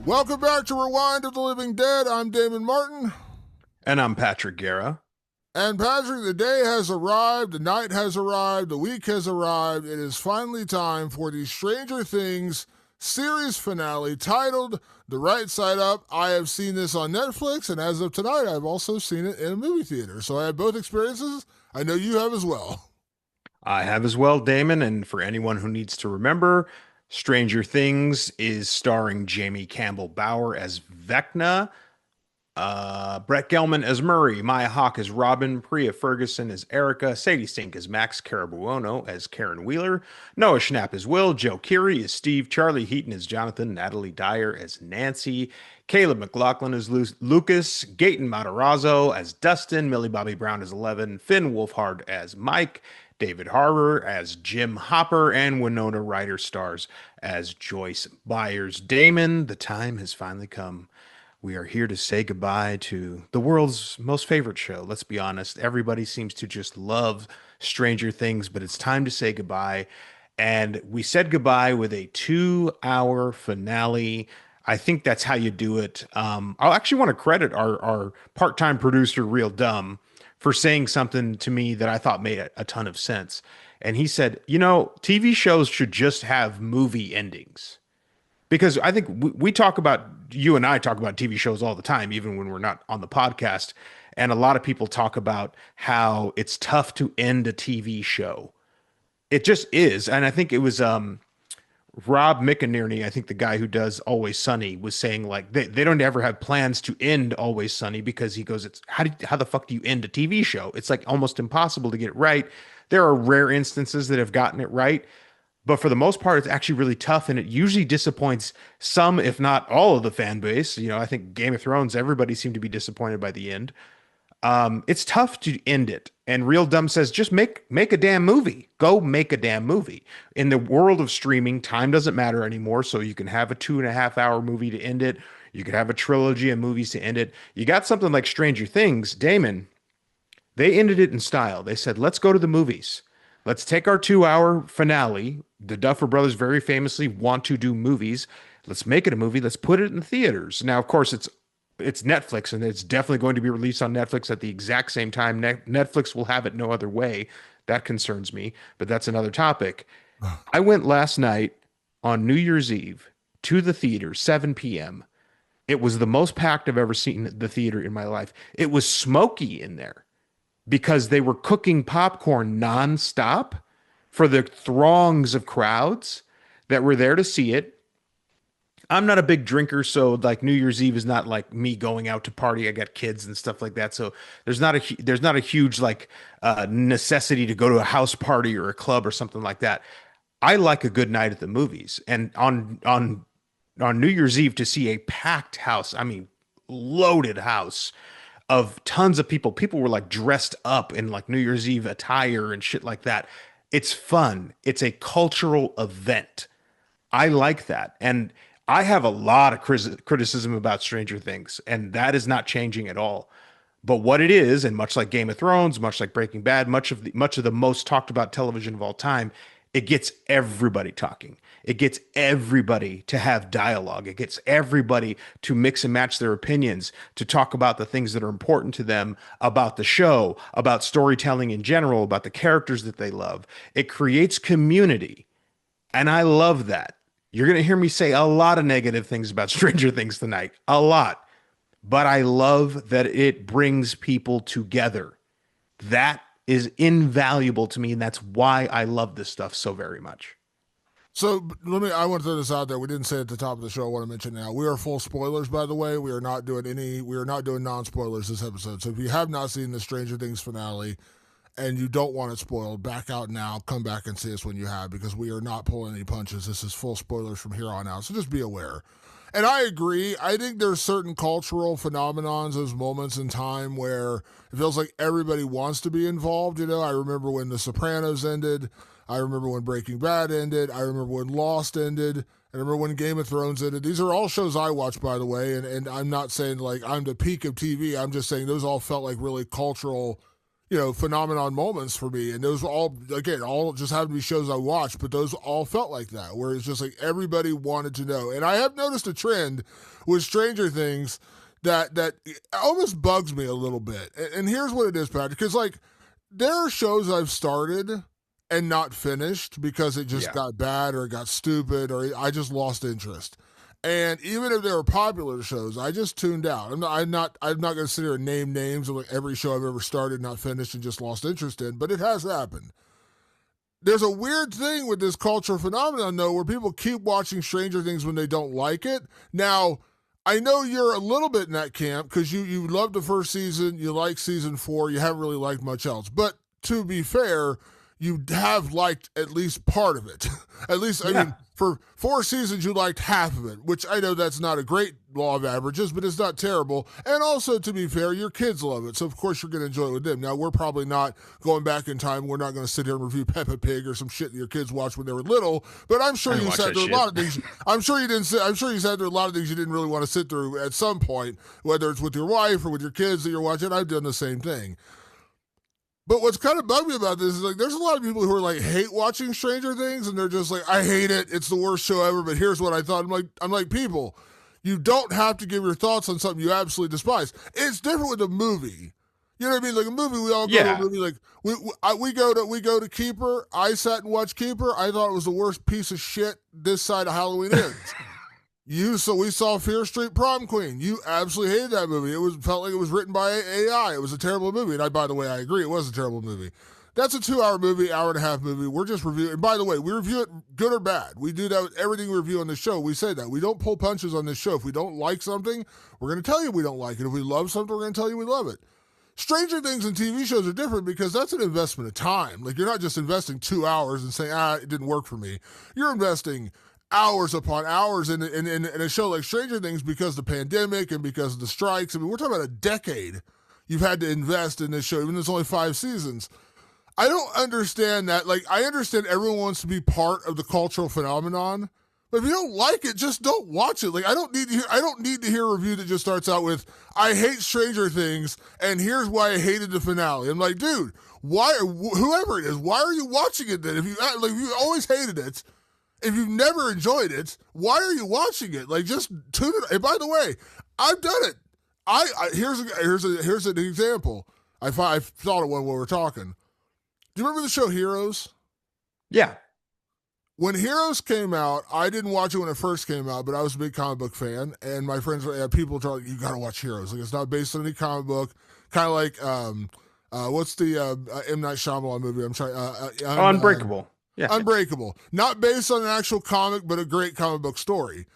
Welcome back to Rewind of the Living Dead. I'm Damon Martin. And I'm Patrick Guerra. And Patrick, the day has arrived, the night has arrived, the week has arrived. It is finally time for the Stranger Things series finale titled The Rightside Up. I have seen this on Netflix, and as of tonight, I've also seen it in a movie theater. So I have both experiences. I know you have as well. I have as well, Damon. And for anyone who needs to remember, Stranger Things is starring Jamie Campbell Bower as Vecna, Brett Gelman as Murray, Maya Hawke as Robin, Priya Ferguson as Erica, Sadie Sink as Max Carabuono as Karen Wheeler, Noah Schnapp as Will, Joe Keery as Steve, Charlie Heaton as Jonathan, Natalie Dyer as Nancy, Caleb McLaughlin as Lucas, Gaten Matarazzo as Dustin, Millie Bobby Brown as 11, Finn Wolfhard as Mike, David Harbour as Jim Hopper, and Winona Ryder stars as Joyce Byers. Damon, the time has finally come. We are here to say goodbye to the world's most favorite show. Let's be honest. Everybody seems to just love Stranger Things, but it's time to say goodbye. And we said goodbye with a 2-hour finale. I think that's how you do it. I'll actually want to credit our part-time producer, Real Dumb, for saying something to me that I thought made a ton of sense. And he said, TV shows should just have movie endings. Because I think we talk about, you and I talk about TV shows all the time, even when we're not on the podcast. And a lot of people talk about how it's tough to end a TV show. It just is. And I think it was Rob McInerney, I think the guy who does Always Sunny, was saying like they don't ever have plans to end Always Sunny because he goes, it's how the fuck do you end a TV show? It's like almost impossible to get it right. There are rare instances that have gotten it right. But for the most part, it's actually really tough, and it usually disappoints some, if not all, of the fan base. I think Game of Thrones, everybody seemed to be disappointed by the end. It's tough to end it. And Real Dumb says, just make a damn movie. Go make a damn movie. In the world of streaming, time doesn't matter anymore, so you can have a 2.5-hour movie to end it. You could have a trilogy of movies to end it. You got something like Stranger Things, Damon. They ended it in style. They said, let's go to the movies. Let's take our 2-hour finale. The Duffer Brothers very famously want to do movies. Let's make it a movie. Let's put it in theaters. Now, of course, it's Netflix, and it's definitely going to be released on Netflix at the exact same time. Netflix will have it no other way. That concerns me, but that's another topic. I went last night on New Year's Eve to the theater, 7 p.m. It was the most packed I've ever seen the theater in my life. It was smoky in there because they were cooking popcorn nonstop for the throngs of crowds that were there to see it. I'm not a big drinker, so like New Year's Eve is not like me going out to party. I got kids and stuff like that, so there's not a huge like necessity to go to a house party or a club or something like that. I like a good night at the movies, and on New Year's Eve to see a packed house, I mean loaded house of tons of people. People were like dressed up in like New Year's Eve attire and shit like that. It's fun. It's a cultural event. I like that. And I have a lot of criticism about Stranger Things, and that is not changing at all. But what it is, and much like Game of Thrones, much like Breaking Bad, much of the most talked about television of all time, it gets everybody talking. It gets everybody to have dialogue. It gets everybody to mix and match their opinions, to talk about the things that are important to them, about the show, about storytelling in general, about the characters that they love. It creates community. And I love that. You're going to hear me say a lot of negative things about Stranger Things tonight. A lot. But I love that it brings people together. That is invaluable to me, and that's why I love this stuff so very much. So I want to throw this out there. We didn't say it at the top of the show. I want to mention now. We are full spoilers, by the way. We are not doing non-spoilers this episode. So if you have not seen the Stranger Things finale and you don't want it spoiled, back out now. Come back and see us when you have, because we are not pulling any punches. This is full spoilers from here on out. So just be aware. And I agree. I think there's certain cultural phenomenons, those moments in time where it feels like everybody wants to be involved. I remember when The Sopranos ended. I remember when Breaking Bad ended. I remember when Lost ended. I remember when Game of Thrones ended. These are all shows I watch, by the way, and I'm not saying like I'm the peak of TV. I'm just saying those all felt like really cultural, phenomenon moments for me. And those all, again, all just happened to be shows I watched, but those all felt like that, where it's just like everybody wanted to know. And I have noticed a trend with Stranger Things that almost bugs me a little bit. And here's what it is, Patrick, because like there are shows I've started and not finished because it just Yeah. got bad or it got stupid or I just lost interest. And even if they were popular shows, I just tuned out. I'm not going to sit here and name names of like every show I've ever started, not finished, and just lost interest in. But it has happened. There's a weird thing with this cultural phenomenon, though, where people keep watching Stranger Things when they don't like it. Now, I know you're a little bit in that camp because you loved the first season, you like season 4, you haven't really liked much else. But to be fair, you have liked at least part of it. At least, I Yeah. mean, for 4 seasons, you liked half of it, which I know that's not a great law of averages, but it's not terrible. And also, to be fair, your kids love it. So, of course, you're going to enjoy it with them. Now, we're probably not going back in time. We're not going to sit here and review Peppa Pig or some shit that your kids watched when they were little. But I'm sure I didn't you watch sat that through shit. a lot of things. I'm sure you didn't. I'm sure you sat through a lot of things you didn't really want to sit through at some point, whether it's with your wife or with your kids that you're watching. I've done the same thing. But what's kind of bugged me about this is like there's a lot of people who are like hate watching Stranger Things and they're just like, I hate it. It's the worst show ever, but here's what I thought. I'm like, people, you don't have to give your thoughts on something you absolutely despise. It's different with a movie. You know what I mean? Like a movie, we all go to a Yeah. movie. Like we go to Keeper. I sat and watched Keeper. I thought it was the worst piece of shit this side of Halloween ends. We saw Fear Street Prom Queen. You absolutely hated that movie. Felt like it was written by AI. It was a terrible movie. And by the way, I agree, it was a terrible movie. That's a 2-hour movie, hour and a half movie. We're just reviewing. And by the way, we review it good or bad. We do that with everything we review on this show. We say that we don't pull punches on this show. If we don't like something, we're going to tell you we don't like it. If we love something, we're going to tell you we love it. Stranger Things and TV shows are different because that's an investment of time. Like you're not just investing 2 hours and saying, it didn't work for me. You're investing hours upon hours in a show like Stranger Things because of the pandemic and because of the strikes. I mean, we're talking about a decade you've had to invest in this show, even though it's only 5 seasons. I don't understand that. Like, I understand everyone wants to be part of the cultural phenomenon, but if you don't like it, just don't watch it. Like, I don't need to hear a review that just starts out with, I hate Stranger Things, and here's why I hated the finale. I'm like, dude, whoever it is, why are you watching it then? If you always hated it, if you've never enjoyed it, why are you watching it? Like, just tune it. And by the way, I've done it. Here's an example. I thought of one while we're talking. Do you remember the show Heroes? Yeah. When Heroes came out, I didn't watch it when it first came out, but I was a big comic book fan, and my friends, people were like, "You got to watch Heroes. Like, it's not based on any comic book. Kind of like what's the M Night Shyamalan movie? I'm trying. Unbreakable. Yeah. Unbreakable. Not based on an actual comic, but a great comic book story.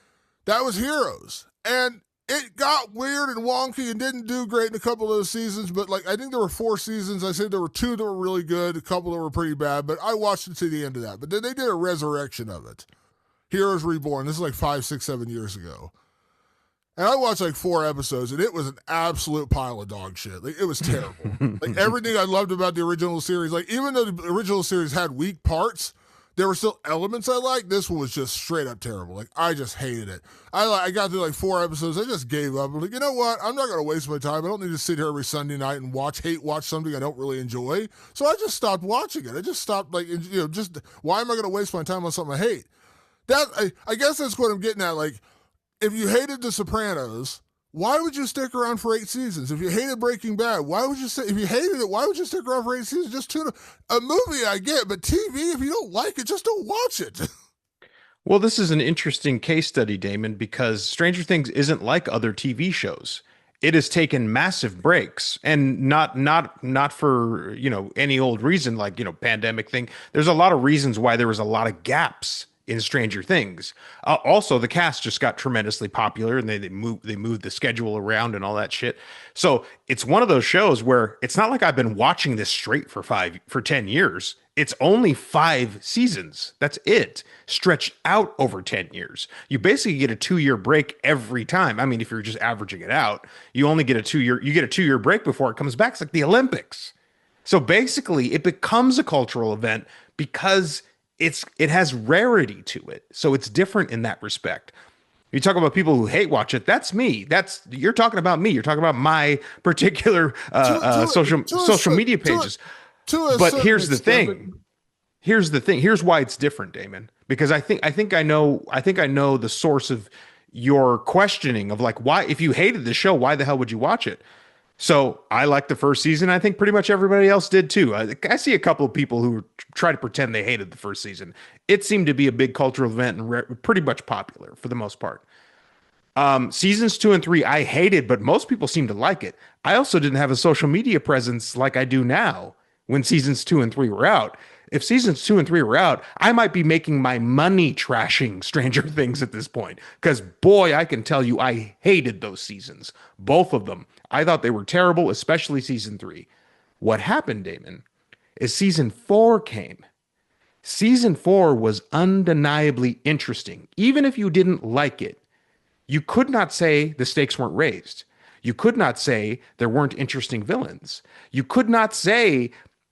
That was Heroes. And it got weird and wonky and didn't do great in a couple of those seasons, but like I think there were 4 seasons. I said there were 2 that were really good, a couple that were pretty bad, but I watched it to the end of that. But then they did a resurrection of it. Heroes Reborn. This is like 5, 6, 7 years ago. And I watched like 4 episodes, and it was an absolute pile of dog shit. Like, it was terrible. Like, everything I loved about the original series, like, even though the original series had weak parts, there were still elements I liked. This one was just straight up terrible. Like, I just hated it. I got through like 4 episodes. I just gave up. I'm like, you know what? I'm not going to waste my time. I don't need to sit here every Sunday night and watch something I don't really enjoy. So I just stopped watching it. I just stopped, like, just why am I going to waste my time on something I hate? I guess that's what I'm getting at. Like, if you hated The Sopranos, why would you stick around for 8 seasons? If you hated Breaking Bad, if you hated it, why would you stick around for 8 seasons? Just tune a movie, I get, but TV, if you don't like it, just don't watch it. Well, this is an interesting case study, Damon, because Stranger Things isn't like other TV shows. It has taken massive breaks, and not for, any old reason like, pandemic thing. There's a lot of reasons why there was a lot of gaps in Stranger Things. Also, the cast just got tremendously popular, and they moved the schedule around and all that shit. So it's one of those shows where it's not like I've been watching this straight for 10 years. It's only 5 seasons. That's it, stretched out over 10 years. You basically get a 2-year break every time. I mean, if you're just averaging it out, you only get a 2-year break before it comes back. It's like the Olympics. So basically, it becomes a cultural event because it has rarity to it. So it's different in that respect. You talk about people who hate watch it. That's me. You're talking about me. You're talking about my particular social media to pages. to a But certain extent, but here's the thing. Here's why it's different, Damon. Because I think I know the source of your questioning of like why if you hated the show, why the hell would you watch it? So I liked the first season. I think pretty much everybody else did too. I see a couple of people who try to pretend they hated the first season. It seemed to be a big cultural event and pretty much popular for the most part. Seasons 2 and 3, I hated, but most people seem to like it. I also didn't have a social media presence like I do now when seasons 2 and 3 were out. If seasons 2 and 3 were out, I might be making my money trashing Stranger Things at this point. Because, boy, I can tell you, I hated those seasons. Both of them. I thought they were terrible, especially season 3. What happened, Damon, is season 4 came. Season 4 was undeniably interesting. Even if you didn't like it, you could not say the stakes weren't raised. You could not say there weren't interesting villains. You could not say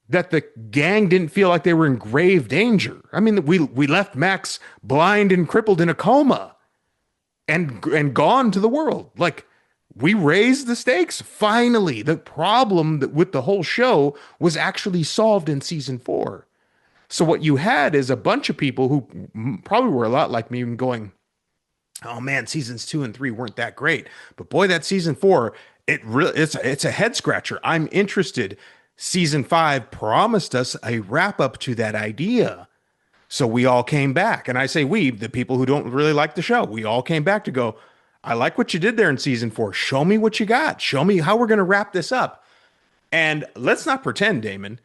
that the gang didn't feel like they were in grave danger. I mean, we left Max blind and crippled in a coma and gone to the world. Like we raised the stakes. Finally, the problem with the whole show was actually solved in season 4. So what you had is a bunch of people who probably were a lot like me and going, oh man, seasons 2 and 3 weren't that great, but boy, that season 4, it's a head scratcher. I'm interested. Season 5 promised us a wrap up to that idea, so we all came back, and I say we, the people who don't really like the show, we all came back to go. I like what you did there in season 4. Show me what you got. Show me how we're going to wrap this up. And let's not pretend, Damon.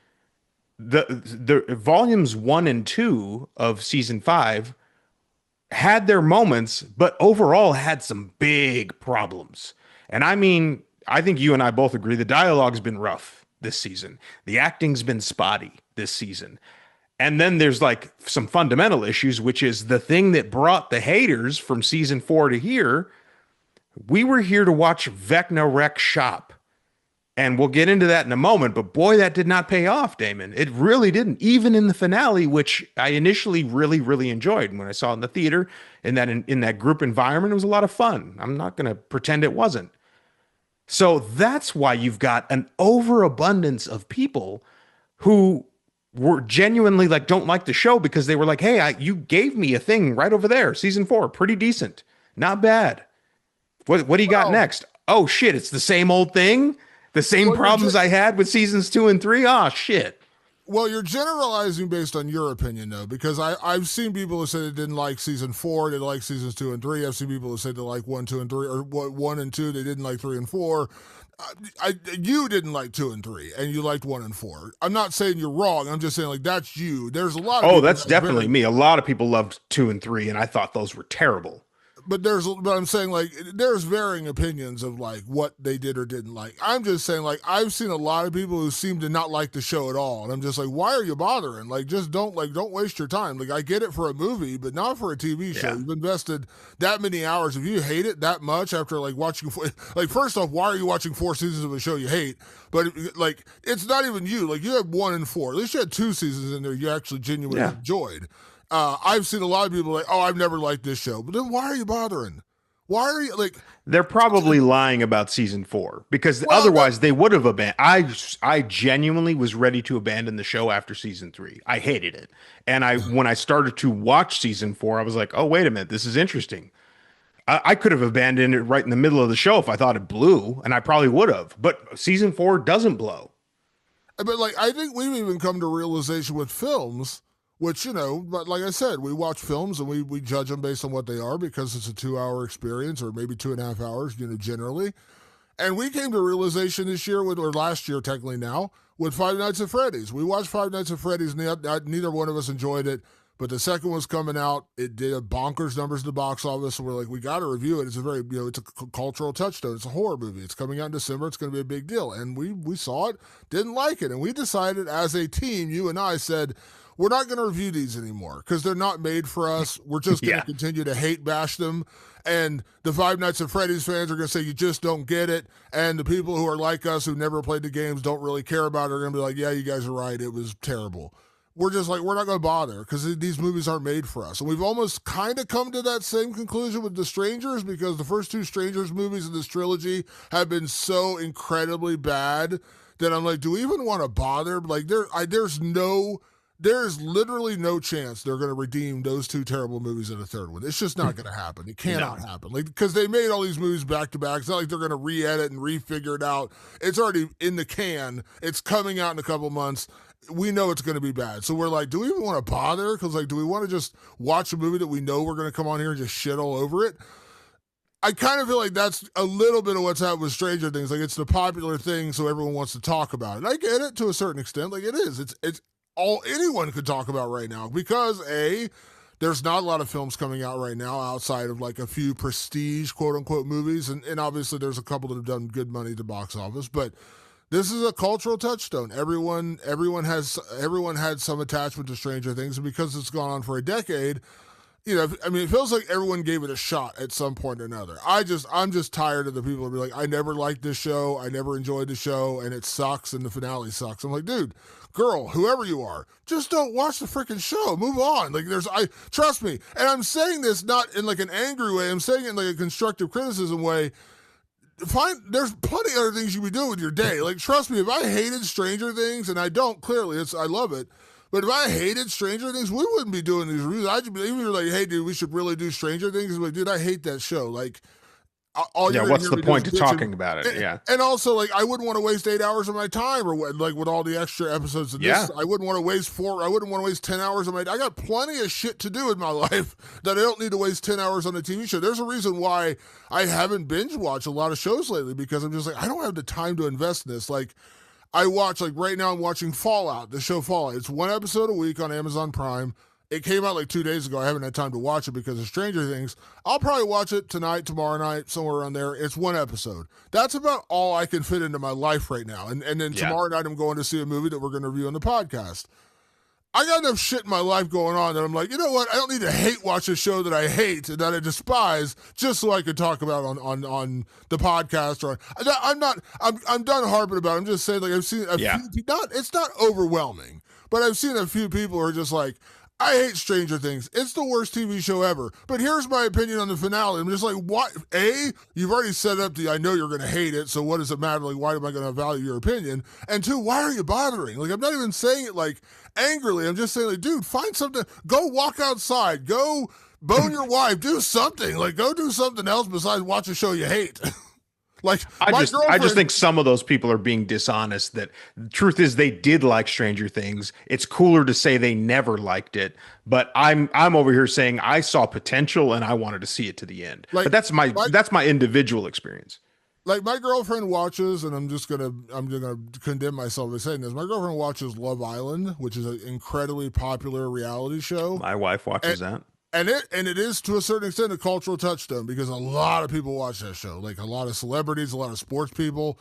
The volumes 1 and 2 of season 5 had their moments, but overall had some big problems. And I mean, I think you and I both agree the dialogue's been rough this season. The acting's been spotty this season. And then there's like some fundamental issues, which is the thing that brought the haters from season 4 to here. We were here to watch Vecna wreck shop. And we'll get into that in a moment, but boy, that did not pay off, Damon. It really didn't. Even in the finale, which I initially really, really enjoyed when I saw it in the theater, in that group environment, it was a lot of fun. I'm not going to pretend it wasn't. So that's why you've got an overabundance of people who were genuinely like don't like the show because they were like, hey, you gave me a thing right over there, season 4, pretty decent, not bad. What do you got next? Oh shit, it's the same old thing. The same problems I had with seasons 2 and 3. Oh shit. Well, you're generalizing based on your opinion, though, because I've seen people who say they didn't like season 4, they like seasons 2 and 3. I've seen people who say they like 1, 2, and 3, or 1 and 2, they didn't like 3 and 4. You didn't like 2 and 3, and you liked 1 and 4. I'm not saying you're wrong. I'm just saying like that's you. There's a lot of oh, that's definitely me. A lot of people loved 2 and 3, and I thought those were terrible. But I'm saying like there's varying opinions of like what they did or didn't like. I'm just saying like I've seen a lot of people who seem to not like the show at all, and I'm just like, why are you bothering? Like just don't waste your time. Like I get it for a movie, but not for a TV show. You've invested that many hours. If you hate it that much after like watching, like first off, why are you watching 4 seasons of a show you hate? But like it's not even you. Like you had 1 and 4. At least you had 2 seasons in there you actually genuinely enjoyed. I've seen a lot of people like, oh, I've never liked this show. But then why are you bothering? Why are you like? They're probably lying about season 4 because otherwise they would have abandoned. I genuinely was ready to abandon the show after season 3. I hated it, and when I started to watch season 4, I was like, oh wait a minute, this is interesting. I could have abandoned it right in the middle of the show if I thought it blew, and I probably would have. But season 4 doesn't blow. But like I think we've even come to realization with films. Which, but like I said, we watch films and we judge them based on what they are because it's a 2-hour experience or maybe 2.5 hours, generally. And we came to a realization this year, or last year technically now, with Five Nights at Freddy's. We watched Five Nights at Freddy's, neither one of us enjoyed it, but the second one's coming out. It did a bonkers numbers in the box office, so we're like, we got to review it. It's a very, it's a cultural touchstone. It's a horror movie. It's coming out in December. It's going to be a big deal. And we saw it, didn't like it, and we decided as a team, you and I said, we're not going to review these anymore because they're not made for us. We're just going to continue to hate bash them. And the Five Nights at Freddy's fans are going to say, you just don't get it. And the people who are like us who never played the games, don't really care about it, are going to be like, yeah, you guys are right. It was terrible. we're just like, we're not going to bother because these movies aren't made for us. And we've almost kind of come to that same conclusion with The Strangers, because the first two Strangers movies in this trilogy have been so incredibly bad that I'm like, do we even want to bother? Like, there's literally no chance they're going to redeem those two terrible movies in a third one. It's just not going to happen. It cannot happen. Like, because they made all these movies back to back. It's not like they're going to re-edit and refigure it out. It's already in the can. It's coming out in a couple months. We know it's going to be bad. So we're like, do we even want to bother? Because, like, do we want to just watch a movie that we know we're going to come on here and just shit all over it? I kind of feel like that's a little bit of what's happened with Stranger Things. Like, it's the popular thing, so everyone wants to talk about it. And I get it to a certain extent. Like, it is. It's all anyone could talk about right now because there's not a lot of films coming out right now outside of like a few prestige quote unquote movies, and obviously there's a couple that have done good money at the box office, but this is a cultural touchstone. Everyone had some attachment to Stranger Things, and because it's gone on for a decade, I mean, it feels like everyone gave it a shot at some point or another. I'm just tired of the people who be like, I never liked this show, I never enjoyed the show, and it sucks, and the finale sucks. I'm like, dude, girl, whoever you are, just don't watch the freaking show. Move on. Like, trust me, and I'm saying this not in like an angry way. I'm saying it in like a constructive criticism way. There's plenty of other things you could do with your day. Like, trust me, if I hated Stranger Things, and I don't, clearly, I love it. But if I hated Stranger Things, we wouldn't be doing these reviews. I'd be even like, hey, dude, we should really do Stranger Things. I'm like, dude, I hate that show. Like, all yeah, what's the point to talking about it? Yeah. And also, like, I wouldn't want to waste 8 hours of my time, or like with all the extra episodes of this. I wouldn't want to waste 10 hours of my. I got plenty of shit to do in my life that I don't need to waste 10 hours on a TV show. There's a reason why I haven't binge watched a lot of shows lately, because I'm just like, I don't have the time to invest in this. Like, I watch, like right now I'm watching Fallout, the show Fallout. It's one episode a week on Amazon Prime. It came out like 2 days ago. I haven't had time to watch it because of Stranger Things. I'll probably watch it tonight, tomorrow night, somewhere around there. It's one episode. That's about all I can fit into my life right now. And then tomorrow night I'm going to see a movie that we're going to review on the podcast. I got enough shit in my life going on that I'm like, you know what? I don't need to hate watch a show that I hate and that I despise just so I could talk about on the podcast. Or I'm done harping about it. I'm just saying, like, I've seen a few, it's not overwhelming, but I've seen a few people who are just like, I hate Stranger Things. It's the worst TV show ever. But here's my opinion on the finale. I'm just like, what? You've already set up I know you're going to hate it, so what does it matter? Like, why am I going to value your opinion? And two, why are you bothering? Like, I'm not even saying it, like, angrily. I'm just saying, like, dude, find something. Go walk outside. Go bone your wife. Do something. Like, go do something else besides watch a show you hate. Like, I just think some of those people are being dishonest. That the truth is they did like Stranger Things. It's cooler to say they never liked it, but I'm over here saying I saw potential and I wanted to see it to the end. Like, but that's my individual experience. Like, my girlfriend watches, and I'm gonna condemn myself by saying this. My girlfriend watches Love Island, which is an incredibly popular reality show. My wife watches that. And it is to a certain extent a cultural touchstone because a lot of people watch that show. Like, a lot of celebrities, a lot of sports people.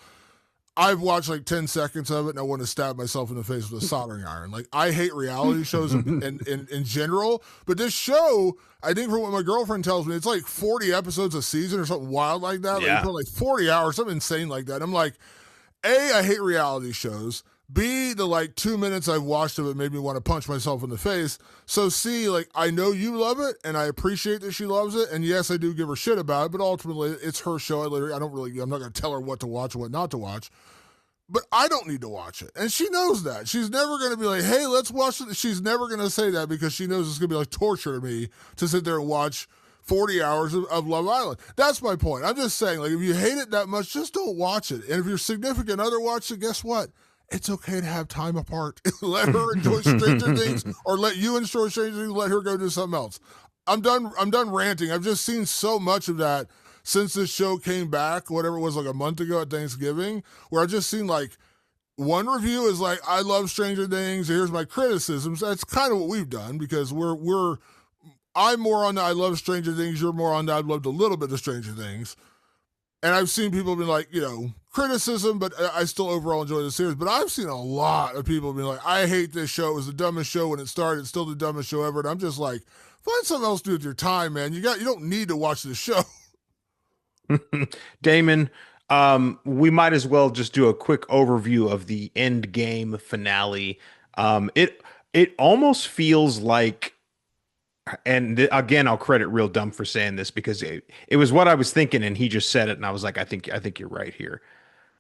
I've watched like 10 seconds of it and I want to stab myself in the face with a soldering iron. Like, I hate reality shows in general, but this show, I think from what my girlfriend tells me, it's like 40 episodes a season or something wild like that. Yeah. Like 40 hours, something insane like that. I'm like, I hate reality shows. B, the like 2 minutes I've watched of it made me want to punch myself in the face. So C, like, I know you love it and I appreciate that she loves it. And yes, I do give her shit about it, but ultimately it's her show. I'm not going to tell her what to watch and what not to watch. But I don't need to watch it. And she knows that. She's never going to be like, hey, let's watch it. She's never going to say that because she knows it's going to be like torture to me to sit there and watch 40 hours of Love Island. That's my point. I'm just saying, like, if you hate it that much, just don't watch it. And if your significant other watches it, guess what? It's okay to have time apart. Let her enjoy Stranger Things, or let you enjoy Stranger Things. Let her go do something else. I'm done ranting. I've just seen so much of that since this show came back, whatever it was, like a month ago at Thanksgiving, where I've just seen like one review is like, I love Stranger Things. Here's my criticisms. That's kind of what we've done because I'm more on the I love Stranger Things. You're more on the I've loved a little bit of Stranger Things. And I've seen people be like, criticism, but I still overall enjoy the series. But I've seen a lot of people be like, I hate this show. It was the dumbest show when it started. It's still the dumbest show ever. And I'm just like, find something else to do with your time, man. You don't need to watch this show. Damon, we might as well just do a quick overview of the end game finale. it almost feels like, and again, I'll credit Real Dumb for saying this because it was what I was thinking, and he just said it, and I was like, I think you're right here.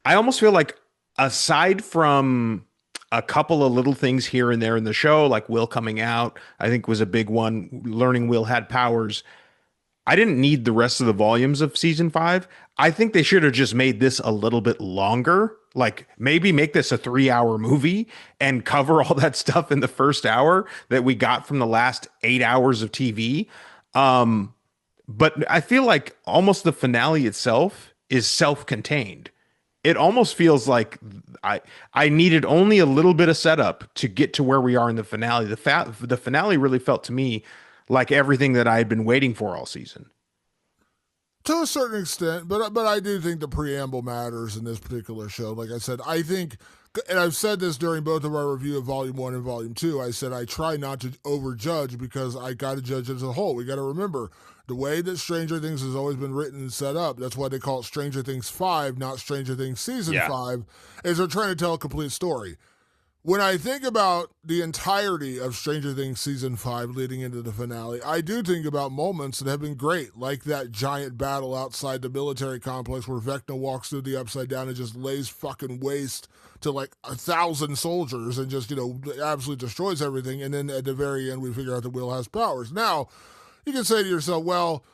I almost feel like aside from a couple of little things here and there in the show, like Will coming out, I think was a big one. Learning Will had powers. I didn't need the rest of the volumes of season five. I think they should have just made this a little bit longer. Like maybe make this a 3 hour movie and cover all that stuff in the first hour that we got from the last 8 hours of TV. Um, but I feel like almost the finale itself is self-contained. It almost feels like I I needed only a little bit of setup to get to where we are in the finale. The finale really felt to me like everything that I had been waiting for all season. To a certain extent, but I do think the preamble matters in this particular show. Like I said, I think, and I've said this during both of our review of Volume One and Volume Two. I said I try not to overjudge because I got to judge it as a whole. We got to remember the way that Stranger Things has always been written and set up. That's why they call it Stranger Things Five, not Stranger Things Season Yeah. Five. Is they're trying to tell a complete story. When I think about the entirety of Stranger Things season 5 leading into the finale, I do think about moments that have been great, like that giant battle outside the military complex where Vecna walks through the Upside Down and just lays fucking waste to like 1,000 soldiers and just, absolutely destroys everything. And then at the very end, we figure out that Will has powers. Now, you can say to yourself, well,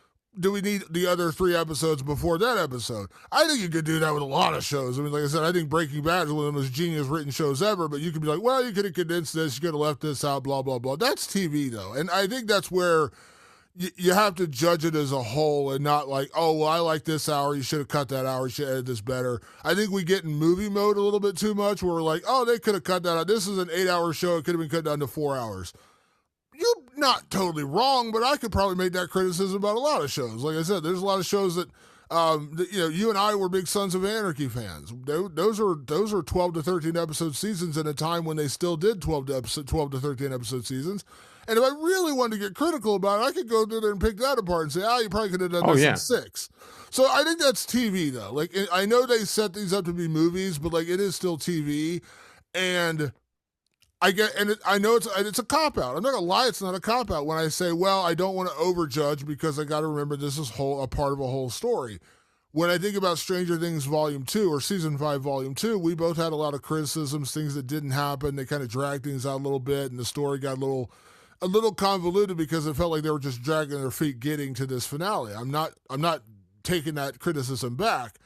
do we need the other 3 episodes before that episode? I think you could do that with a lot of shows. I mean, like I said, I think Breaking Bad is one of the most genius written shows ever, but you could be like, well, you could have condensed this, you could have left this out, blah, blah, blah. That's TV, though. And I think that's where you have to judge it as a whole and not like, oh, well, I like this hour, you should have cut that hour, you should have edited this better. I think we get in movie mode a little bit too much where we're like, oh, they could have cut that out. This is an 8 hour show, it could have been cut down to 4 hours. You're not totally wrong, but I could probably make that criticism about a lot of shows. Like I said, there's a lot of shows that you and I were big Sons of Anarchy fans. Those are 12 to 13 episode seasons in a time when they still did 12 to 13 episode seasons. And if I really wanted to get critical about it, I could go through there and pick that apart and say, you probably could have done Oh this in yeah. 6. So I think that's TV though. Like I know they set these up to be movies, but like it is still TV, and I know it's a cop out. I'm not gonna lie, it's not a cop out when I say, well, I don't want to overjudge because I got to remember this is a part of a whole story. When I think about Stranger Things Volume 2 or Season 5 Volume 2, we both had a lot of criticisms, things that didn't happen. They kind of dragged things out a little bit, and the story got a little convoluted because it felt like they were just dragging their feet getting to this finale. I'm not taking that criticism back.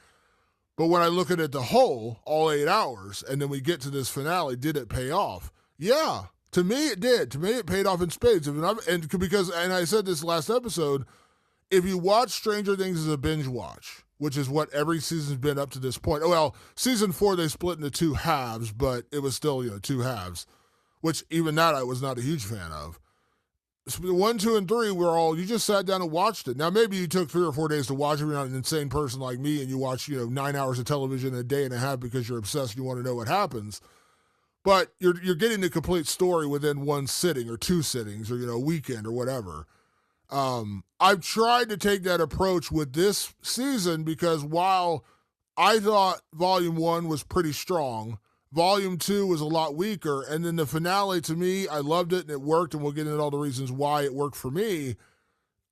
But when I look at it the whole, all 8 hours, and then we get to this finale, did it pay off? Yeah, to me it did. To me it paid off in spades. And I said this last episode, if you watch Stranger Things as a binge watch, which is what every season's been up to this point. Well, season 4 they split into 2 halves, but it was still 2 halves, which even that I was not a huge fan of. So 1, 2, and 3 were all you just sat down and watched it. Now maybe you took 3 or 4 days to watch it. You're not an insane person like me, and you watch 9 hours of television in a day and a half because you're obsessed and you want to know what happens. But you're getting the complete story within one sitting or 2 sittings or a weekend or whatever. I've tried to take that approach with this season because while I thought Volume 1 was pretty strong, Volume 2 was a lot weaker, and then the finale to me, I loved it and it worked, and we'll get into all the reasons why it worked for me.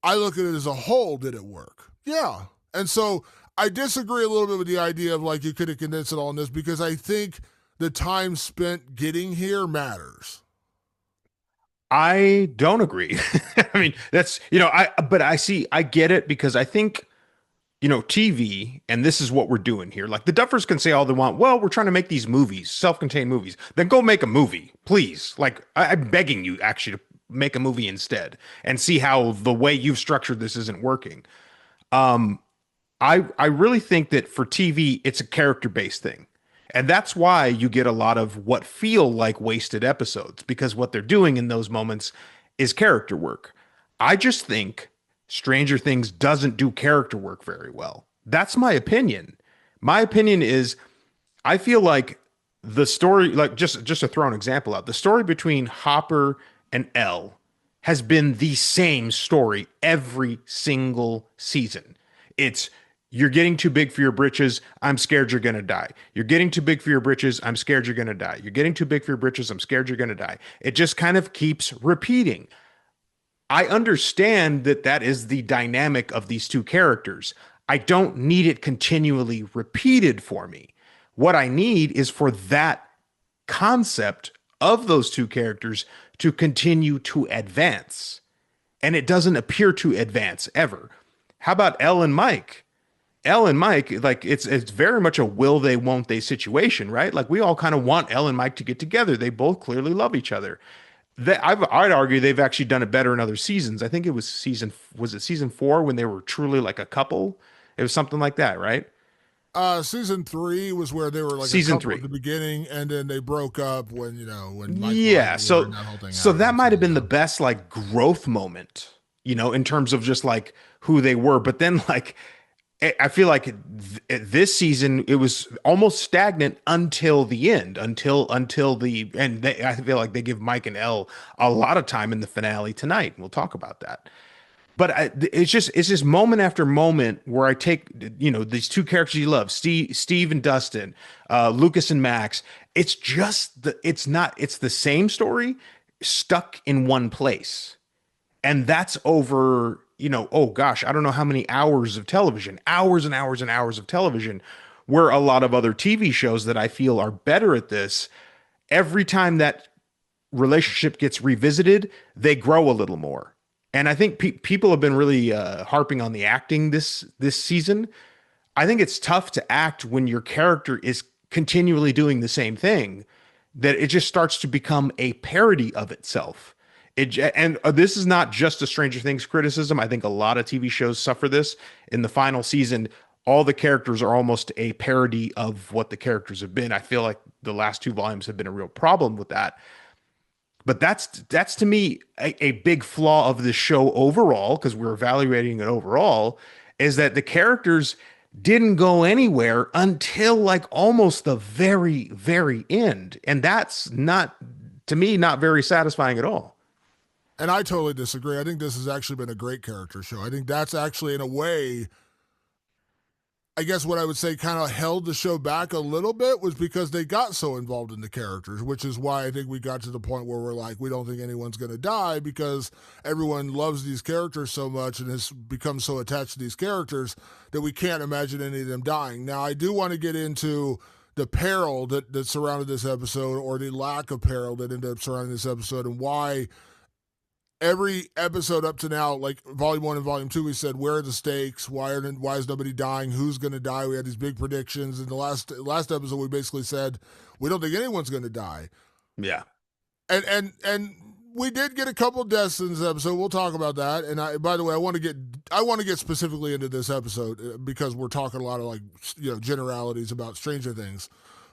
I look at it as a whole, did it work? Yeah. And so I disagree a little bit with the idea of like you could have condensed it all in this because I think the time spent getting here matters. I don't agree. I mean, but I get it because I think, TV, and this is what we're doing here. Like the Duffers can say all they want. Well, we're trying to make these movies, self-contained movies. Then go make a movie, please. Like I'm begging you actually to make a movie instead and see how the way you've structured this isn't working. Um, I really think that for TV, it's a character-based thing. And that's why you get a lot of what feel like wasted episodes, because what they're doing in those moments is character work. I just think Stranger Things doesn't do character work very well. That's my opinion. My opinion is I feel like the story, like just to throw an example out, the story between Hopper and Elle has been the same story every single season. It's You're getting too big for your britches. I'm scared you're going to die. You're getting too big for your britches. I'm scared you're going to die. You're getting too big for your britches. I'm scared you're going to die. It just kind of keeps repeating. I understand that that is the dynamic of these two characters. I don't need it continually repeated for me. What I need is for that concept of those two characters to continue to advance. And it doesn't appear to advance ever. How about Elle and Mike? Elle and Mike, like it's very much a will they, won't they situation, right? Like we all kind of want Elle and Mike to get together. They both clearly love each other. I'd argue they've actually done it better in other seasons. I think it was season 4 when they were truly like a couple? It was something like that, right? Season 3 was where they were like a Season couple at three. the beginning, and then they broke up when when Mike lied Yeah, to her and so that whole thing so that happened. might So have been the yeah. best like growth moment, in terms of just like who they were. But then like I feel like this season it was almost stagnant until the end, until the and I feel like they give Mike and Elle a lot of time in the finale tonight. We'll talk about that. But it's just moment after moment where I take these two characters you love, Steve and Dustin, Lucas and Max. It's the same story stuck in one place, and that's over. Oh gosh, I don't know how many hours of television, hours and hours and hours of television, where a lot of other TV shows that I feel are better at this. Every time that relationship gets revisited, they grow a little more. And I think people have been really harping on the acting this season. I think it's tough to act when your character is continually doing the same thing, that it just starts to become a parody of itself. And this is not just a Stranger Things criticism. I think a lot of TV shows suffer this. In the final season, all the characters are almost a parody of what the characters have been. I feel like the last 2 volumes have been a real problem with that. But that's to me a big flaw of the show overall, because we're evaluating it overall, is that the characters didn't go anywhere until like almost the very, very end. And that's not, to me, not very satisfying at all. And I totally disagree. I think this has actually been a great character show. I think that's actually, in a way, I guess what I would say kind of held the show back a little bit was because they got so involved in the characters, which is why I think we got to the point where we're like, we don't think anyone's going to die because everyone loves these characters so much and has become so attached to these characters that we can't imagine any of them dying. Now, I do want to get into the peril that surrounded this episode, or the lack of peril that ended up surrounding this episode, and why every episode up to now, like volume 1 and volume 2, we said, where are the stakes? Why is nobody dying? Who's going to die? We had these big predictions. In the last episode, we basically said we don't think anyone's going to die. Yeah. And we did get a couple deaths in this episode. We'll talk about that. And by the way, I want to get specifically into this episode because we're talking a lot of generalities about Stranger Things.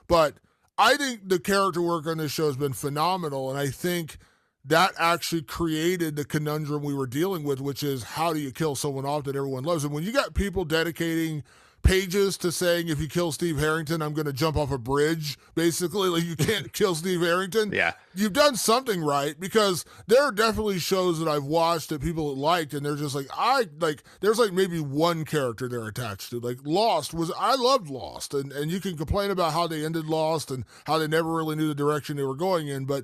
But I think the character work on this show has been phenomenal, and I think that actually created the conundrum we were dealing with, which is how do you kill someone off that everyone loves? And when you got people dedicating pages to saying, if you kill Steve Harrington, I'm going to jump off a bridge, basically, like you can't kill Steve Harrington. Yeah. You've done something right, because there are definitely shows that I've watched that people liked, and they're just like, there's like maybe one character they're attached to. Like I loved Lost, and you can complain about how they ended Lost and how they never really knew the direction they were going in, but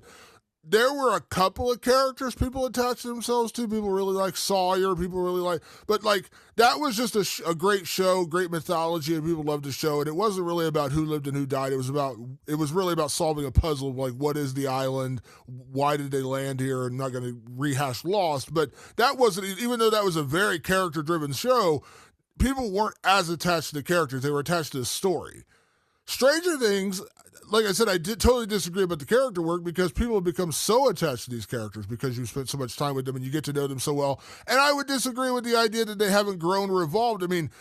there were a couple of characters people attached themselves to. People really like Sawyer. People really like, but like that was just a great show, great mythology, and people loved the show. And it wasn't really about who lived and who died. It was really about solving a puzzle. Like, what is the island? Why did they land here? I'm not going to rehash Lost, but that wasn't, even though that was a very character driven show, people weren't as attached to the characters. They were attached to the story. Stranger Things, like I said, I did totally disagree about the character work, because people have become so attached to these characters because you spent so much time with them and you get to know them so well. And I would disagree with the idea that they haven't grown or evolved. I mean,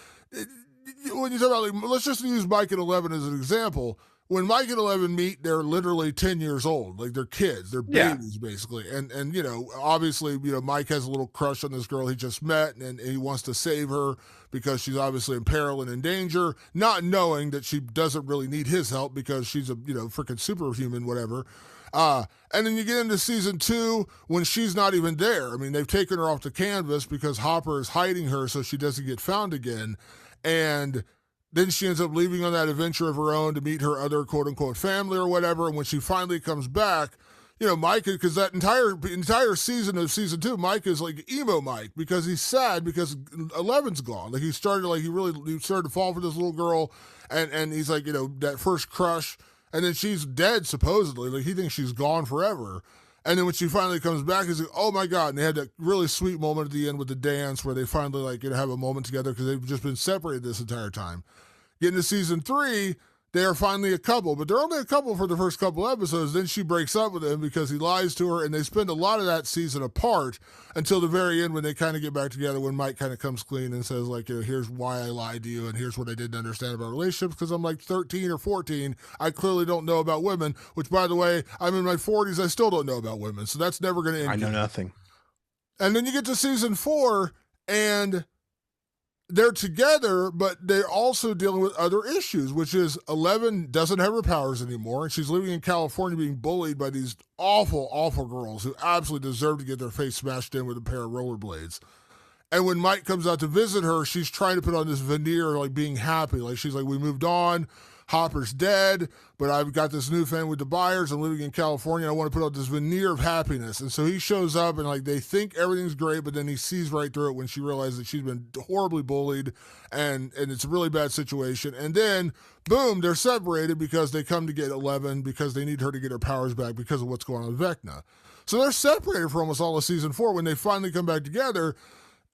when you talk about, like, let's just use Mike and 11 as an example. When Mike and 11 meet, they're literally 10 years old. Like, they're kids. They're Yeah. babies, basically. And obviously, Mike has a little crush on this girl he just met, and he wants to save her because she's obviously in peril and in danger, not knowing that she doesn't really need his help because she's a, freaking superhuman, whatever. And then you get into season 2 when she's not even there. I mean, they've taken her off the canvas because Hopper is hiding her so she doesn't get found again. And then she ends up leaving on that adventure of her own to meet her other quote unquote family or whatever. And when she finally comes back, Mike, because that entire season of season 2, Mike is like emo Mike because he's sad because 11's gone. Like he started to fall for this little girl, and he's like, that first crush, and then she's dead supposedly. Like he thinks she's gone forever. And then when she finally comes back, he's like, oh my God. And they had that really sweet moment at the end with the dance where they finally have a moment together because they've just been separated this entire time. Getting to season 3, they are finally a couple, but they're only a couple for the first couple episodes. Then she breaks up with him because he lies to her, and they spend a lot of that season apart until the very end when they kind of get back together, when Mike kind of comes clean and says, like, here's why I lied to you, and here's what I didn't understand about relationships, because I'm like 13 or 14. I clearly don't know about women, which, by the way, I'm in my 40s. I still don't know about women, so that's never going to end. I know nothing. And then you get to season 4, and they're together, but they're also dealing with other issues, which is 11 doesn't have her powers anymore, and she's living in California being bullied by these awful, awful girls who absolutely deserve to get their face smashed in with a pair of rollerblades. And when Mike comes out to visit her, she's trying to put on this veneer, like being happy. Like she's like, we moved on. Hopper's dead, but I've got this new family with the Byers. I'm living in California. I want to put on this veneer of happiness. And so he shows up, and like they think everything's great, but then he sees right through it when she realizes that she's been horribly bullied, and it's a really bad situation. And then, boom, they're separated because they come to get 11 because they need her to get her powers back because of what's going on with Vecna. So they're separated for almost all of season 4. When they finally come back together,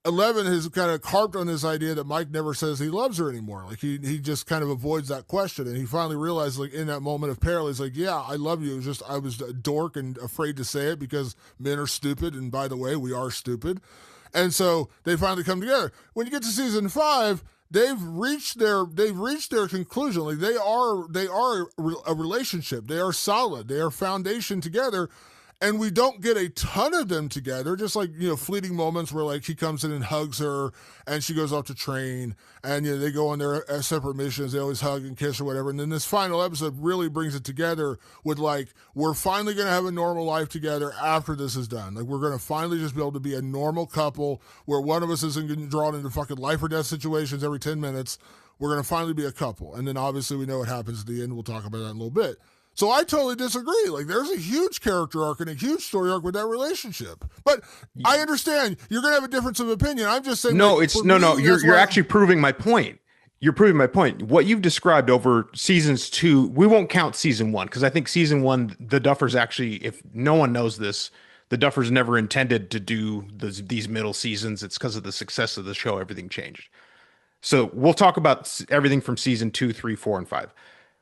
11 has kind of harped on this idea that Mike never says he loves her anymore. Like he just kind of avoids that question. And he finally realized, like in that moment of peril, he's like, yeah, I love you. It was just, I was a dork and afraid to say it because men are stupid. And by the way, we are stupid. And so they finally come together. When you get to season 5, they've reached their conclusion. Like they are a relationship. They are solid. They are foundation together. And we don't get a ton of them together, just like, fleeting moments where like he comes in and hugs her and she goes off to train and, they go on their separate missions. They always hug and kiss or whatever. And then this final episode really brings it together with like, we're finally going to have a normal life together after this is done. Like we're going to finally just be able to be a normal couple where one of us isn't getting drawn into fucking life or death situations every 10 minutes. We're going to finally be a couple. And then obviously we know what happens at the end. We'll talk about that in a little bit. So I totally disagree. Like, there's a huge character arc and a huge story arc with that relationship. But I understand you're going to have a difference of opinion. I'm just saying. No, no. You're actually proving my point. You're proving my point. What you've described over seasons 2, we won't count season 1 because I think season 1, the Duffers actually, if no one knows this, the Duffers never intended to do these middle seasons. It's because of the success of the show, everything changed. So we'll talk about everything from season 2, 3, 4, and 5.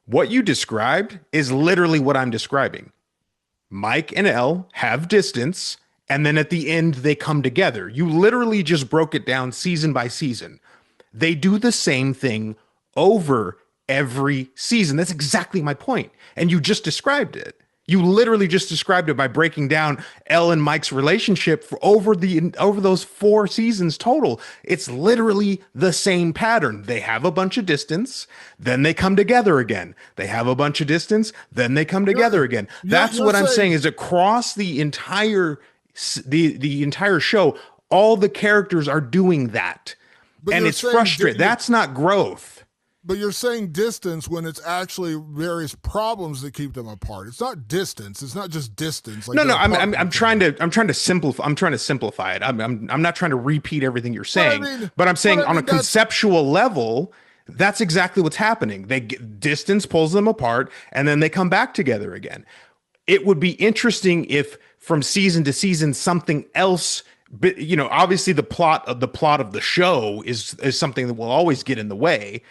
What you described is literally what I'm describing. Mike and Elle have distance, and then at the end, they come together. You literally just broke it down season by season. They do the same thing over every season. That's exactly my point. And you just described it. You literally just described it by breaking down Elle and Mike's relationship for over those 4 seasons total. It's literally the same pattern. They have a bunch of distance, then they come together again. They have a bunch of distance, then they come together again. That's what I'm saying is across the entire show, all the characters are doing that. And it's frustrating. That's not growth. But you're saying distance when it's actually various problems that keep them apart. It's not distance. It's not just distance. Like no. I'm trying to simplify. I'm trying to simplify it. I'm not trying to repeat everything you're saying. But I'm saying on a conceptual level, that's exactly what's happening. Distance pulls them apart, and then they come back together again. It would be interesting if from season to season something else. But obviously the plot of the show is something that will always get in the way.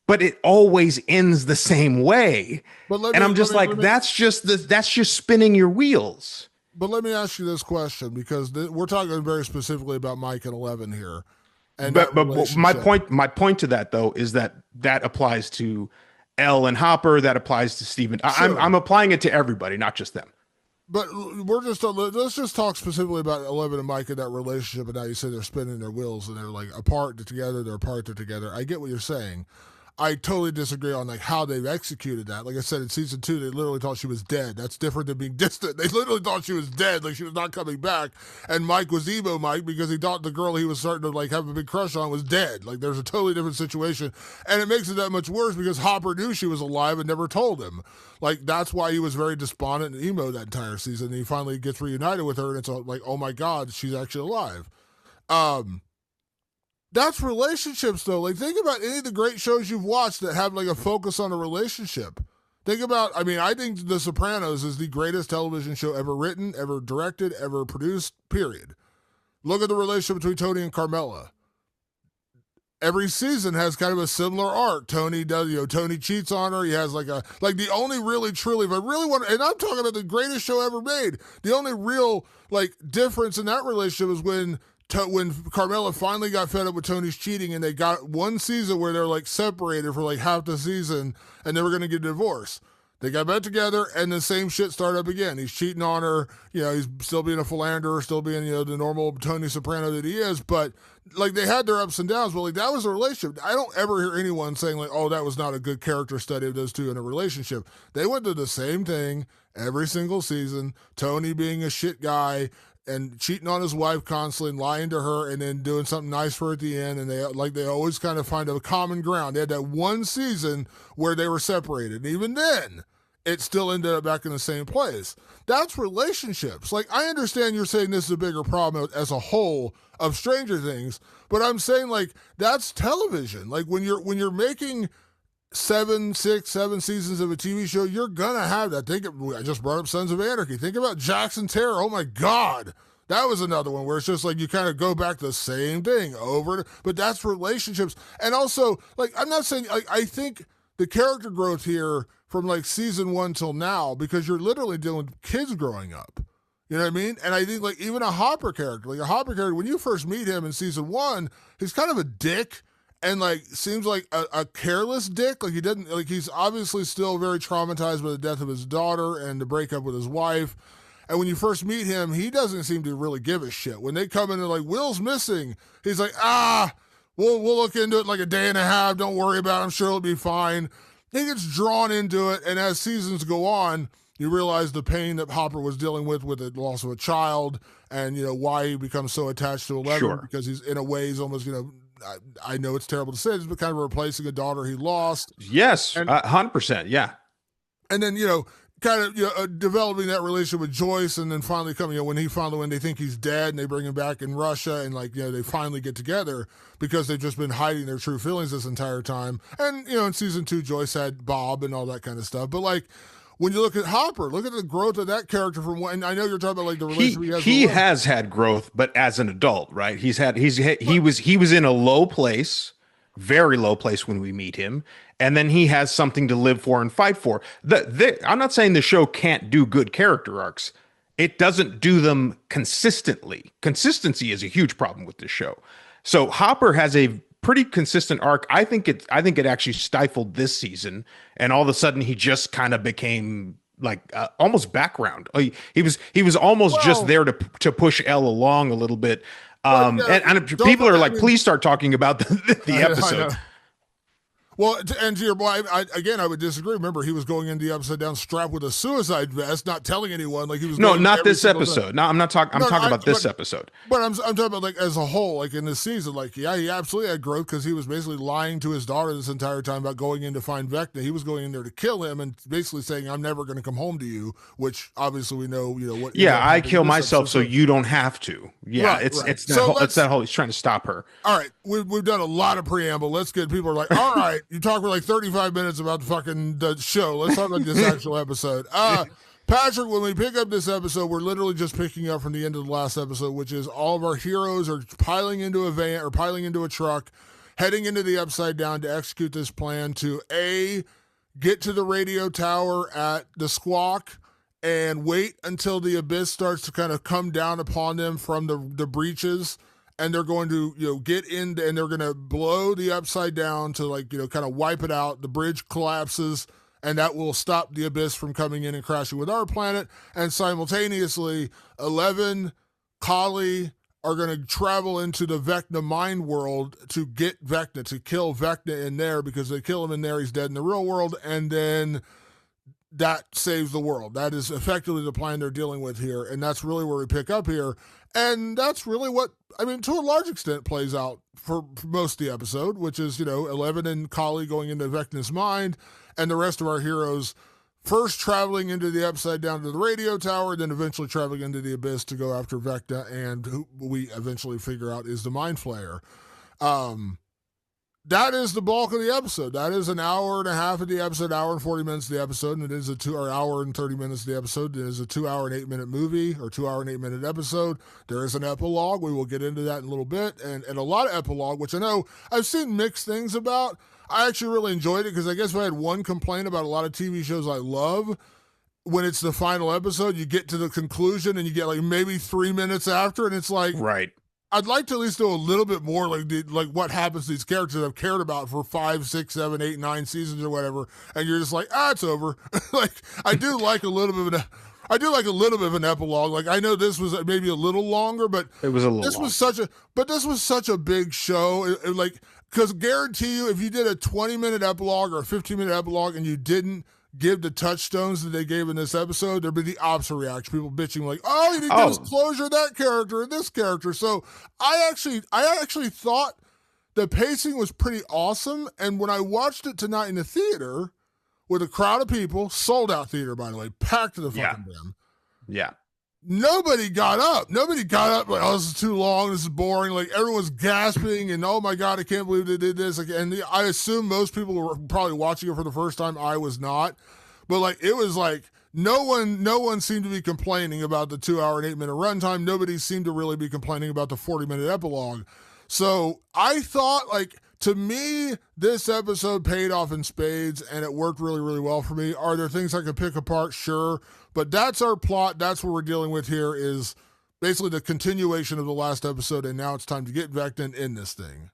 But it always ends the same way. I'm just like, that's just spinning your wheels. But let me ask you this question, because we're talking very specifically about Mike and 11 here. And but my point to that though is that applies to Elle and Hopper. That applies to Steven. Sure. I'm applying it to everybody, not just them. But let's just talk specifically about 11 and Mike and that relationship. And now you say they're spinning their wheels and they're like apart, they're together, they're apart, they're together. I get what you're saying. I totally disagree on like how they've executed that. Like I said, in season 2, they literally thought she was dead. That's different than being distant. They literally thought she was dead, like she was not coming back. And Mike was emo Mike because he thought the girl he was starting to like have a big crush on was dead. Like there's a totally different situation, and it makes it that much worse because Hopper knew she was alive and never told him. Like that's why he was very despondent and emo that entire season. And he finally gets reunited with her, and it's like, oh my god, she's actually alive. That's relationships, though. Like, think about any of the great shows you've watched that have, like, a focus on a relationship. Think about, I mean, I think The Sopranos is the greatest television show ever written, ever directed, ever produced, period. Look at the relationship between Tony and Carmela. Every season has kind of a similar arc. Tony does, Tony cheats on her. He has the only really, truly, if I really want, and I'm talking about the greatest show ever made, the only real, difference in that relationship is when Carmela finally got fed up with Tony's cheating, and they got one season where they're separated for half the season, and they were going to get a divorce. They got back together, and the same shit started up again. He's cheating on her. He's still being a philanderer, still being the normal Tony Soprano that he is. But they had their ups and downs. But that was a relationship. I don't ever hear anyone saying oh, that was not a good character study of those two in a relationship. They went through the same thing every single season. Tony being a shit guy and cheating on his wife constantly and lying to her and then doing something nice for her at the end. And they always kind of find a common ground. They had that one season where they were separated. And even then, it still ended up back in the same place. That's relationships. I understand you're saying this is a bigger problem as a whole of Stranger Things, but I'm saying that's television. When you're making 7 seasons of a TV show, you're gonna have that. I just brought up Sons of Anarchy. Think about Jackson Terror. Oh my God. That was another one where it's just you kind of go back to the same thing over, but that's relationships. And also, I'm not saying, I think the character growth here from season 1 till now, because you're literally dealing with kids growing up. You know what I mean? And I think even a Hopper character, when you first meet him in season 1, he's kind of a dick and seems like a careless dick. He doesn't, he's obviously still very traumatized by the death of his daughter and the breakup with his wife. And when you first meet him, he doesn't seem to really give a shit. When they come in and Will's missing, he's we'll look into it a day and a half. Don't worry about it. I'm sure it'll be fine. He gets drawn into it, and as seasons go on, you realize the pain that Hopper was dealing with the loss of a child, and why he becomes so attached to Eleven. Sure. Because he's in a way he's almost I know it's terrible to say this, but kind of replacing a daughter he lost. Yes, 100%. Yeah. And then developing that relationship with Joyce, and then finally coming when they think he's dead and they bring him back in Russia, and they finally get together because they've just been hiding their true feelings this entire time. And in season 2, Joyce had Bob and all that kind of stuff. But when you look at Hopper, look at the growth of that character from when. And I know you're talking about the relationship he has had growth, but as an adult, right? He was in a low place, very low place when we meet him, and then he has something to live for and fight for. I'm not saying the show can't do good character arcs. It doesn't do them consistently. Consistency is a huge problem with this show. So Hopper has a pretty consistent arc. I think it actually stifled this season, and all of a sudden he just kind of became almost background. He was almost just there to push Elle along a little bit. And people are please start talking about the episode. Well, and to your boy, I would disagree. Remember, he was going into the Upside Down strapped with a suicide vest, not telling anyone. He was. No, not this episode. No, I'm not talking. I'm talking about this episode. But I'm talking about as a whole, in this season. He absolutely had growth because he was basically lying to his daughter this entire time about going in to find Vecna. He was going in there to kill him and basically saying, "I'm never going to come home to you," which obviously we know. What? Yeah, I kill myself so you don't have to. Yeah, right, it's that whole. He's trying to stop her. All right, we've done a lot of preamble. Let's get people are all right. You talk for 35 minutes about the show. Let's talk about this actual episode. Patrick, when we pick up this episode, we're literally just picking up from the end of the last episode, which is all of our heroes are piling into a van or piling into a truck, heading into the Upside Down to execute this plan to get to the radio tower at the Squawk and wait until the abyss starts to kind of come down upon them from the breaches. And they're going to, get in and they're going to blow the Upside Down to kind of wipe it out. The bridge collapses and that will stop the abyss from coming in and crashing with our planet. And simultaneously, Eleven, Kali, are going to travel into the Vecna mind world to get Vecna, to kill Vecna in there, because they kill him in there, he's dead in the real world, and then that saves the world. That is effectively the plan they're dealing with here, and that's really where we pick up here. And that's really what, I mean, to a large extent, plays out for most of the episode, which is, you know, Eleven and Kali going into Vecna's mind, and the rest of our heroes first traveling into the Upside Down to the radio tower, then eventually traveling into the Abyss to go after Vecna, and who we eventually figure out is the Mind Flayer. That is the bulk of the episode. That is an hour and a half of the episode, hour and 40 minutes of the episode, and it is hour and 30 minutes of the episode. It is a 2 hour and 8 minute movie, or 2 hour and 8 minute episode. There is an epilogue. We will get into that in a little bit, and a lot of epilogue, which I know I've seen mixed things about. I actually really enjoyed it, because I guess if I had one complaint about a lot of TV shows I love, when it's the final episode, you get to the conclusion and you get like maybe 3 minutes after, and it's like, Right. I'd like to at least do a little bit more, like what happens to these characters I've cared about for 5, 6, 7, 8, 9 seasons or whatever, and you're just like, it's over. Like, I do like a little bit of an epilogue. Like, I know this was maybe a little longer, but It was a little this long. this was such a big show. Like, because guarantee you, if you did a 20-minute epilogue or a 15-minute epilogue and you didn't give the touchstones that they gave in this episode, there'd be the opposite reaction. People bitching like, you didn't give us closure, that character and this character. So I actually thought the pacing was pretty awesome. And when I watched it tonight in the theater with a crowd of people, sold out theater, by the way, packed to the fucking brim. Yeah. Nobody got up. Like, this is too long. This is boring. Like, everyone's gasping and, oh my God, I can't believe they did this. Like, and I assume most people were probably watching it for the first time. I was not. But like, it was like, no one seemed to be complaining about the 2 hour and 8 minute runtime. Nobody seemed to really be complaining about the 40-minute epilogue. So I thought, like, to me, this episode paid off in spades, and it worked really, really well for me. Are there things I could pick apart? Sure. But that's our plot. That's what we're dealing with here, is basically the continuation of the last episode, and now it's time to get Vecna in this thing.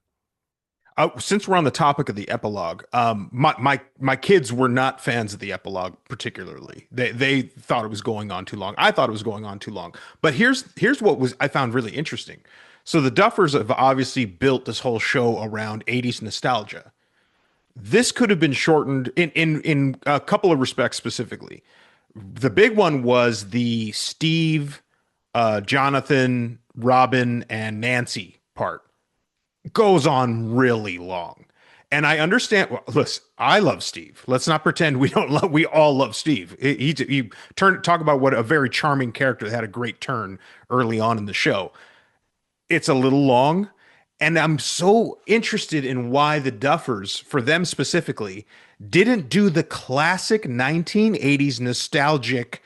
Since we're on the topic of the epilogue, my kids were not fans of the epilogue particularly. They thought it was going on too long. I thought it was going on too long. But here's what I found really interesting. So the Duffers have obviously built this whole show around 80s nostalgia. This could have been shortened in a couple of respects specifically. The big one was the Steve, Jonathan, Robin, and Nancy part. Goes on really long. And I understand. Well, listen, I love Steve. Let's not pretend we don't love. We all love Steve. Talk about what a very charming character that had a great turn early on in the show. It's a little long, and I'm so interested in why the Duffers, for them specifically, didn't do the classic 1980s nostalgic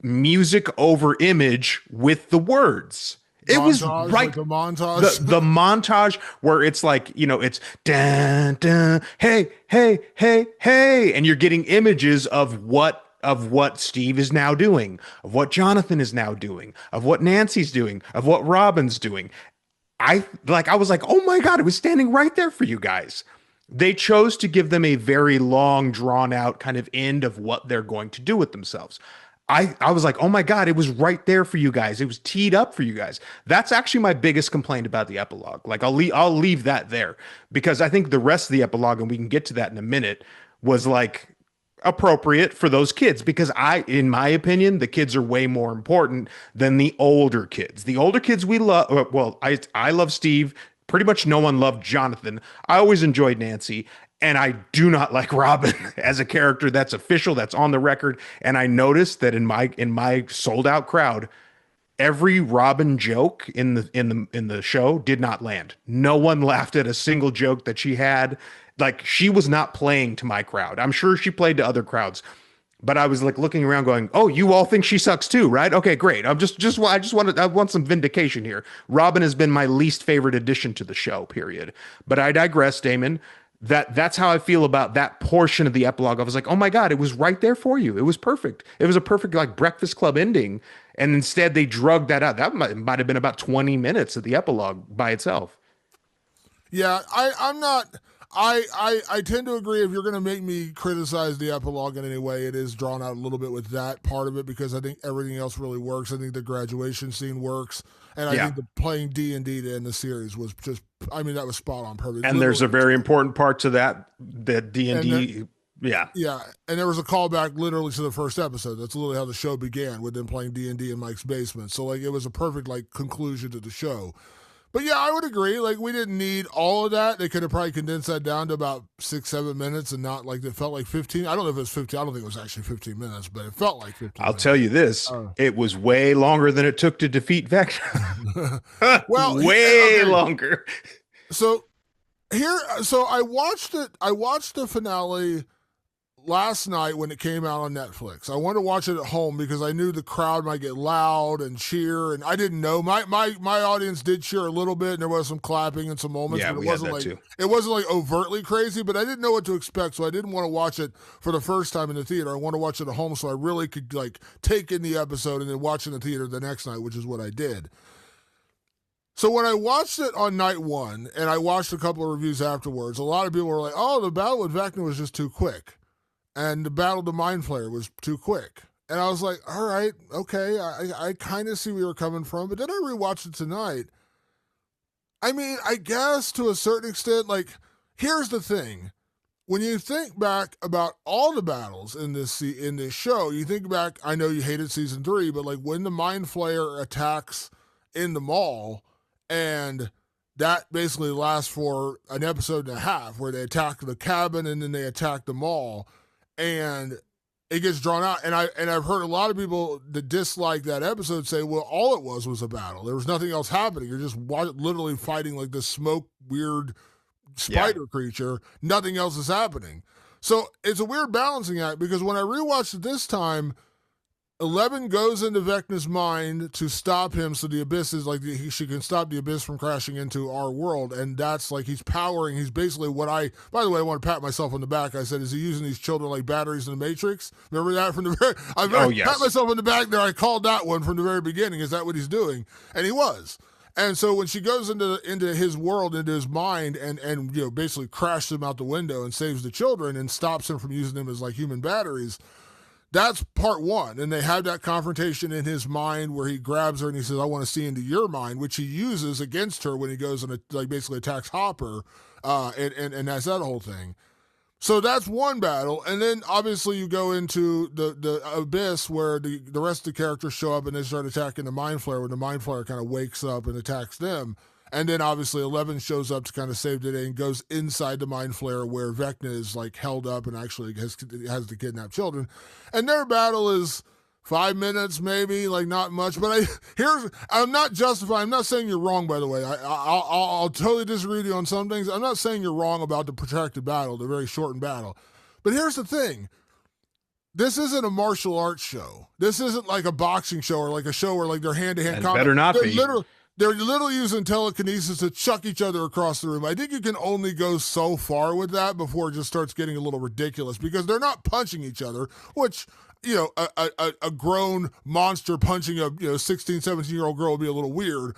music over image with the words. It was right. Like the montage. The montage where it's like, it's dun, dun, hey, hey, hey, hey. And you're getting images of what Steve is now doing, of what Jonathan is now doing, of what Nancy's doing, of what Robin's doing. I was like, oh my God, it was standing right there for you guys. They chose to give them a very long, drawn out kind of end of what they're going to do with themselves. I was like, oh my God, it was right there for you guys. It was teed up for you guys. That's actually my biggest complaint about the epilogue. Like, I'll leave that there, because I think the rest of the epilogue, and we can get to that in a minute, was like appropriate for those kids, because in my opinion, the kids are way more important than the older kids. The older kids we love. Well, I love Steve. Pretty much no one loved Jonathan. I always enjoyed Nancy. And I do not like Robin as a character. That's official. That's on the record. And I noticed that in my sold out crowd, every Robin joke in the show did not land. No one laughed at a single joke that she had. Like, she was not playing to my crowd. I'm sure she played to other crowds, but I was like looking around going, oh, you all think she sucks too, right? Okay, great. I want some vindication here. Robin has been my least favorite addition to the show, period. But I digress, Damon. That's how I feel about that portion of the epilogue. I was like, oh my God, it was right there for you. It was perfect. It was a perfect like Breakfast Club ending. And instead they drugged that out. That might have been about 20 minutes of the epilogue by itself. Yeah, I'm not. I tend to agree. If you're going to make me criticize the epilogue in any way, it is drawn out a little bit with that part of it, because I think everything else really works. I think the graduation scene works. And I Yeah. think the playing D&D to end the series was just, I mean, that was spot on perfect. And there's Literally, a very important part to that, that and there, D&D. Yeah. yeah, and there was a callback literally to the first episode. That's literally how the show began, with them playing D&D in Mike's basement. So like it was a perfect like conclusion to the show. But yeah, I would agree. Like we didn't need all of that. They could have probably condensed that down to about 6-7 minutes, and not like it felt like 15. I don't know if it was 15. I don't think it was actually 15 minutes, but it felt like 15 I'll tell minutes. you this, Uh, it was way longer than it took to defeat Vecna. well, Way okay. longer. So so I watched it. I watched the finale last night when it came out on Netflix. I wanted to watch it at home because I knew the crowd might get loud and cheer, and I didn't know. My audience did cheer a little bit, and there was some clapping and some moments, Yeah, but we had that too. it wasn't like overtly crazy. But I didn't know what to expect, so I didn't want to watch it for the first time in the theater. I want to watch it at home so I really could like take in the episode and then watch it in the theater the next night, which is what I did. So when I watched it on night one, and I watched a couple of reviews afterwards, a lot of people were like, "Oh, the battle with Vecna was just too quick." And the battle to Mind Flayer was too quick. And I was like, all right, okay, I kind of see where you're coming from. But then I rewatched it tonight. I mean, I guess to a certain extent, like, here's the thing. When you think back about all the battles in this show, you think back, I know you hated season 3, but like when the Mind Flayer attacks in the mall, and that basically lasts for an episode and a half, where they attack the cabin and then they attack the mall, and it gets drawn out. And I've heard a lot of people that dislike that episode say, well, all it was a battle. There was nothing else happening. You're just literally fighting like this smoke weird spider creature. Nothing else is happening. So it's a weird balancing act, because when I rewatched it this time, 11 goes into Vecna's mind to stop him, so the Abyss is like she can stop the Abyss from crashing into our world, and that's like he's basically what by the way, I want to pat myself on the back. I said, is he using these children like batteries in the Matrix? Remember that from the very, pat myself on the back there. I called that one from the very beginning. Is that what he's doing? And he was. And so when she goes into his world, into his mind, and basically crashes him out the window and saves the children and stops him from using them as like human batteries, that's part one. And they have that confrontation in his mind where he grabs her and he says, I want to see into your mind, which he uses against her when he goes and like basically attacks Hopper. And that's that whole thing. So that's one battle. And then obviously you go into the Abyss, where the rest of the characters show up and they start attacking the Mind Flayer, when the Mind Flayer kind of wakes up and attacks them. And then obviously 11 shows up to kind of save the day and goes inside the Mind Flayer, where Vecna is like held up and actually has to kidnap children. And their battle is 5 minutes, maybe, like not much. But I'm not justifying. I'm not saying you're wrong, by the way. I'll totally disagree with you on some things. I'm not saying you're wrong about the protracted battle, the very shortened battle. But here's the thing. This isn't a martial arts show. This isn't like a boxing show or like a show where like they're hand-to-hand combat. Better not be. They're literally using telekinesis to chuck each other across the room. I think you can only go so far with that before it just starts getting a little ridiculous, because they're not punching each other, which, a grown monster punching a 16, 17-year-old girl would be a little weird.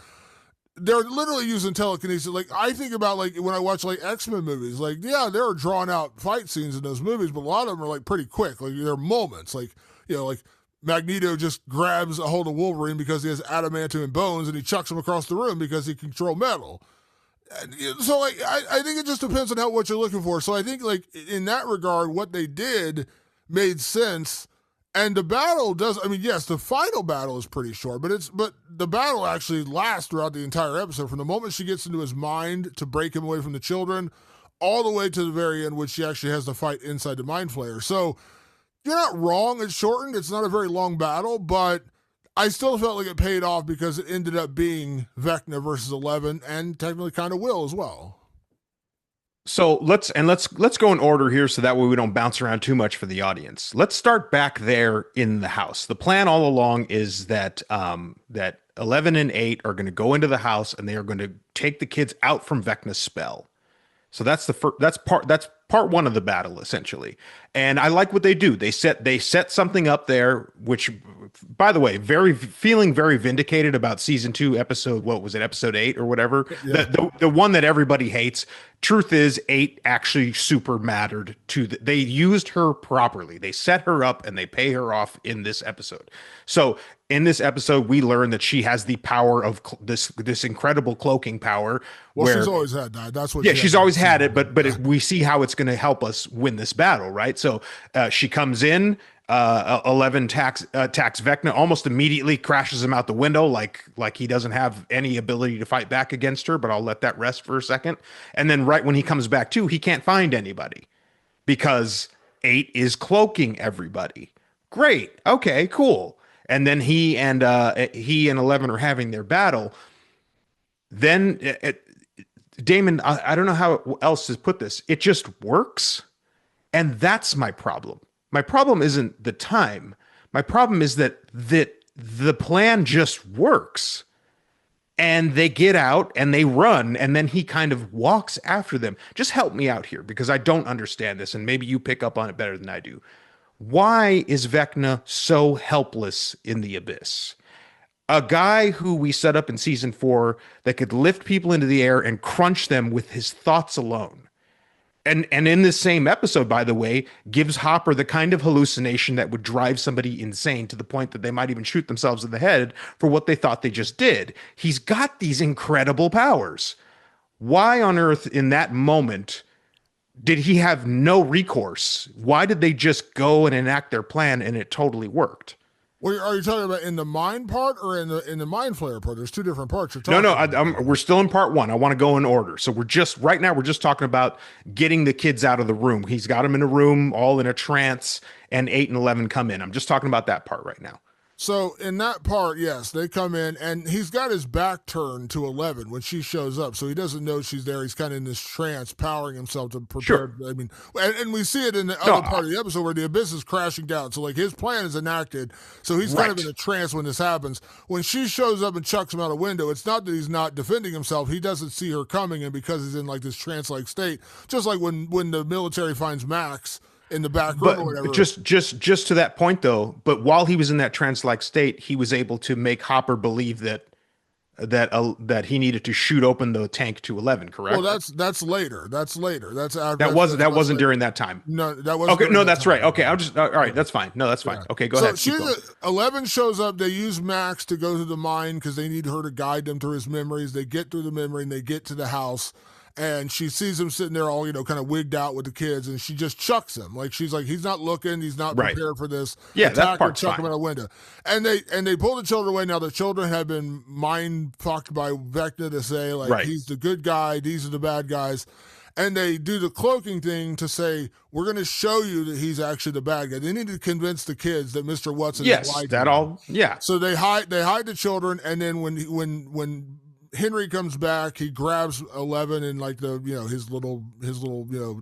They're literally using telekinesis. Like, I think about, like, when I watch, like, X-Men movies, like, yeah, there are drawn-out fight scenes in those movies, but a lot of them are, like, pretty quick. Like, they're moments. Like, like, Magneto just grabs a hold of Wolverine because he has adamantium bones, and he chucks him across the room because he can control metal. And so, like, I think it just depends on what you're looking for. So I think, like, in that regard, what they did made sense. And the battle does. I mean, yes, the final battle is pretty short, but the battle actually lasts throughout the entire episode, from the moment she gets into his mind to break him away from the children, all the way to the very end, when she actually has to fight inside the Mind Flayer. So you're not wrong. It's shortened. It's not a very long battle, but I still felt like it paid off because it ended up being Vecna versus 11, and technically kind of Will as well. So let's go in order here, so that way we don't bounce around too much for the audience. Let's start back there in the house. The plan all along is that that 11 and 8 are going to go into the house, and they are going to take the kids out from Vecna's spell. So that's part one of the battle essentially. And I like what they do. They set something up there, which, by the way, feeling very vindicated about season two, episode, what was it, episode 8 or whatever, Yeah. the one that everybody hates. Truth is, 8 actually super mattered they used her properly. They set her up and they pay her off in this episode. So in this episode, we learn that she has the power of this incredible cloaking power. Well, where she's always had that. That's what. yeah, she's always had it, but Yeah. we see how it's going to help us win this battle, right? So she comes in, 11 attacks Vecna, almost immediately crashes him out the window, like he doesn't have any ability to fight back against her. But I'll let that rest for a second. And then right when he comes back too, he can't find anybody because 8 is cloaking everybody. Great, okay, cool. And then he and 11 are having their battle. Then Damon, I don't know how else to put this. It just works. And that's my problem. My problem isn't the time. My problem is that the plan just works. And they get out and they run, and then he kind of walks after them. Just help me out here because I don't understand this, and maybe you pick up on it better than I do. Why is Vecna so helpless in the abyss? A guy who we set up in season 4 that could lift people into the air and crunch them with his thoughts alone. And in this same episode, by the way, gives Hopper the kind of hallucination that would drive somebody insane to the point that they might even shoot themselves in the head for what they thought they just did. He's got these incredible powers. Why on earth in that moment did he have no recourse? Why did they just go and enact their plan and it totally worked? Well, are you talking about in the mind part or in the mind flayer part? There's two different parts. You're No, talking no, we're still in part 1. I want to go in order. So right now we're just talking about getting the kids out of the room. He's got them in a room, all in a trance, and 8 and 11 come in. I'm just talking about that part right now. So in that part, yes, they come in and he's got his back turned to 11 when she shows up. So he doesn't know she's there. He's kind of in this trance, powering himself to prepare. Sure. I mean, and we see it in the other part of the episode where the abyss is crashing down. So like his plan is enacted. So he's kind of in a trance when this happens. When she shows up and chucks him out a window, it's not that he's not defending himself. He doesn't see her coming. And because he's in like this trance-like state, just like when the military finds Max in the back room or whatever. Just to that point though, but while he was in that trance-like state, he was able to make Hopper believe that he needed to shoot open the tank to 11, correct? Well, that's later. That's later. That wasn't during that time. No, that wasn't. Okay, no, that's right. Okay, I'll just all right, that's fine. No, that's fine. Okay, go ahead. So 11 shows up. They use Max to go to the mine because they need her to guide them through his memories. They get through the memory and they get to the house. And she sees him sitting there all, kind of wigged out with the kids, and she just chucks him. Like she's like, he's not looking, he's not prepared for this. Yeah, that part's chuck fine. him out a window. And they pull the children away. Now the children have been mind fucked by Vecna to say, like, he's the good guy, these are the bad guys. And they do the cloaking thing to say, we're going to show you that he's actually the bad guy. They need to convince the kids that Mr. Watson is lying. So they hide the children, and then when Henry comes back, he grabs 11 and like his little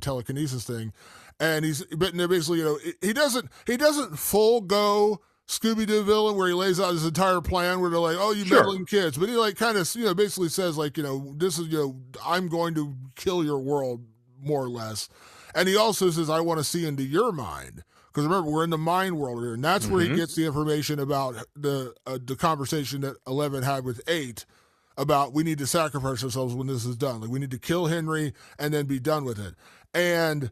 telekinesis thing, and basically he doesn't full go Scooby-Doo villain where he lays out his entire plan where they're like, oh, you meddling kids, but he like kind of basically says like this is I'm going to kill your world more or less, and he also says I want to see into your mind. Because remember, we're in the mind world here, and that's where he gets the information about the conversation that 11 had with 8 about we need to sacrifice ourselves when this is done. Like we need to kill Henry and then be done with it. And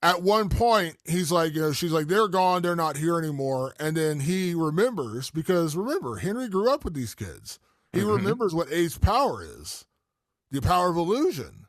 at one point, he's like, she's like, they're gone, they're not here anymore. And then he remembers, because remember, Henry grew up with these kids. He remembers what 8's power is, the power of illusion.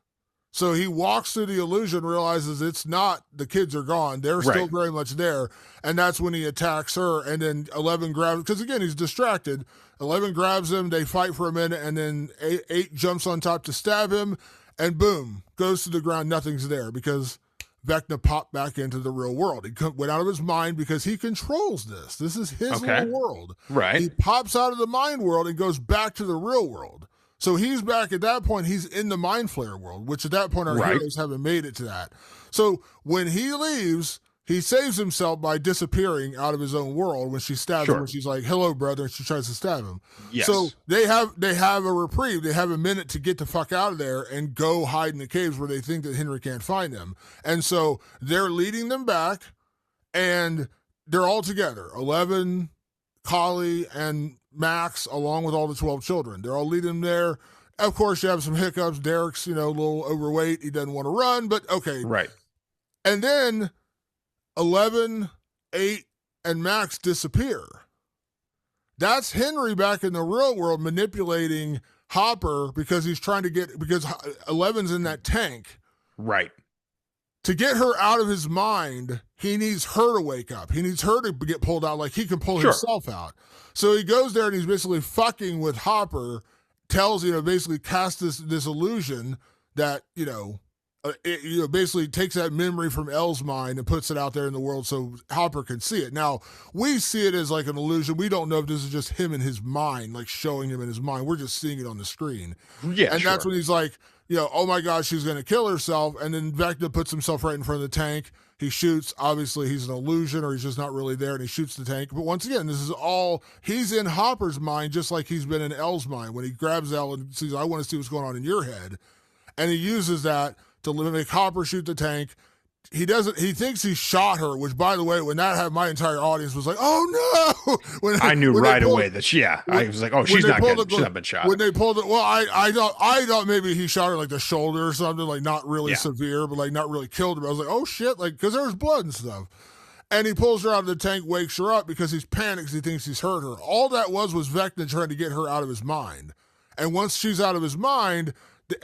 So he walks through the illusion, realizes it's not, the kids are gone. They're still very much there. And that's when he attacks her. And then 11 grabs, because again, he's distracted. 11 grabs him. They fight for a minute. And then 8 jumps on top to stab him. And boom, goes to the ground. Nothing's there because Vecna popped back into the real world. He went out of his mind because he controls this. This is his little world. Right. He pops out of the mind world and goes back to the real world. So he's back at that point. He's in the mind flayer world, which at that point our heroes haven't made it to that. So when he leaves, he saves himself by disappearing out of his own world when she stabs him, when Sure. she's like, "Hello, brother," and she tries to stab him. So Yes. they have a reprieve. They have a minute to get the fuck out of there and go hide in the caves where they think that Henry can't find them. And so they're leading them back, and they're all together. 11, Collie, and Max, along with all the 12 children. They're all leading them there. Of course, you have some hiccups. Derek's, a little overweight. He doesn't want to run, but okay. Right. And then 11, 8, and Max disappear. That's Henry back in the real world manipulating Hopper because he's trying to because 11's in that tank. Right. To get her out of his mind, he needs her to wake up. He needs her to get pulled out like he can pull himself out. So he goes there and he's basically fucking with Hopper, basically casts this illusion that, basically takes that memory from Elle's mind and puts it out there in the world so Hopper can see it. Now, we see it as like an illusion. We don't know if this is just him in his mind, like showing him in his mind. We're just seeing it on the screen. Yeah, and sure. that's when he's like, oh my gosh, she's going to kill herself. And then Vecna puts himself right in front of the tank. He shoots. Obviously, he's an illusion or he's just not really there, and he shoots the tank. But once again, this is all, he's in Hopper's mind just like he's been in Elle's mind. When he grabs Elle and says, I want to see what's going on in your head. And he uses that to make Hopper shoot the tank. He thinks he shot her, which, by the way, when that happened, my entire audience was like, oh no. I knew right away that I was like, oh, she's not been shot. When they pulled it, well, I thought maybe he shot her like the shoulder or something, like not really severe, but like not really killed her. I was like, oh shit, like, because there was blood and stuff. And he pulls her out of the tank, wakes her up because he's panicked. He thinks he's hurt her. All that was Vecna trying to get her out of his mind. And once she's out of his mind,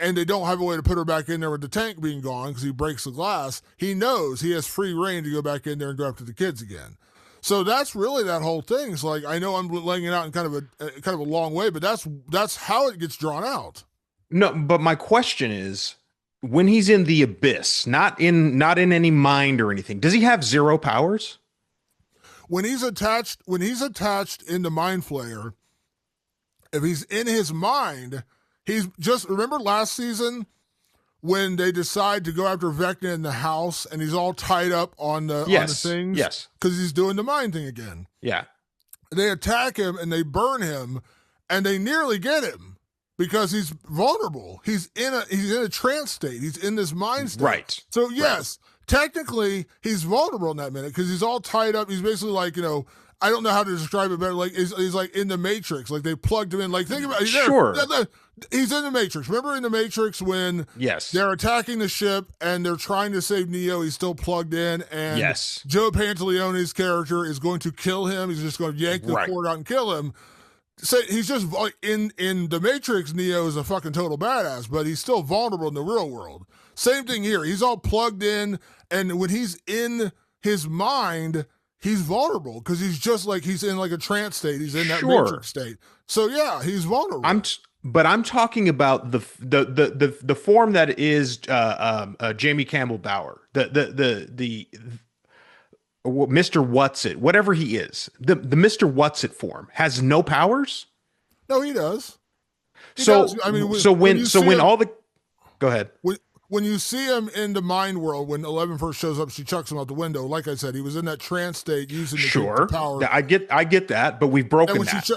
and they don't have a way to put her back in there with the tank being gone because he breaks the glass, he knows he has free reign to go back in there and go after the kids again. So that's really that whole thing. It's like, I know I'm laying it out in kind of a long way, but that's how it gets drawn out. No, but my question is, when he's in the abyss, not in any mind or anything, does he have zero powers? When he's attached in the Mind Flayer, if he's in his mind, he's just, remember last season when they decide to go after Vecna in the house and he's all tied up on the things? Yes. Because he's doing the mind thing again. Yeah. They attack him and they burn him and they nearly get him because he's vulnerable. He's in a trance state. He's in this mind state. Right. So yes, technically he's vulnerable in that minute because he's all tied up. He's basically like, I don't know how to describe it better. Like he's like in the Matrix. Like they plugged him in. Like think about it. Sure. He's in the Matrix. Remember in the Matrix when they're attacking the ship and they're trying to save Neo? He's still plugged in, and Joe Pantaleone's character is going to kill him. He's just going to yank the cord out and kill him. So he's just like in the Matrix. Neo is a fucking total badass, but he's still vulnerable in the real world. Same thing here. He's all plugged in, and when he's in his mind, he's vulnerable because he's just like he's in like a trance state. He's in that Matrix state. So yeah, he's vulnerable. But I'm talking about the form that is Jamie Campbell Bower, the Mr. What's-It, whatever he is, the Mr. What's-It form has no powers. No, he does. Go ahead. When you see him in the mind world, when 11 first shows up, she chucks him out the window. Like I said, he was in that trance state using the power. I get that, but we've broken that.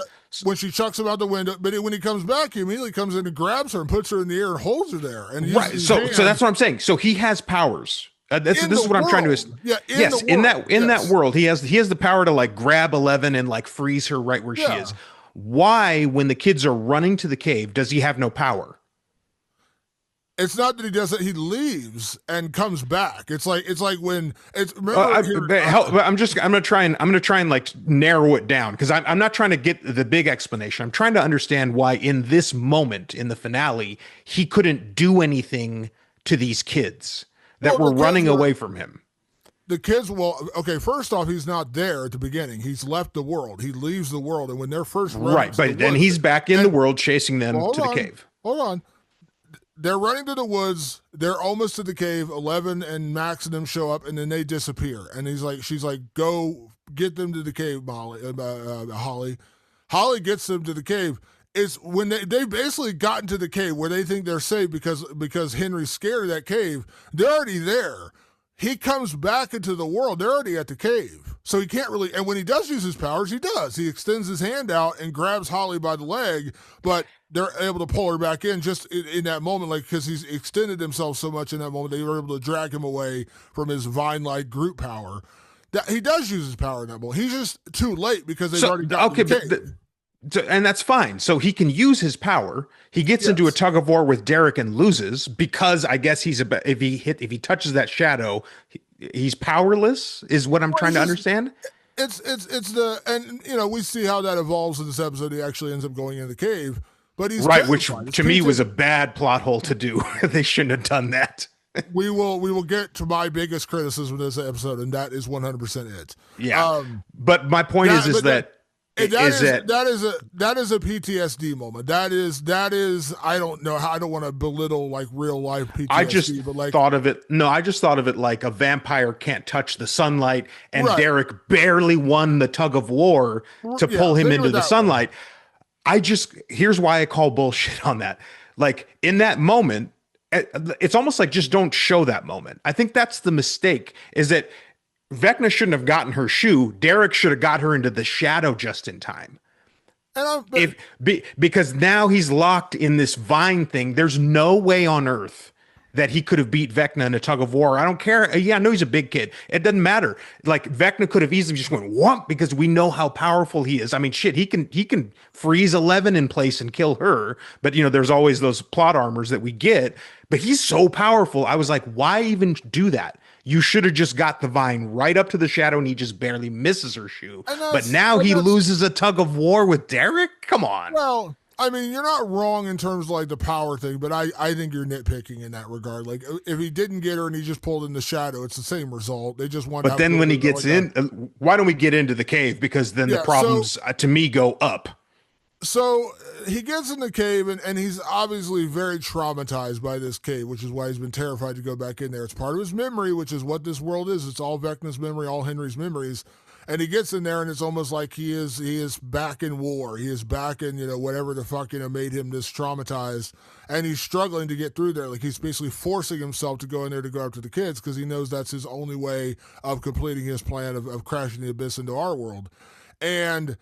When she chucks him out the window, but when he comes back, he immediately comes in and grabs her and puts her in the air and holds her there. And so that's what I'm saying. So he has powers. This is what I'm trying to. In that world, he has the power to like grab 11 and like freeze her right where she is. Why, when the kids are running to the cave, does he have no power? It's not that he does it; he leaves and comes back. It's like when it's. I'm gonna try and like narrow it down because I'm not trying to get the big explanation. I'm trying to understand why in this moment in the finale he couldn't do anything to these kids that were running away from him. The kids first off, he's not there at the beginning. He's left the world. He leaves the world, and when they're first running, but then he's back in the world chasing them to the cave. Hold on. They're running to the woods. They're almost to the cave. 11 and Max and them show up, and then they disappear. And she's like, go get them to the cave, Holly. Holly gets them to the cave. It's when they've basically gotten to the cave where they think they're safe because Henry's scared of that cave. They're already there. he comes back into the world. They're already at the cave. So he can't really, and when he does use his powers, he does. He extends his hand out and grabs Holly by the leg, but they're able to pull her back in just in that moment, like, because he's extended himself so much in that moment, they were able to drag him away from his vine-like group power. That he does use his power in that moment. He's just too late because they've already got the cave. And that's fine. So he can use his power. He gets into a tug of war with Derek and loses because I guess if he touches that shadow, he's powerless. Is what I'm trying to understand. It's and we see how that evolves in this episode. He actually ends up going in the cave, but he's right, which to me was a bad plot hole to do. They shouldn't have done that. we will get to my biggest criticism of this episode, and that is 100% it. Yeah, but my point is that. That is a PTSD moment. That is I don't know how, I don't want to belittle like real life PTSD. I just thought of it. No, I just thought of it like a vampire can't touch the sunlight, and Derek barely won the tug of war to pull him into the sunlight. Here's why I call bullshit on that. Like in that moment, it's almost like just don't show that moment. I think that's the mistake. Is that Vecna shouldn't have gotten her shoe. Derek should have got her into the shadow just in time. Because now he's locked in this vine thing. There's no way on earth that he could have beat Vecna in a tug of war. I don't care. Yeah, I know he's a big kid. It doesn't matter. Like Vecna could have easily just went whomp because we know how powerful he is. I mean, shit, he can freeze 11 in place and kill her. But there's always those plot armors that we get. But he's so powerful. I was like, why even do that? You should have just got the vine right up to the shadow and he just barely misses her shoe. But now he loses a tug of war with Derek? Come on. Well, I mean, you're not wrong in terms of like the power thing, but I think you're nitpicking in that regard. Like if he didn't get her and he just pulled in the shadow, it's the same result. They just want. But then when he gets in, why don't we get into the cave? Because then the problems to me go up. So he gets in the cave and he's obviously very traumatized by this cave, which is why he's been terrified to go back in there. It's part of his memory, which is what this world is. It's all Vecna's memory, all Henry's memories. And he gets in there and it's almost like he is back in war. He is back in, whatever the fuck, made him this traumatized. And he's struggling to get through there. Like he's basically forcing himself to go in there to go after the kids because he knows that's his only way of completing his plan of crashing the abyss into our world. And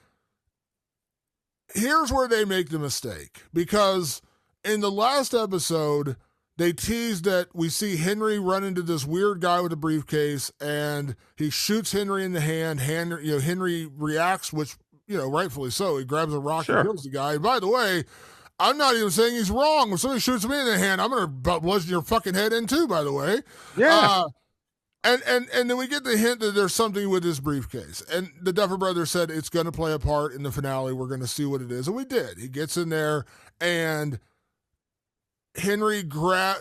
here's where they make the mistake, because in the last episode, they teased that we see Henry run into this weird guy with a briefcase and he shoots Henry in the hand. Henry reacts, which, rightfully so. He grabs a rock and kills the guy. And by the way, I'm not even saying he's wrong. When somebody shoots me in the hand, I'm going to bludgeon your fucking head in too, by the way. Yeah. And then we get the hint that there's something with this briefcase. And the Duffer Brothers said it's going to play a part in the finale. We're going to see what it is. And we did. He gets in there and Henry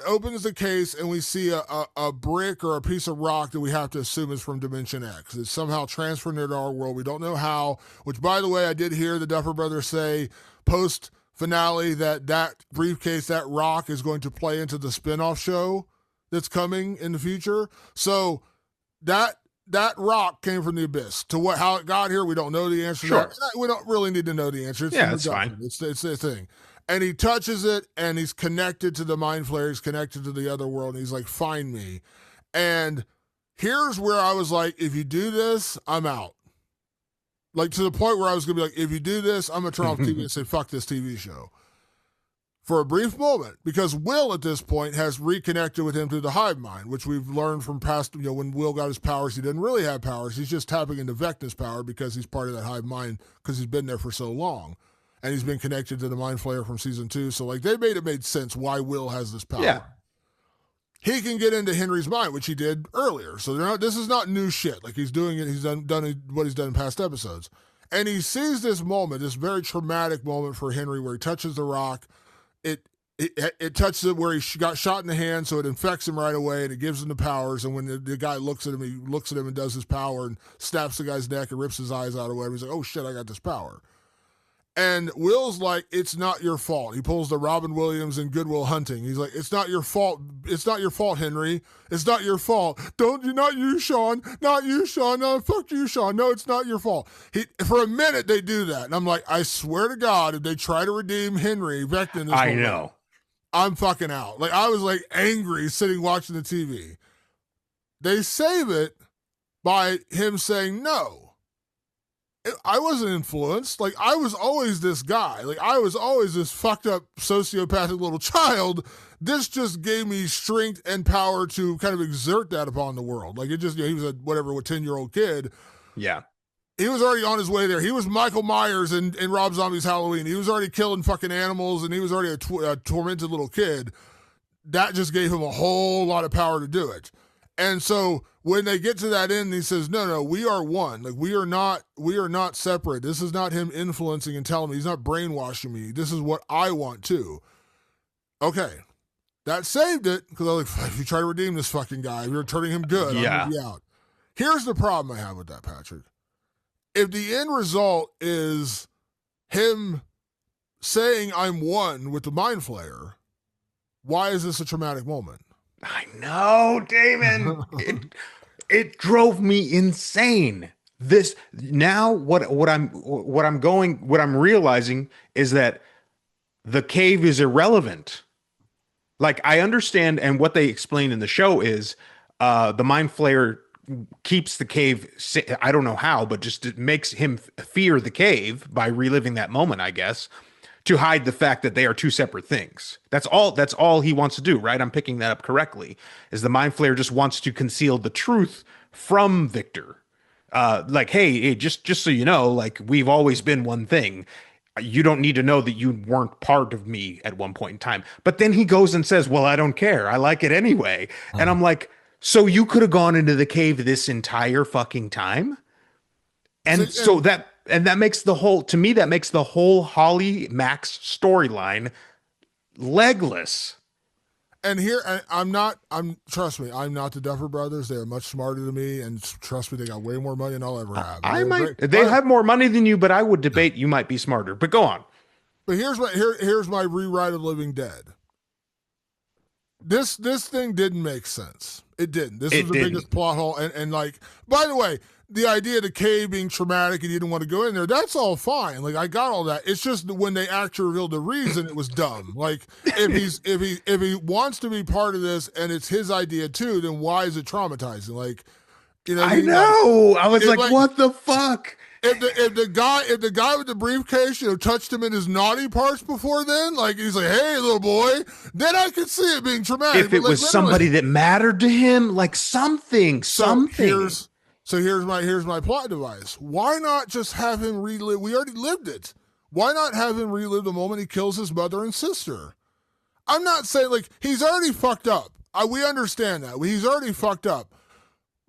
opens the case and we see a brick or a piece of rock that we have to assume is from Dimension X. It's somehow transferred into our world. We don't know how, which, by the way, I did hear the Duffer Brothers say post-finale that briefcase, that rock, is going to play into the spinoff show that's coming in the future. So that rock came from the abyss. How it got here, we don't know the answer. Sure. To that. We don't really need to know the answer. It's fine. It's a thing. And he touches it, and he's connected to the Mind Flayer. He's connected to the other world, and he's like, find me. And here's where I was like, if you do this, I'm out. Like, to the point where I was going to be like, if you do this, I'm going to turn off TV and say, fuck this TV show. For a brief moment, because Will at this point has reconnected with him through the hive mind, which we've learned from past, when Will got his powers, he didn't really have powers. He's just tapping into Vecna's power because he's part of that hive mind because he's been there for so long. And he's been connected to the Mind Flayer from season 2. So, like, they made sense why Will has this power. Yeah. He can get into Henry's mind, which he did earlier. So this is not new shit. Like, he's doing it. He's done what he's done in past episodes. And he sees this moment, this very traumatic moment for Henry where he touches the rock. It touches it where he got shot in the hand, so it infects him right away, and it gives him the powers. And when the guy looks at him, he looks at him and does his power and snaps the guy's neck and rips his eyes out or whatever. He's like, oh, shit, I got this power. And Will's like, it's not your fault. He pulls the Robin Williams in Good Will Hunting. He's like, it's not your fault. It's not your fault, Henry. It's not your fault. Not you, Sean. Not you, Sean. No, fuck you, Sean. No, it's not your fault. For a minute, they do that. And I'm like, I swear to God, if they try to redeem Henry Vecna in this I know. I'm fucking out. Like, I was like angry sitting watching the TV. They save it by him saying no. I wasn't influenced. Like, I was always this guy. Like, I was always this fucked up sociopathic little child. This just gave me strength and power to kind of exert that upon the world. Like, it just, he was a whatever, 10-year-old kid. Yeah. He was already on his way there. He was Michael Myers in Rob Zombie's Halloween. He was already killing fucking animals, and he was already a tormented little kid. That just gave him a whole lot of power to do it. And so when they get to that end, he says, no, we are one. Like, we are not separate. This is not him influencing and telling me. He's not brainwashing me. This is what I want too. Okay. That saved it, because I was like, if you try to redeem this fucking guy, if you're turning him good, I'm going to be out. Here's the problem I have with that, Patrick. If the end result is him saying I'm one with the Mind Flayer, why is this a traumatic moment? I know, Damon. it drove me insane. This now what I'm realizing is that the cave is irrelevant. Like, I understand, and what they explain in the show is the Mind Flayer keeps the cave. I don't know how, but just it makes him fear the cave by reliving that moment, I guess, to hide the fact that they are two separate things. That's all he wants to do, right? I'm picking that up correctly. Is the Mind Flayer just wants to conceal the truth from Victor? Like, hey, just so you know, like, we've always been one thing. You don't need to know that you weren't part of me at one point in time. But then he goes and says, well, I don't care. I like it anyway. And I'm like, so you could have gone into the cave this entire fucking time? And that makes the whole, to me, that makes the whole Holly Max storyline legless. And here, trust me, I'm not the Duffer Brothers. They're much smarter than me. And trust me, they got way more money than I'll ever have. They have more money than you, but I would debate you might be smarter. But go on. But here's my rewrite of Living Dead. This thing didn't make sense. It didn't. This was the biggest plot hole. And like, by the way, the idea of the cave being traumatic and you didn't want to go in there, that's all fine. Like, I got all that. It's just when they actually revealed the reason, it was dumb. Like, if he wants to be part of this and it's his idea too, then why is it traumatizing? Like, you know, I know. I was like, what the fuck? If the guy with the briefcase, touched him in his naughty parts before then, like, he's like, hey, little boy, then I could see it being traumatic. If it was somebody that mattered to him, like something. So here's my plot device. Why not just have him relive? We already lived it. Why not have him relive the moment he kills his mother and sister? I'm not saying, like, he's already fucked up. We understand that. He's already fucked up.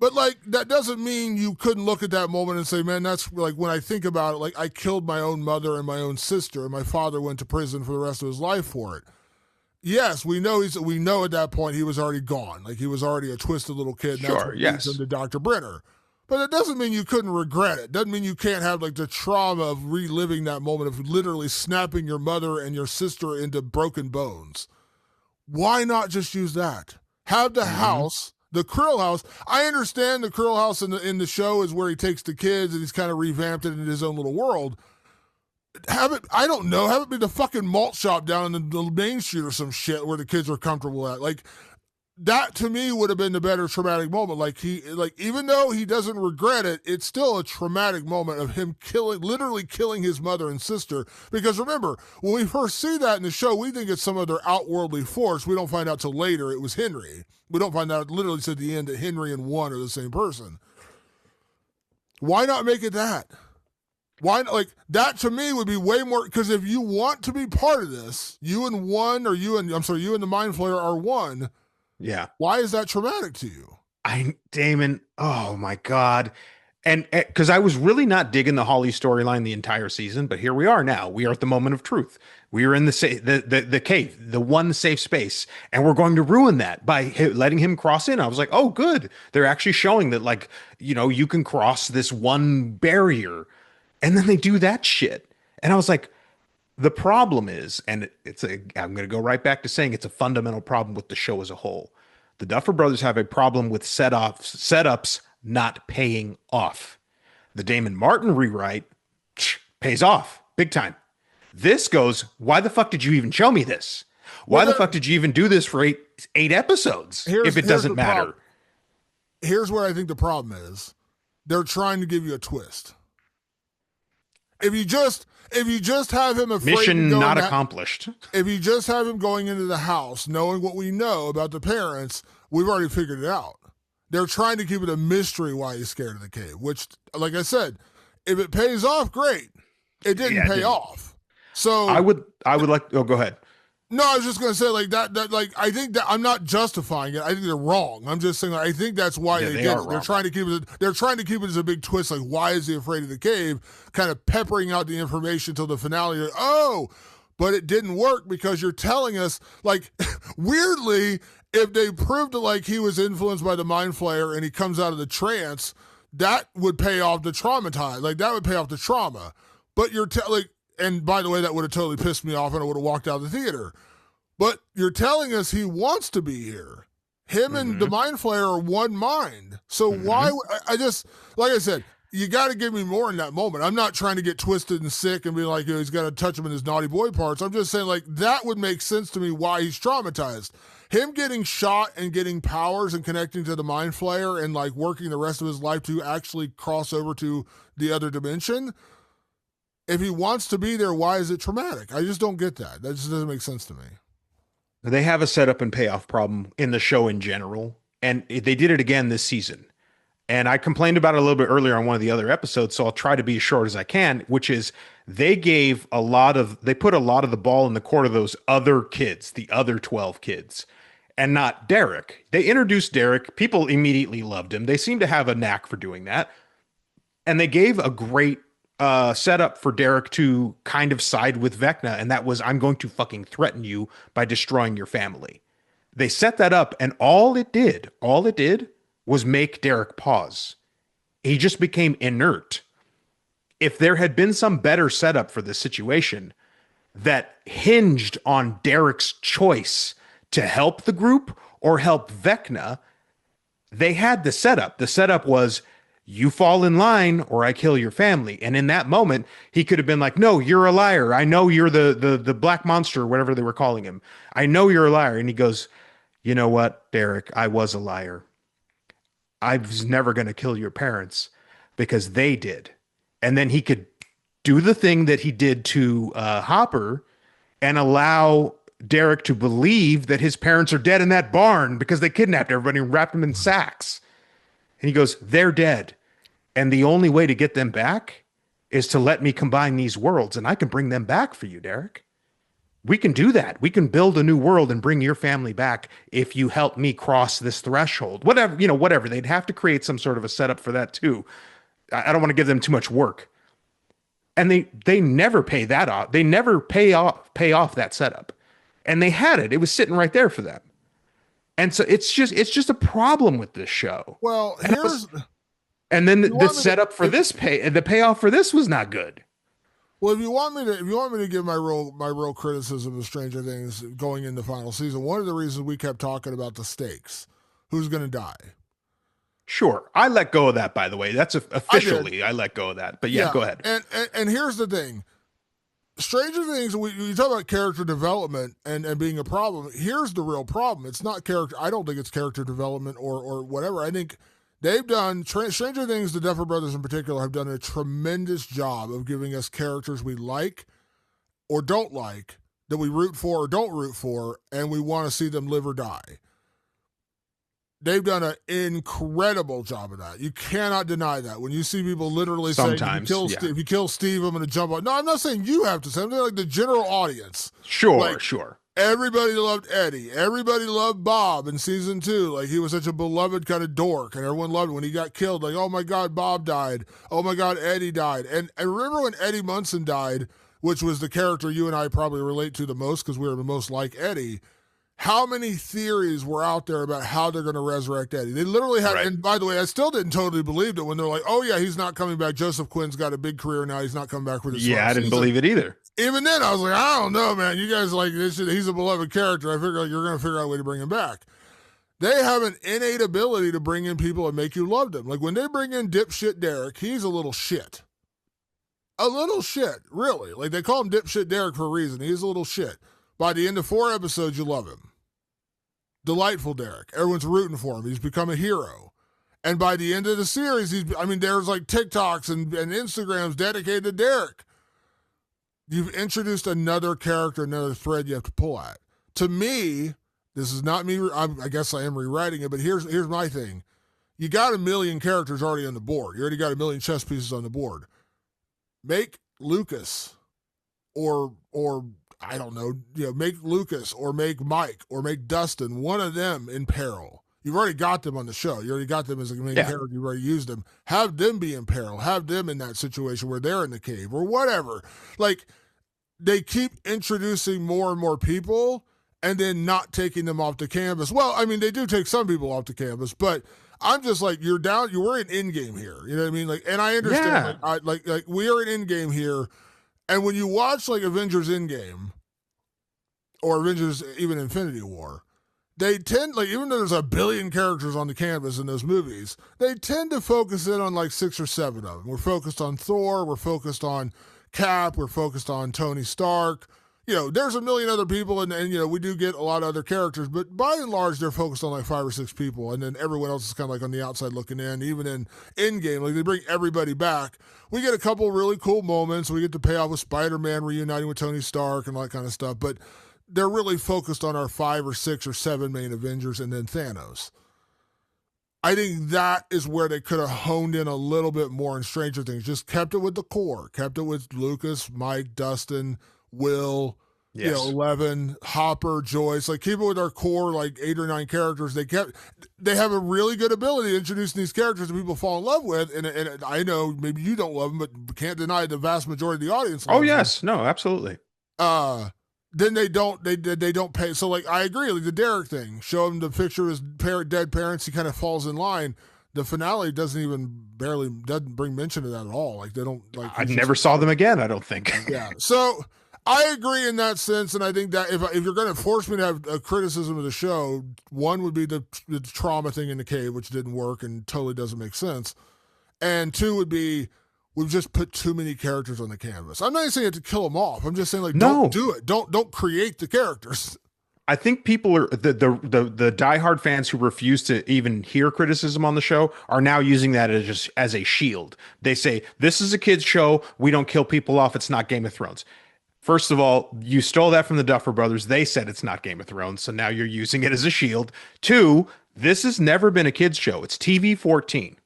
But, like, that doesn't mean you couldn't look at that moment and say, man, that's, like, when I think about it, like, I killed my own mother and my own sister, and my father went to prison for the rest of his life for it. Yes, we know at that point he was already gone. Like, he was already a twisted little kid. And sure, that's what leads him to Dr. Brenner. But it doesn't mean you couldn't regret it. Doesn't mean you can't have, like, the trauma of reliving that moment of literally snapping your mother and your sister into broken bones. Why not just use that? Have the house, the Krill house. I understand the Krill house in the show is where he takes the kids and he's kind of revamped it in his own little world. Have it be the fucking malt shop down in the Main Street or some shit where the kids are comfortable at. Like, that to me would have been the better traumatic moment. Like, even though he doesn't regret it, it's still a traumatic moment of him literally killing his mother and sister. Because remember, when we first see that in the show, we think it's some other outworldly force. We don't find out till later it was Henry. We don't find out, literally said at the end, that Henry and one are the same person. Why not make it that? Why, like, that to me would be way more, because if you want to be part of this, you and the Mind Flayer are one. Yeah. Why is that traumatic to you? Damon, oh my God. And because I was really not digging the Holly storyline the entire season, but here we are now. We are at the moment of truth. We are in the cave, the one safe space, and we're going to ruin that by letting him cross in. I was like, oh, good. They're actually showing that, like, you can cross this one barrier, and then they do that shit. And I was like, the problem is, and I'm going to go right back to saying it's a fundamental problem with the show as a whole. The Duffer Brothers have a problem with setups not paying off. The Damon Martin rewrite pays off big time. This goes, why the fuck did you even show me this? Why the fuck did you even do this for eight episodes if it doesn't matter? Here's where I think the problem is. They're trying to give you a twist. If you just have him afraid to Mission go in not that, accomplished. if you just have him going into the house, knowing what we know about the parents, we've already figured it out. They're trying to keep it a mystery why he's scared of the cave, which, like I said, if it pays off, great. It didn't pay off. So I would like, oh, go ahead. no, I was just gonna say like that like I think that I'm not justifying it. I think they're wrong. I'm just saying I think that's why they did it. They're trying to keep it. They're trying to keep it as a big twist. Like, why is he afraid of the cave? Kind of peppering out the information till the finale. Like, oh, but it didn't work because you're telling us like weirdly, if they proved it like he was influenced by the mind flayer and he comes out of the trance, that would pay off the traumatized. Like that would pay off the trauma. But you're like. And by the way, that would have totally pissed me off and I would have walked out of the theater. But you're telling us he wants to be here. Him and the Mind Flayer are one mind. So why? I just, like I said, you got to give me more in that moment. I'm not trying to get twisted and sick and be like, he's got to touch him in his naughty boy parts. I'm just saying, like, that would make sense to me why he's traumatized. Him getting shot and getting powers and connecting to the Mind Flayer and, like, working the rest of his life to actually cross over to the other dimension. If he wants to be there, why is it traumatic? I just don't get that. That just doesn't make sense to me. They have a setup and payoff problem in the show in general, and they did it again this season. And I complained about it a little bit earlier on one of the other episodes, so I'll try to be as short as I can, which is they put a lot of the ball in the court of those other kids, the other 12 kids, and not Derek. They introduced Derek. People immediately loved him. They seem to have a knack for doing that. And they gave a great set up for Derek to kind of side with Vecna, and that was, I'm going to fucking threaten you by destroying your family. They set that up, and all it did was make Derek pause. He just became inert. If there had been some better setup for this situation that hinged on Derek's choice to help the group or help Vecna, they had the setup. The setup was, you fall in line or I kill your family. And in that moment, he could have been like, no, you're a liar. I know you're the black monster, whatever they were calling him. I know you're a liar. And he goes, you know what, Derek, I was a liar. I was never going to kill your parents because they did. And then he could do the thing that he did to Hopper and allow Derek to believe that his parents are dead in that barn because they kidnapped everybody and wrapped them in sacks. And he goes, they're dead. And the only way to get them back is to let me combine these worlds, and I can bring them back for you, Derek. We can do that. We can build a new world and bring your family back if you help me cross this threshold. Whatever. They'd have to create some sort of a setup for that too. I don't want to give them too much work. And they never pay that off. They never pay off that setup. And they had it. It was sitting right there for them. And so it's just a problem with this show. Well, and then the setup for the payoff for this was not good. Well, if you want me to give my real criticism of Stranger Things going into final season, one of the reasons we kept talking about the stakes, who's going to die. Sure, I let go of that. By the way, that's officially I let go of that. But yeah, go ahead. And here's the thing: Stranger Things. We talk about character development and being a problem. Here's the real problem: it's not character. I don't think it's character development or whatever. I think they've done, Stranger Things, the Duffer Brothers in particular, have done a tremendous job of giving us characters we like or don't like, that we root for or don't root for, and we want to see them live or die. They've done an incredible job of that. You cannot deny that. When you see people literally saying, if you kill Steve, I'm going to jump on. No, I'm not saying you have to say it. I'm saying like the general audience. Sure. Everybody loved Eddie. Everybody loved Bob in season 2. Like, he was such a beloved kind of dork, and everyone loved him. When he got killed, like, oh my God, Bob died. Oh my God, Eddie died. And I remember when Eddie Munson died, which was the character you and I probably relate to the most because we were the most like Eddie. How many theories were out there about how they're going to resurrect Eddie? They literally had, and by the way, I still didn't totally believe it when they're like, oh yeah, he's not coming back. Joseph Quinn's got a big career now. He's not coming back for this. Yeah, I didn't believe it either. Even then, I was like, I don't know, man. You guys like this. He's a beloved character. I figure like you're going to figure out a way to bring him back. They have an innate ability to bring in people and make you love them. Like when they bring in dipshit Derek, he's a little shit. A little shit, really. Like they call him dipshit Derek for a reason. He's a little shit. By the end of 4 episodes, you love him. Delightful Derek. Everyone's rooting for him. He's become a hero. And by the end of the series, I mean, there's like TikToks and Instagrams dedicated to Derek. You've introduced another character, another thread you have to pull at. To me, this is not me. I guess I am rewriting it, but here's my thing. You got a million characters already on the board. You already got a million chess pieces on the board. Make Lucas, or I don't know, make Lucas or make Mike or make Dustin, one of them in peril. You've already got them on the show. You already got them as a main character. You've already used them. Have them be in peril. Have them in that situation where they're in the cave or whatever. Like, they keep introducing more and more people and then not taking them off the canvas. Well, I mean, they do take some people off the canvas, but I'm just like, we're in in game here. You know what I mean? Like, and I understand, like we are in Endgame here. And when you watch like Avengers Endgame or Avengers even Infinity War, they tend, like, even though there's a billion characters on the canvas in those movies, they tend to focus in on like 6 or 7 of them. We're focused on Thor. We're focused on Cap. We're focused on Tony Stark. There's a million other people, and we do get a lot of other characters, but by and large, they're focused on like 5 or 6 people, and then everyone else is kind of like on the outside looking in. Even in Endgame, like, they bring everybody back. We get a couple really cool moments. We get to pay off with Spider-Man reuniting with Tony Stark and all that kind of stuff, but they're really focused on our 5 or 6 or 7 main Avengers and then Thanos. I think that is where they could have honed in a little bit more in Stranger Things. Just kept it with the core, kept it with Lucas, Mike, Dustin, Will, Yes. 11, Hopper, Joyce. Like, keep it with our core, like 8 or 9 characters. They have a really good ability to introduce these characters that people fall in love with. And I know maybe you don't love them, but can't deny the vast majority of the audience loves Oh yes, them. no, absolutely. Then they don't pay. So, like, I agree, like the Derek thing, show him the picture of his dead parents, he kind of falls in line. The finale doesn't bring mention of that at all. Like, they don't, like, I never saw them again, I don't think. Yeah. So I agree in that sense, and I think that if you're going to force me to have a criticism of the show, one would be the trauma thing in the cave, which didn't work and totally doesn't make sense, and 2 would be, we've just put too many characters on the canvas. I'm not even saying you have to kill them off. I'm just saying, like, don't do it. Don't create the characters. I think people are the diehard fans who refuse to even hear criticism on the show are now using that as a shield. They say, this is a kids show. We don't kill people off. It's not Game of Thrones. First of all, you stole that from the Duffer Brothers. They said it's not Game of Thrones, so now you're using it as a shield. 2, this has never been a kids show. It's TV 14.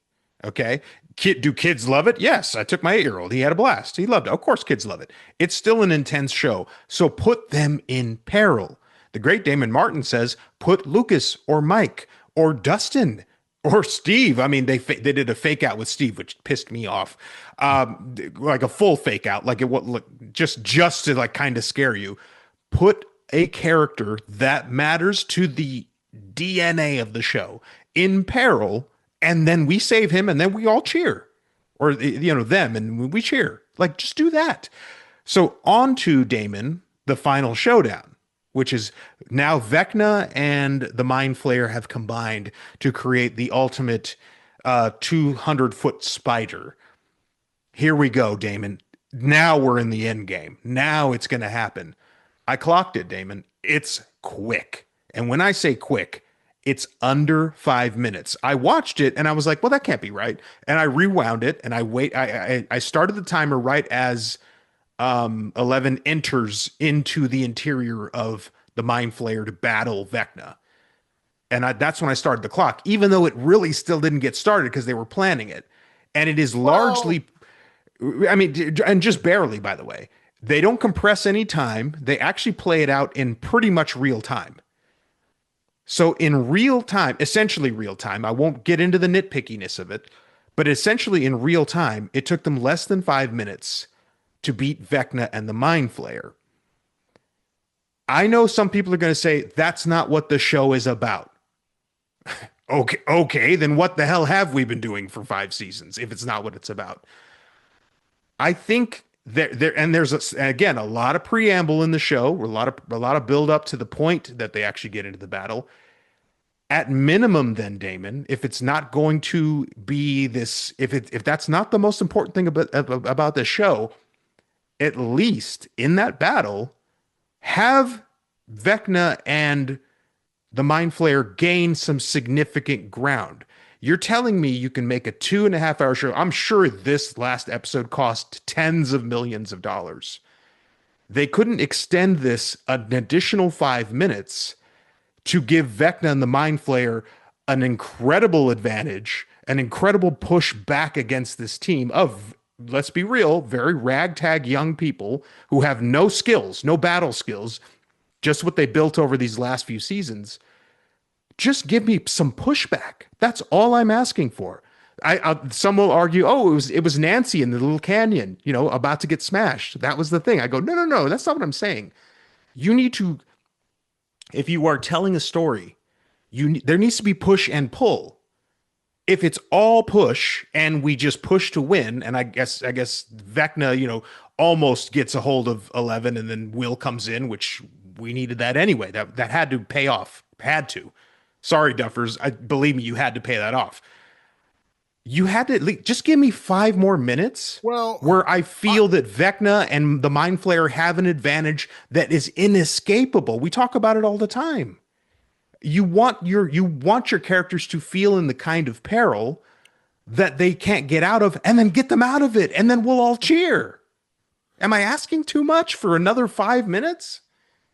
Okay? Do kids love it? Yes. I took my 8-year-old. He had a blast. He loved it. Of course, kids love it. It's still an intense show. So put them in peril. The great Damon Martin says, put Lucas or Mike or Dustin or Steve. I mean, they did a fake out with Steve, which pissed me off. Like a full fake out, like it would look just to like kind of scare you. Put a character that matters to the DNA of the show in peril, and then we save him, and then we all cheer, or them, and we cheer. Like, just do that. So on to Damon, the final showdown, which is now Vecna and the Mind Flayer have combined to create the ultimate 200-foot spider. Here we go, Damon. Now we're in the end game. Now it's going to happen. I clocked it, Damon. It's quick. And when I say quick, it's under 5 minutes. I watched it and I was like, well, that can't be right. And I rewound it and I started the timer right as 11 enters into the interior of the Mind Flayer to battle Vecna. And that's when I started the clock, even though it really still didn't get started because they were planning it. And it is largely, I mean, and just barely, by the way. They don't compress any time. They actually play it out in pretty much real time. So in real time, essentially real time, I won't get into the nitpickiness of it, but essentially in real time, it took them less than 5 minutes to beat Vecna and the Mind Flayer. I know some people are going to say that's not what the show is about. Okay, then what the hell have we been doing for 5 seasons if it's not what it's about? I think there's again a lot of preamble in the show, a lot of build up to the point that they actually get into the battle. At minimum, then, Damon, if it's not going to be this, if that's not the most important thing about the show, at least in that battle, have Vecna and the Mind Flayer gain some significant ground. You're telling me you can make a 2.5 hour show. I'm sure this last episode cost tens of millions of dollars. They couldn't extend this an additional 5 minutes to give Vecna and the Mind Flayer an incredible advantage, an incredible push back against this team of, let's be real, very ragtag young people who have no skills, no battle skills, just what they built over these last few seasons. Just give me some pushback. That's all I'm asking for. Some will argue, oh, it was Nancy in the little canyon, about to get smashed. That was the thing. I go, no, no, no, that's not what I'm saying. You need to, if you are telling a story, there needs to be push and pull. If it's all push and we just push to win, and I guess Vecna, almost gets a hold of 11, and then Will comes in, which we needed that anyway. That had to pay off. Had to. Sorry, Duffers. Believe me, you had to pay that off. You had to at least just give me 5 more minutes where I feel that Vecna and the Mind Flayer have an advantage that is inescapable. We talk about it all the time. You want your characters to feel in the kind of peril that they can't get out of, and then get them out of it, and then we'll all cheer. Am I asking too much for another 5 minutes?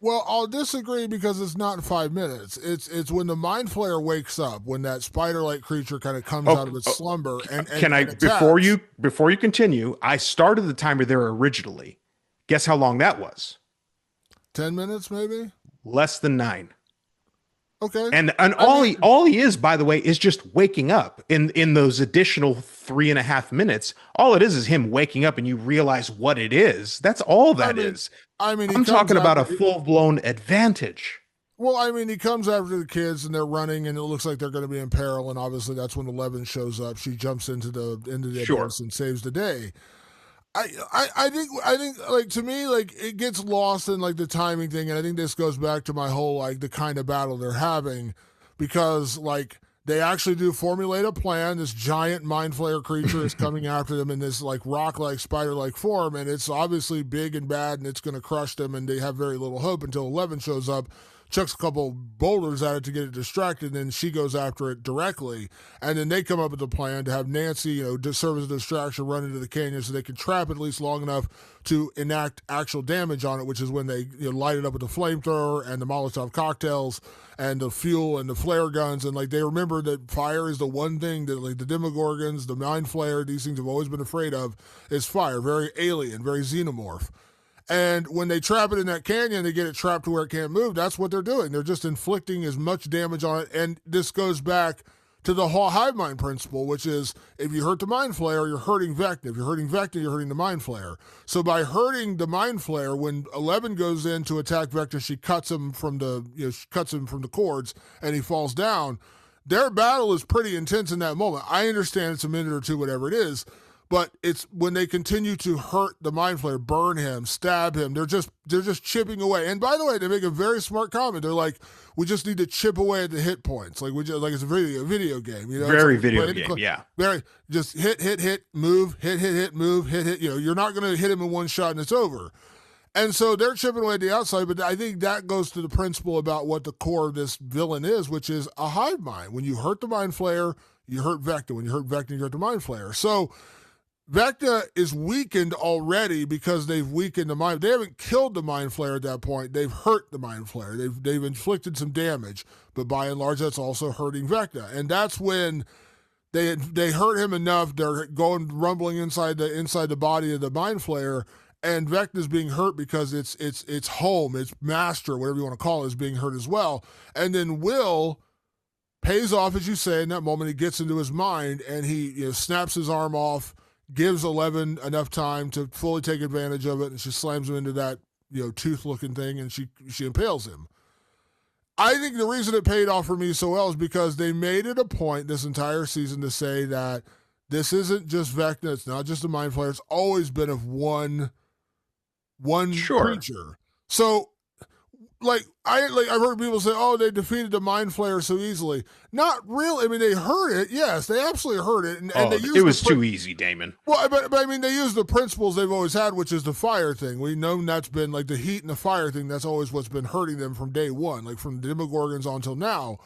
Well, I'll disagree because it's not 5 minutes. It's when the Mind Flayer wakes up, when that spider-like creature kind of comes out of its slumber. And can I, before you continue, I started the timer there originally. Guess how long that was? 10 minutes, maybe? Less than 9. Okay. And all he is, by the way, is just waking up in those additional 3.5 minutes. All it is him waking up, and you realize what it is. That's all that is. I'm talking about a full-blown advantage. Well, he comes after the kids, and they're running, and it looks like they're going to be in peril. And obviously, that's when 11 shows up. She jumps into the abyss and saves the day. I think like, to me, like, it gets lost in like the timing thing, and I think this goes back to my whole like the kind of battle they're having, because like they actually do formulate a plan. This giant Mind Flayer creature is coming after them in this like rock-like, spider-like form, and it's obviously big and bad, and it's going to crush them, and they have very little hope until 11 shows up, chucks a couple boulders at it to get it distracted, and then she goes after it directly. And then they come up with a plan to have Nancy, to serve as a distraction, run into the canyon so they can trap it at least long enough to enact actual damage on it, which is when they light it up with the flamethrower and the Molotov cocktails and the fuel and the flare guns. And like, they remember that fire is the one thing that like the Demogorgons, the Mind Flayer, these things have always been afraid of, is fire. Very alien, very xenomorph. And when they trap it in that canyon, they get it trapped to where it can't move. That's what they're doing. They're just inflicting as much damage on it. And this goes back to the whole hive mind principle, which is if you hurt the Mind Flayer, you're hurting Vecna. If you're hurting Vecna, you're hurting the Mind Flayer. So by hurting the Mind Flayer, when 11 goes in to attack Vecna, she cuts him from the cords, and he falls down. Their battle is pretty intense in that moment. I understand it's a minute or two, whatever it is. But it's when they continue to hurt the Mind Flayer, burn him, stab him, they're just chipping away. And by the way, they make a very smart comment. They're like, we just need to chip away at the hit points. Like it's a video game. Very video game, yeah. Very just hit, move, hit, move, hit. You're not going to hit him in one shot and it's over. And so they're chipping away at the outside, but I think that goes to the principle about what the core of this villain is, which is a hive mind. When you hurt the Mind Flayer, you hurt Vecna. When you hurt Vecna, you hurt the Mind Flayer. So Vecna is weakened already because they've weakened the Mind. They haven't killed the Mind Flayer at that point. They've hurt the Mind Flayer. They've inflicted some damage, but by and large, that's also hurting Vecna. And that's when they hurt him enough. They're going rumbling inside the body of the Mind Flayer, and Vecna's being hurt because its home, its master, whatever you want to call it, is being hurt as well. And then Will pays off, as you say, in that moment. He gets into his mind and he snaps his arm off, gives 11 enough time to fully take advantage of it, and she slams him into that tooth-looking thing, and she impales him. I think the reason it paid off for me so well is because they made it a point this entire season to say that this isn't just Vecna, it's not just a Mind Flayer, it's always been of one creature. So I've heard people say, "Oh, they defeated the Mind Flayer so easily." Not really. I mean, they hurt it. Yes, they absolutely hurt it. And they used it was too easy, Damon. Well, but I mean, they used the principles they've always had, which is the fire thing. We know that's been like the heat and the fire thing. That's always what's been hurting them from day one, like from the Demogorgons on until now.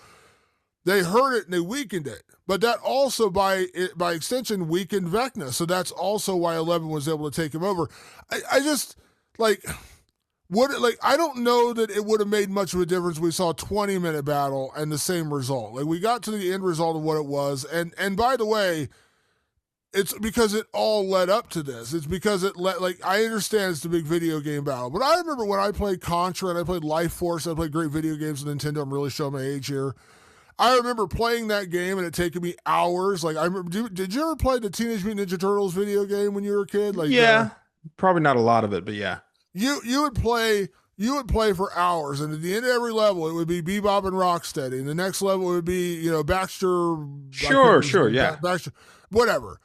They hurt it and they weakened it. But that also, by extension, weakened Vecna. So that's also why 11 was able to take him over. I just, like, I don't know that it would have made much of a difference. We saw a 20-minute battle and the same result. Like, we got to the end result of what it was. And by the way, it's because it all led up to this. It's because I understand it's the big video game battle, but I remember when I played Contra and I played Life Force, I played great video games on Nintendo. I'm really showing my age here. I remember playing that game and it taking me hours. Like, I remember, did you ever play the Teenage Mutant Ninja Turtles video game when you were a kid? Like, Yeah, probably not a lot of it, but yeah. You would play for hours, and at the end of every level, it would be Bebop and Rocksteady, and the next level would be Baxter. Sure, yeah, Baxter, whatever.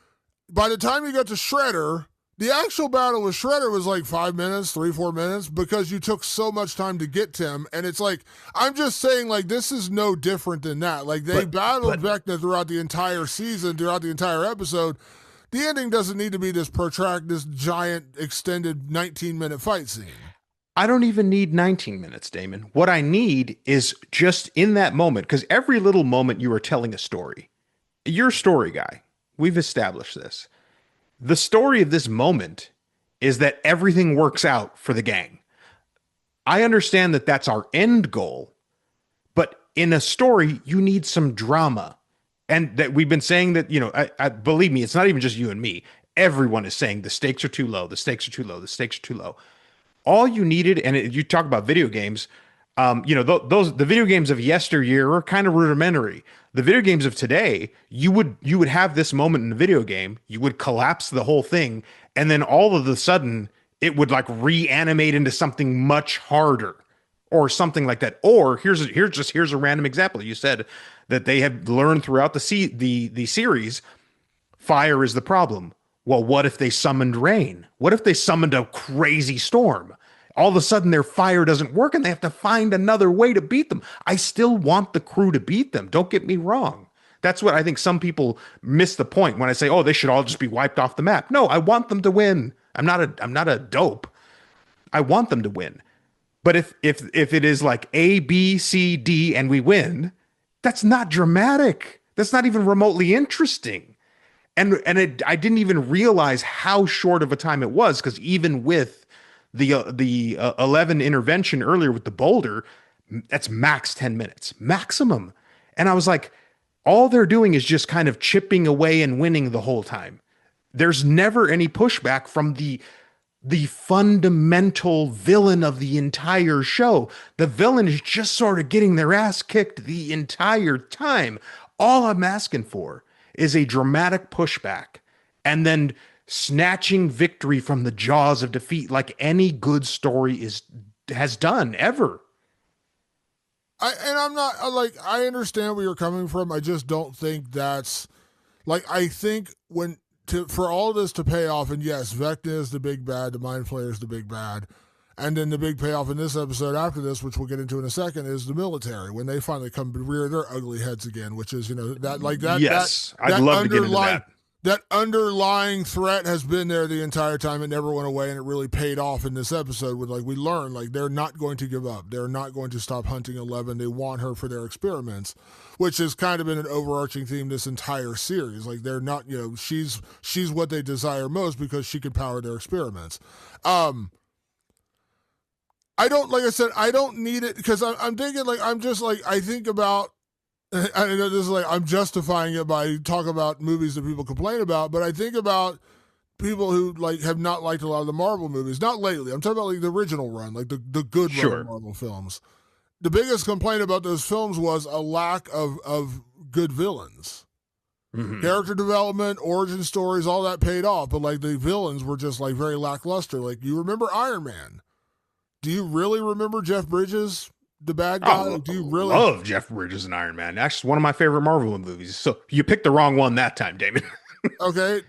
By the time you got to Shredder, the actual battle with Shredder was like 5 minutes, 3-4 minutes, because you took so much time to get to him. And it's like, I'm just saying, like, this is no different than that. Like, they battled Vecna throughout the entire season, throughout the entire episode. The ending doesn't need to be this giant, extended 19-minute fight scene. I don't even need 19 minutes, Damon. What I need is just in that moment, because every little moment you are telling a story. You're a story guy. We've established this. The story of this moment is that everything works out for the gang. I understand that that's our end goal, but in a story, you need some drama. And that we've been saying that, I believe me, it's not even just you and me. Everyone is saying the stakes are too low, the stakes are too low, the stakes are too low. All you needed, and you talk about video games, the video games of yesteryear are kind of rudimentary. The video games of today, you would have this moment in the video game, you would collapse the whole thing, and then all of a sudden it would like reanimate into something much harder or something like that. Or here's a random example. You said that they have learned throughout the series, fire is the problem. Well, what if they summoned rain? What if they summoned a crazy storm? All of a sudden their fire doesn't work and they have to find another way to beat them. I still want the crew to beat them. Don't get me wrong. That's what I think some people miss the point when I say, oh, they should all just be wiped off the map. No, I want them to win. I'm not a dope. I want them to win. But if it is like A, B, C, D, and we win, that's not dramatic. That's not even remotely interesting. And I didn't even realize how short of a time it was, because even with the 11 intervention earlier with the boulder, that's max 10 minutes maximum. And I was like, all they're doing is just kind of chipping away and winning the whole time. There's never any pushback from the fundamental villain of the entire show. The villain is just sort of getting their ass kicked the entire time. All I'm asking for is a dramatic pushback and then snatching victory from the jaws of defeat, like any good story has done ever. I understand where you're coming from. I just don't think that's like, I think for all of this to pay off, and yes, Vecna is the big bad, the Mind Flayer is the big bad, and then the big payoff in this episode after this, which we'll get into in a second, is the military, when they finally come to rear their ugly heads again, which is, Yes, I'd love to get into that. That underlying threat has been there the entire time. It never went away, and it really paid off in this episode with, like, we learned, like, they're not going to give up. They're not going to stop hunting 11. They want her for their experiments, which has kind of been an overarching theme this entire series. Like, they're not, she's what they desire most because she can power their experiments. I don't need it, because I'm thinking, like, I think about, I know this is like, I'm justifying it by talking about movies that people complain about, but I think about people who like have not liked a lot of the Marvel movies. Not lately. I'm talking about like the original run, like the good run of Marvel films. The biggest complaint about those films was a lack of good villains. Mm-hmm. Character development, origin stories, all that paid off, but like the villains were just like very lackluster. Like, you remember Iron Man? Do you really remember Jeff Bridges? The bad guy? Do you really love Jeff Bridges and Iron Man? Actually, one of my favorite Marvel movies. So you picked the wrong one that time, Damon. Okay.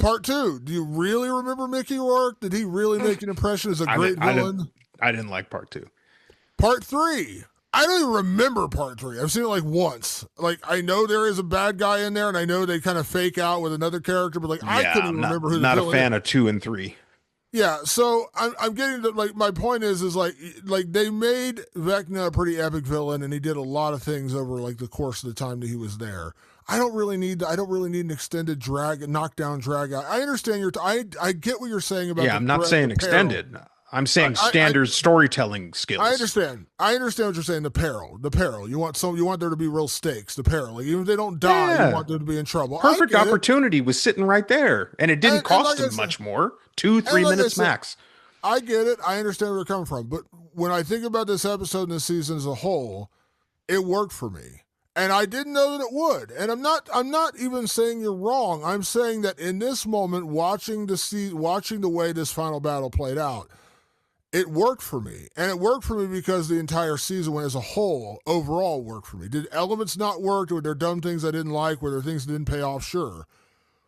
Part 2. Do you really remember Mickey Rourke? Did he really make an impression as a great villain? I didn't like Part 2. Part 3. I don't even remember Part 3. I've seen it like once. Like, I know there is a bad guy in there, and I know they kind of fake out with another character, but like, I couldn't remember who the villain is. Not a fan of 2 and 3. Yeah, so I'm getting to like my point is like they made Vecna a pretty epic villain, and he did a lot of things over like the course of the time that he was there. I don't really need an extended knockdown drag out. I understand I get what you're saying about Yeah, I'm not the saying peril. extended. I'm I, saying I I standard storytelling I skills. understand. I understand what you're saying. The peril. You want there to be real stakes. The peril. Like even if they don't die, you Yeah. want them to be in trouble. I Perfect get it. opportunity was sitting right there. And it didn't And cost like I them said, much more. Two, and three like I minutes said, max. I get it. I understand where they're coming from. But when I think about this episode and this season as a whole, it worked for me. And I didn't know that it would. And I'm not even saying you're wrong. I'm saying that in this moment, watching the way this final battle played out, it worked for me. And it worked for me because the entire season went as a whole, overall worked for me. Did elements not work? Were there dumb things I didn't like? Were there things that didn't pay off? Sure.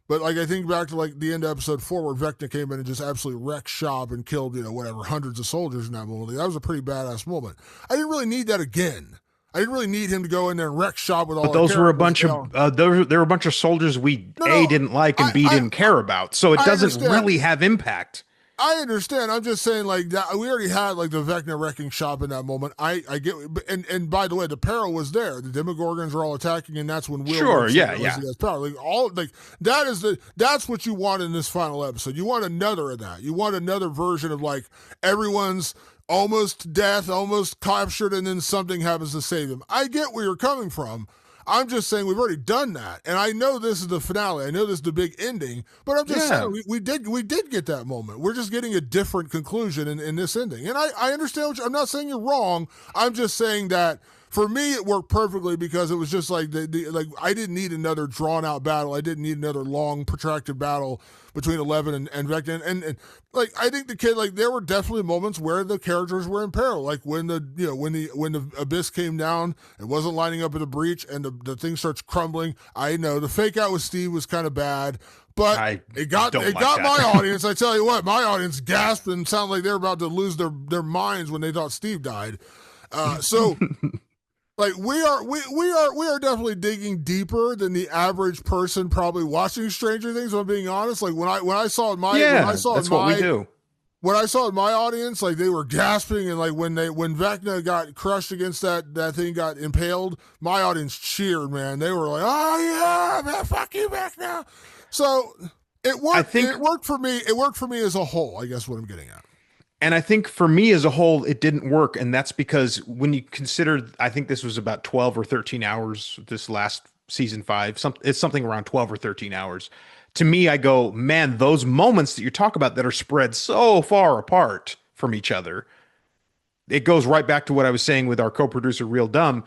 But like I think back to like the end of episode 4 where Vecna came in and just absolutely wrecked shop and killed, whatever, hundreds of soldiers in that moment. That was a pretty badass moment. I didn't really need that again. I didn't really need him to go in there and wreck shop with all But our those were a characters. bunch of there were a bunch of soldiers we No, A no, didn't like and I, B I, didn't care about. So it I doesn't understand. really have impact. I understand. I'm just saying, like that. We already had like the Vecna wrecking shop in that moment. I get, and by the way, the peril was there. The Demogorgons are all attacking, and that's when Will Sure, wakes yeah, up, yeah. he has power. Like all, like that's what you want in this final episode. You want another of that. You want another version of like everyone's almost death, almost captured, and then something happens to save them. I get where you're coming from. I'm just saying we've already done that, and I know this is the finale. I know this is the big ending, but I'm just Yeah. saying we did get that moment. We're just getting a different conclusion in this ending, and I understand. I'm not saying you're wrong. I'm just saying that for me it worked perfectly because it was just like like I didn't need another drawn out battle. I didn't need another long protracted battle between Eleven and Vecna. And like I think the kid, like there were definitely moments where the characters were in peril, like when when the abyss came down, it wasn't lining up at the breach, and the thing starts crumbling. I know the fake out with Steve was kind of bad. But I it got don't like my that. audience. I tell you what, my audience gasped and sounded like they were about to lose their minds when they thought Steve died. So like we are definitely digging deeper than the average person probably watching Stranger Things. If I'm being honest, like when I saw in my Yeah, that's what we do. when I saw in my audience, like they were gasping, and like when Vecna got crushed against that thing, got impaled, my audience cheered, man. They were like, "Oh yeah, man, fuck you, Vecna." So it worked. I think It worked for me. It worked for me as a whole. I guess what I'm getting at. And I think for me as a whole, it didn't work. And that's because when you consider, I think this was about 12 or 13 hours, this last season five, it's something around 12 or 13 hours. To me, I go, man, those moments that you talk about that are spread so far apart from each other, it goes right back to what I was saying with our co-producer, Real Dumb.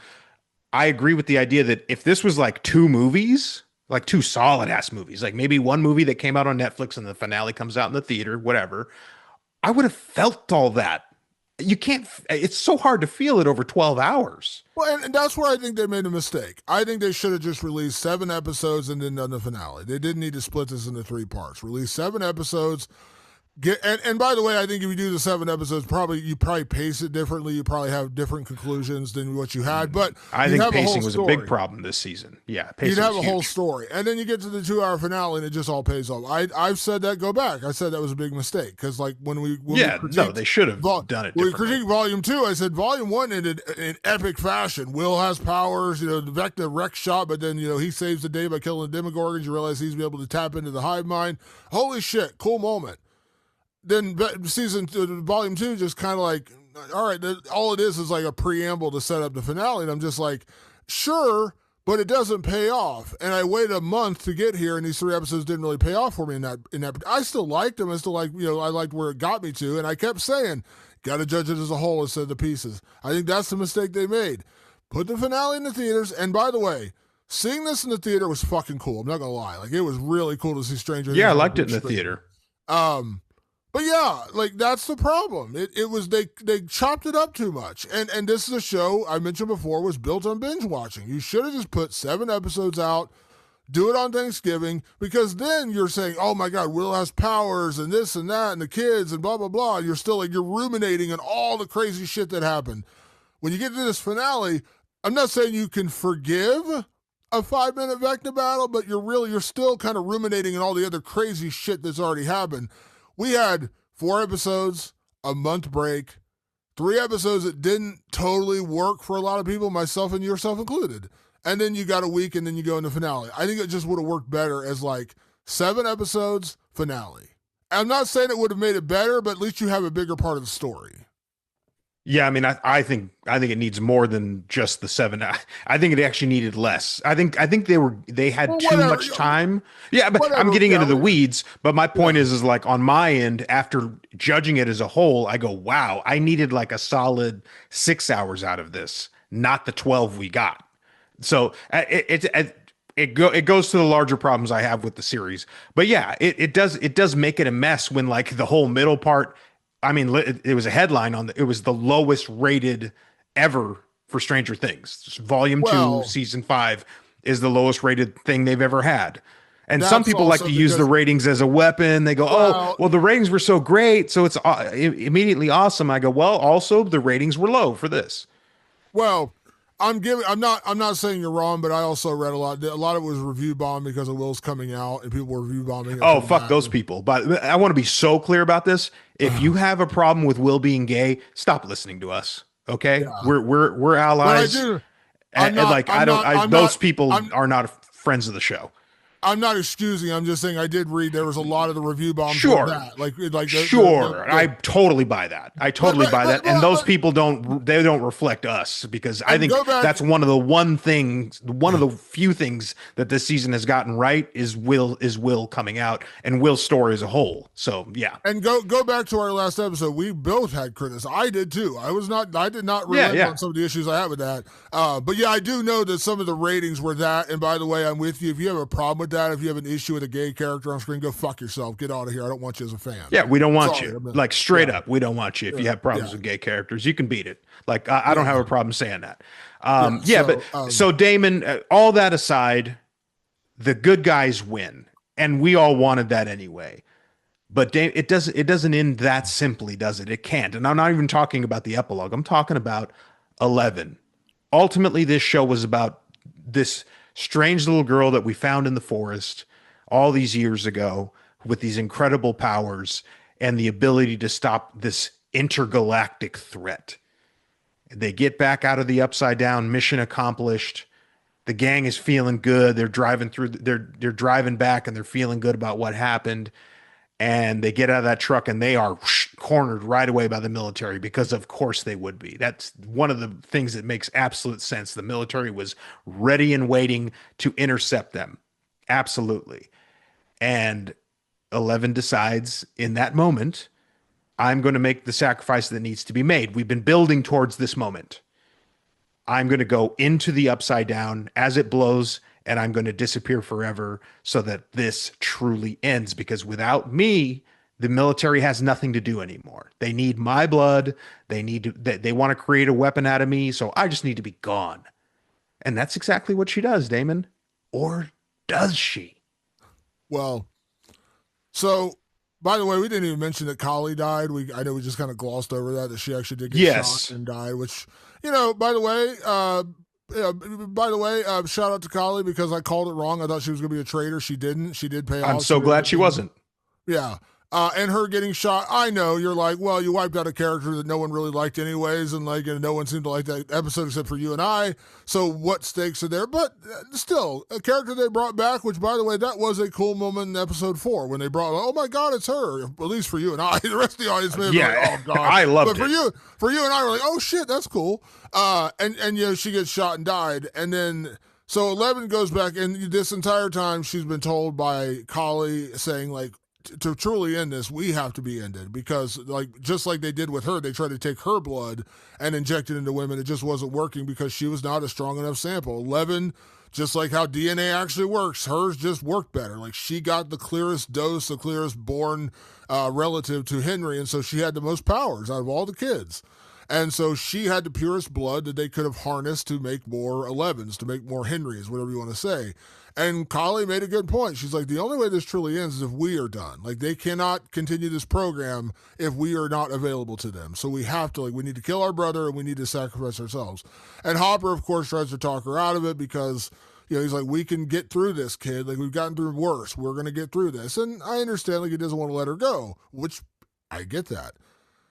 I agree with the idea that if this was like two movies, like two solid ass movies, like maybe one movie that came out on Netflix and the finale comes out in the theater, whatever, I would have felt all that. You can't, it's so hard to feel it over 12 hours. Well, and that's where I think they made a mistake. I think they should have just released 7 episodes and then done the finale. They didn't need to split this into 3 parts. Release 7 episodes. And by the way, I think if you do the 7 episodes, you probably pace it differently. You probably have different conclusions than what you had. But I you think have pacing a was whole a big story. problem this season. Yeah, You'd pacing have was a whole huge. story, and then you get to the 2-hour finale, and it just all pays off. I've said that. Go back. I said that was a big mistake because, like, when we No, they should have done it when we differently. critiqued Volume 2, I said Volume 1 ended in epic fashion. Will has powers, the Vecna wreck shot, but then he saves the day by killing the Demogorgons. You realize he's able to tap into the hive mind. Holy shit, cool moment. Then Volume 2 just kind of like, all right, all it is like a preamble to set up the finale, and I'm just like, sure, but it doesn't pay off. And I waited a month to get here, and these 3 episodes didn't really pay off for me in that. I still liked them. I still like, I liked where it got me to, and I kept saying, got to judge it as a whole instead of the pieces. I think that's the mistake they made. Put the finale in the theaters, and by the way, seeing this in the theater was fucking cool. I'm not gonna lie, like it was really cool to see Stranger Things. Yeah, I on the liked it big in the screen. theater. But yeah, like that's the problem. It was they chopped it up too much. And this is a show I mentioned before was built on binge watching. You should have just put 7 episodes out, do it on Thanksgiving, because then you're saying, oh my God, Will has powers and this and that and the kids and blah blah blah. You're still like you're ruminating on all the crazy shit that happened. When you get to this finale, I'm not saying you can forgive a 5-minute Vecna battle, but you're still kind of ruminating on all the other crazy shit that's already happened. We had 4 episodes, a month break, 3 episodes that didn't totally work for a lot of people, myself and yourself included. And then you got a week and then you go into finale. I think it just would have worked better as like 7 episodes, finale. I'm not saying it would have made it better, but at least you have a bigger part of the story. Yeah, I mean, I think it needs more than just the 7. I think it actually needed less. I think they had Well, too whatever, much time. Yeah, but I'm whatever. getting Yeah, into the weeds. But my point yeah. is like on my end, after judging it as a whole, I go, wow, I needed like a solid 6 hours out of this, not the 12 we got. So it goes to the larger problems I have with the series. But yeah, it does make it a mess when like the whole middle part. I mean, it was a headline it was the lowest rated ever for Stranger Things. Volume 2, Well, season 5 is the lowest rated thing they've ever had. And some that's people like also to use the because, ratings as a weapon. They go, "Oh, well, well, the ratings were so great, so it's immediately awesome." I go, "Well, also the ratings were low for this." well, I'm not saying you're wrong, but I also read a lot. A lot of it was review bomb because of Will's coming out, and people were review bombing it Oh, from fuck that. those people. But I want to be so clear about this. If you have a problem with Will being gay, stop listening to us. Okay? Yeah, We're but I allies. do. And like I don't I I'm those not. people I'm are not friends of the show. I'm not excusing. I'm just saying I did read there was a lot of the review bombs were Sure. that like Sure. I totally buy that. I totally buy that. And those but people don't reflect us because I and think go back that's one of the few things that this season has gotten right is Will coming out and Will's story as a whole. So yeah. and go back to our last episode. We both had criticism. I did too. I did not Yeah, relent yeah. on some of the issues I had with that. But yeah, I do know that some of the ratings were that. And by the way, I'm with you. If you have a problem with that, if you have an issue with a gay character on screen, go fuck yourself. Get out of here. I don't want you as a fan. Yeah, we don't want Sorry, you. I mean, Like straight yeah, up, we don't want you. If you have yeah, problems with gay characters, you can beat it. Like I don't yeah, have a problem saying that. yeah. Yeah, but So so Damon, all that aside, the good guys win, and we all wanted that anyway. But it doesn't end that simply, does it? It can't. And I'm not even talking about the epilogue. I'm talking about 11. Ultimately, this show was about this strange little girl that we found in the forest all these years ago with these incredible powers and the ability to stop this intergalactic threat. They get back out of the upside down, mission accomplished. The gang is feeling good. They're driving through they're driving back and they're feeling good about what happened, and they get out of that truck and they are cornered right away by the military because of course they would be. That's one of the things that makes absolute sense. The military was ready and waiting to intercept them. Absolutely. And 11 decides in that moment, I'm going to make the sacrifice that needs to be made. We've been building towards this moment. I'm going to go into the upside down as it blows and I'm going to disappear forever so that this truly ends. Because without me, the military has nothing to do anymore. They need my blood. They want to create a weapon out of me. So I just need to be gone. And that's exactly what she does, Damon. Or does she? well, so by the way, we didn't even mention that Kali died. I know we just kind of glossed over that she actually did get shot Yes. and died. Which by the way, shout out to Kali because I called it wrong. I thought she was going to be a traitor. She didn't. She did pay I'm off. She so did glad she wasn't. Yeah. And her getting shot, I know you're like, well, you wiped out a character that no one really liked anyways, and like, no one seemed to like that episode except for you and I. So what stakes are there? But still, a character they brought back, which by the way, that was a cool moment in episode 4 when they brought, oh my god, it's her. At least for you and I. The rest of the audience may have been like, Yeah, oh god. I loved but for it. you and I were like, oh shit, that's cool. And she gets shot and died, and then. So 11 goes back, and this entire time she's been told by Kali saying like, to truly end this, we have to be ended because, like, just like they did with her, they tried to take her blood and inject it into women. It just wasn't working because she was not a strong enough sample. 11, just like how DNA actually works, hers just worked better. Like, she got the clearest dose, the clearest born relative to Henry, and so she had the most powers out of all the kids. And so she had the purest blood that they could have harnessed to make more 11s, to make more Henrys, whatever you want to say. And Kali made a good point. She's like, the only way this truly ends is if we are done. Like, they cannot continue this program if we are not available to them. So we have to, like, we need to kill our brother and we need to sacrifice ourselves. And Hopper, of course, tries to talk her out of it because, he's like, we can get through this, kid. Like, we've gotten through worse. We're going to get through this. And I understand, like, he doesn't want to let her go, which I get that.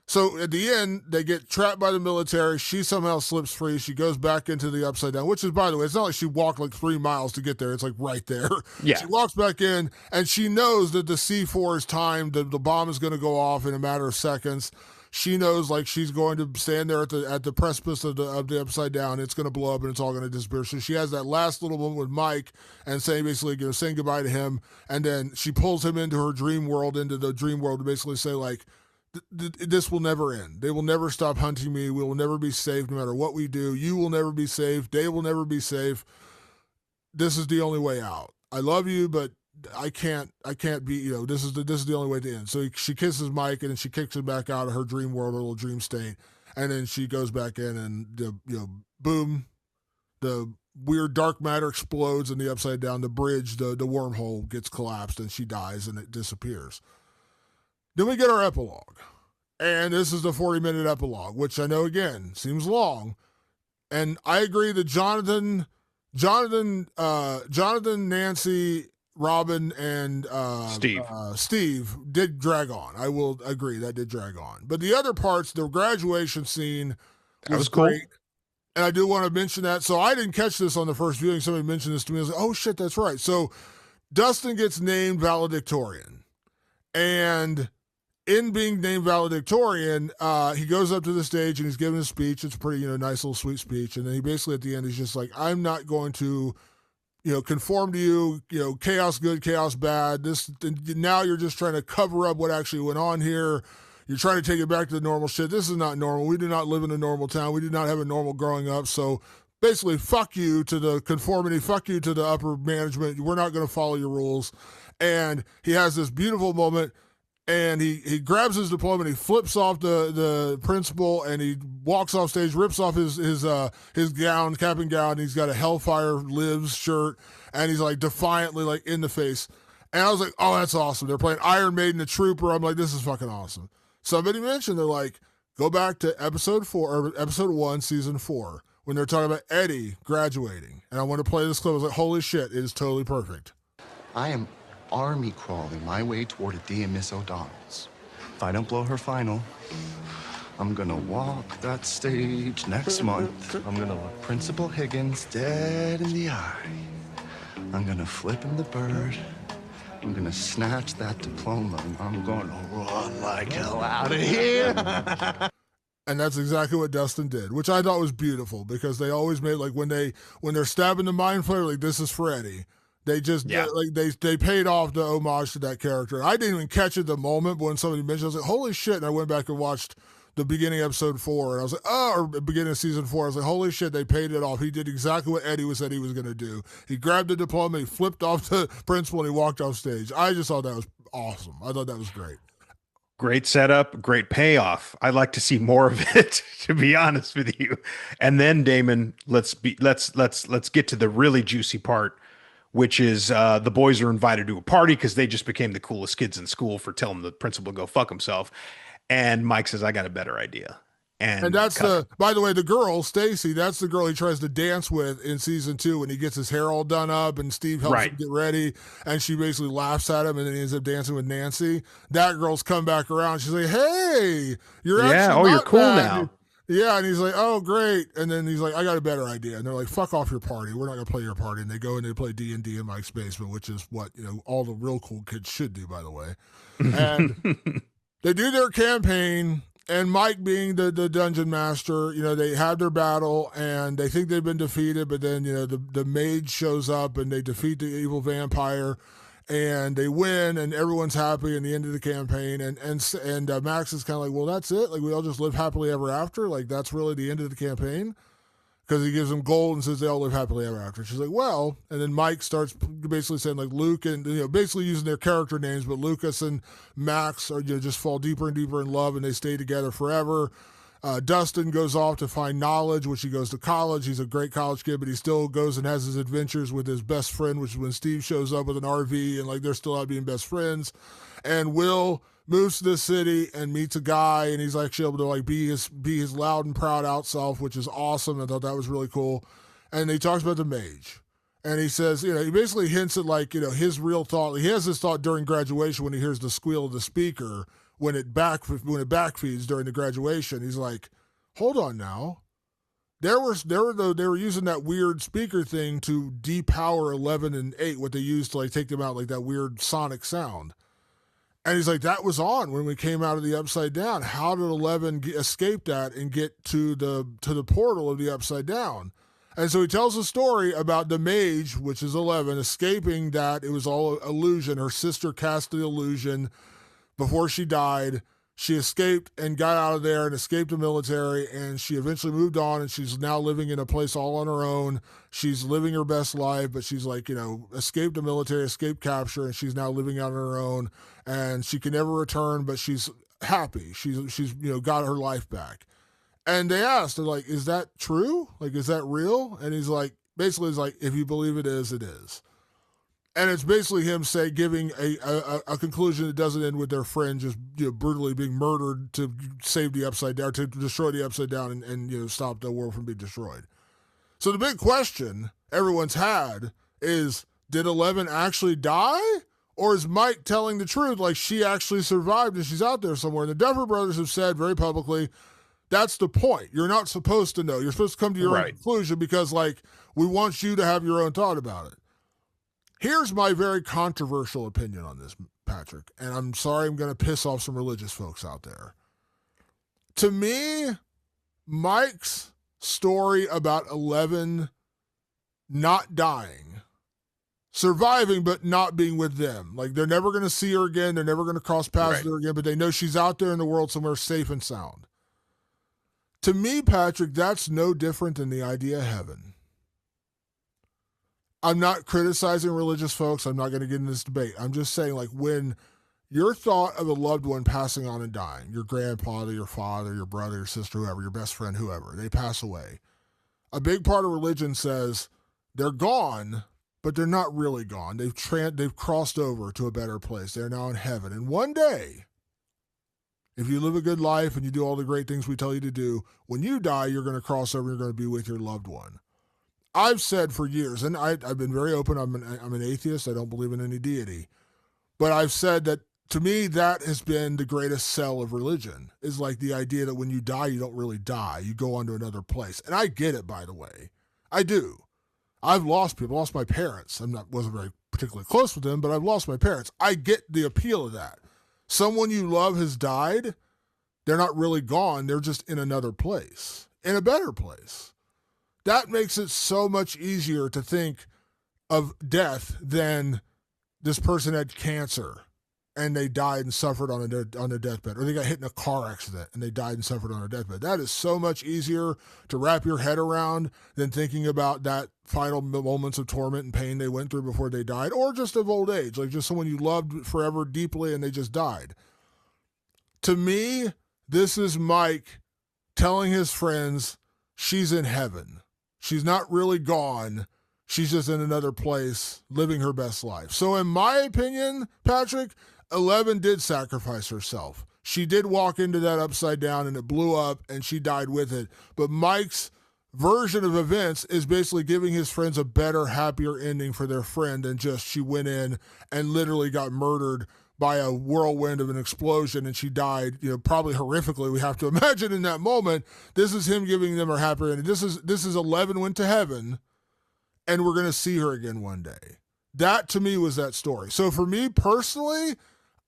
So at the end, they get trapped by the military. She somehow slips free. She goes back into the Upside Down, which is, by the way, it's not like she walked like 3 miles to get there. It's like right there. Yeah. She walks back in, and she knows that the C4 is timed. The bomb is going to go off in a matter of seconds. She knows like she's going to stand there at the precipice of the Upside Down. It's going to blow up and it's all going to disappear. So she has that last little moment with Mike and saying basically, saying goodbye to him. And then she pulls him into her dream world, into the dream world, to basically say like, this will never end. They will never stop hunting me. We will never be safe no matter what we do. You will never be safe. They will never be safe. This is the only way out. I love you, but I can't be, this is the only way to end. So she kisses Mike, and then she kicks him back out of her dream world, her little dream state. And then she goes back in, and boom, the weird dark matter explodes in the Upside Down. The bridge, the wormhole gets collapsed, and she dies, and it disappears. Then we get our epilogue. And this is the 40-minute epilogue, which I know, again, seems long. And I agree that Jonathan, Nancy, Robin, and Steve did drag on. I will agree that did drag on. But the other parts, the graduation scene was cool. Great. And I do want to mention that. So I didn't catch this on the first viewing. Somebody mentioned this to me. I was like, oh, shit, that's right. So Dustin gets named valedictorian. And in being named valedictorian, he goes up to the stage and he's giving a speech. It's a pretty, nice little sweet speech. And then he basically at the end, he's just like, I'm not going to, conform to you, chaos good, chaos bad. Now you're just trying to cover up what actually went on here. You're trying to take it back to the normal shit. This is not normal. We do not live in a normal town. We did not have a normal growing up. So basically, fuck you to the conformity. Fuck you to the upper management. We're not going to follow your rules. And he has this beautiful moment. And he grabs his diploma and he flips off the principal, and he walks off stage, rips off his gown, cap and gown. And he's got a Hellfire Lives shirt, and he's like defiantly like in the face. And I was like, oh, that's awesome. They're playing Iron Maiden, the Trooper. I'm like, this is fucking awesome. Somebody mentioned, they're like, go back to episode 1, season 4, when they're talking about Eddie graduating. And I want to play this clip. I was like, holy shit, it is totally perfect. I am army crawling my way toward a D in Miss O'Donnell's. If I don't blow her final, I'm gonna walk that stage next month. I'm gonna look Principal Higgins dead in the eye. I'm gonna flip him the bird. I'm gonna snatch that diploma, and I'm gonna run like hell out of here. And that's exactly what Dustin did, which I thought was beautiful, because they always made, like, when they're stabbing the mind flayer, like, this is for Eddie. They just they paid off the homage to that character. I didn't even catch it at the moment, but when somebody mentioned it, I was like, holy shit. And I went back and watched the beginning of episode 4, and I was like, or beginning of season 4. I was like, holy shit, they paid it off. He did exactly what Eddie said he was going to do. He grabbed the diploma, he flipped off the principal, and he walked off stage. I just thought that was awesome. I thought that was great. Great setup, great payoff. I'd like to see more of it, to be honest with you. And then, Damon, let's get to the really juicy part, which is the boys are invited to a party because they just became the coolest kids in school for telling the principal to go fuck himself. And Mike says, I got a better idea. And that's by the way, the girl, Stacy, that's the girl he tries to dance with in season 2 when he gets his hair all done up and Steve helps him get ready. And she basically laughs at him, and then he ends up dancing with Nancy. That girl's come back around. She's like, hey, you're actually you're cool bad now. Yeah, and he's like, oh, great. And then he's like, I got a better idea. And they're like, fuck off your party. We're not going to play your party. And they go and they play D&D in Mike's basement, which is what, all the real cool kids should do, by the way. And they do their campaign, and Mike being the dungeon master, they have their battle, and they think they've been defeated, but then, the mage shows up, and they defeat the evil vampire, and they win, and everyone's happy in the end of the campaign. And Max is kind of like, well, that's it. Like, we all just live happily ever after. Like, that's really the end of the campaign, because he gives them gold and says they all live happily ever after. She's like, well, and then Mike starts basically saying like Luke and basically using their character names, but Lucas and Max are just fall deeper and deeper in love, and they stay together forever. Dustin goes off to find knowledge, which he goes to college. He's a great college kid, but he still goes and has his adventures with his best friend, which is when Steve shows up with an RV, and like they're still out being best friends. And Will moves to the city and meets a guy, and he's actually able to like be his loud and proud out self, which is awesome. I thought that was really cool. And he talks about the mage. And he says, he basically hints at like, his real thought. He has this thought during graduation when he hears the squeal of the speaker, when it backfeeds during the graduation. He's like, hold on now. They were using that weird speaker thing to depower 11 and 8, what they used to like take them out, like that weird sonic sound. And he's like, that was on when we came out of the Upside Down. How did 11 escape that and get to the portal of the Upside Down? And so he tells a story about the mage, which is 11, escaping that. It was all illusion. Her sister cast the illusion before she died. She escaped and got out of there and escaped the military, and she eventually moved on, and she's now living in a place all on her own. She's living her best life, but she's like, escaped the military, escaped capture, and she's now living out on her own, and she can never return, but she's happy. She's got her life back. And they asked, they're like, is that true? Like, is that real? And he's like, basically, he's like, if you believe it is, it is. And it's basically him giving a conclusion that doesn't end with their friend just brutally being murdered to save the Upside Down, to destroy the Upside Down and stop the world from being destroyed. So the big question everyone's had is, did 11 actually die? Or is Mike telling the truth, like she actually survived and she's out there somewhere? And the Duffer Brothers have said very publicly, that's the point. You're not supposed to know. You're supposed to come to your own conclusion because, we want you to have your own thought about it. Here's my very controversial opinion on this, Patrick, and I'm sorry I'm going to piss off some religious folks out there. To me, Mike's story about 11 not dying, surviving but not being with them, like they're never going to see her again, they're never going to cross paths with her again, but they know she's out there in the world somewhere safe and sound. To me, Patrick, that's no different than the idea of heaven. I'm not criticizing religious folks. I'm not going to get into this debate. I'm just saying, when your thought of a loved one passing on and dying, your grandfather, your father, your brother, your sister, whoever, your best friend, whoever, they pass away. A big part of religion says they're gone, but they're not really gone. They've crossed over to a better place. They're now in heaven. And one day, if you live a good life and you do all the great things we tell you to do, when you die, you're going to cross over and you're going to be with your loved one. I've said for years, and I've been very open, I'm an atheist, I don't believe in any deity, but I've said that to me that has been the greatest sell of religion, is like the idea that when you die, you don't really die, you go on to another place. And I get it, by the way. I do. I've lost people, lost my parents. Wasn't very particularly close with them, but I've lost my parents. I get the appeal of that. Someone you love has died, they're not really gone, they're just in another place, in a better place. That makes it so much easier to think of death than this person had cancer and they died and suffered on a deathbed, or they got hit in a car accident and they died and suffered on a deathbed. That is so much easier to wrap your head around than thinking about that final moments of torment and pain they went through before they died, or just of old age, like just someone you loved forever deeply and they just died. To me, this is Mike telling his friends she's in heaven. She's not really gone. She's just in another place, living her best life. So in my opinion, Patrick, 11 did sacrifice herself. She did walk into that Upside Down and it blew up and she died with it. But Mike's version of events is basically giving his friends a better, happier ending for their friend than just she went in and literally got murdered by a whirlwind of an explosion and she died, probably horrifically, we have to imagine in that moment. This is him giving them a happier ending. This is 11 went to heaven and we're going to see her again one day. That to me was that story. So for me personally,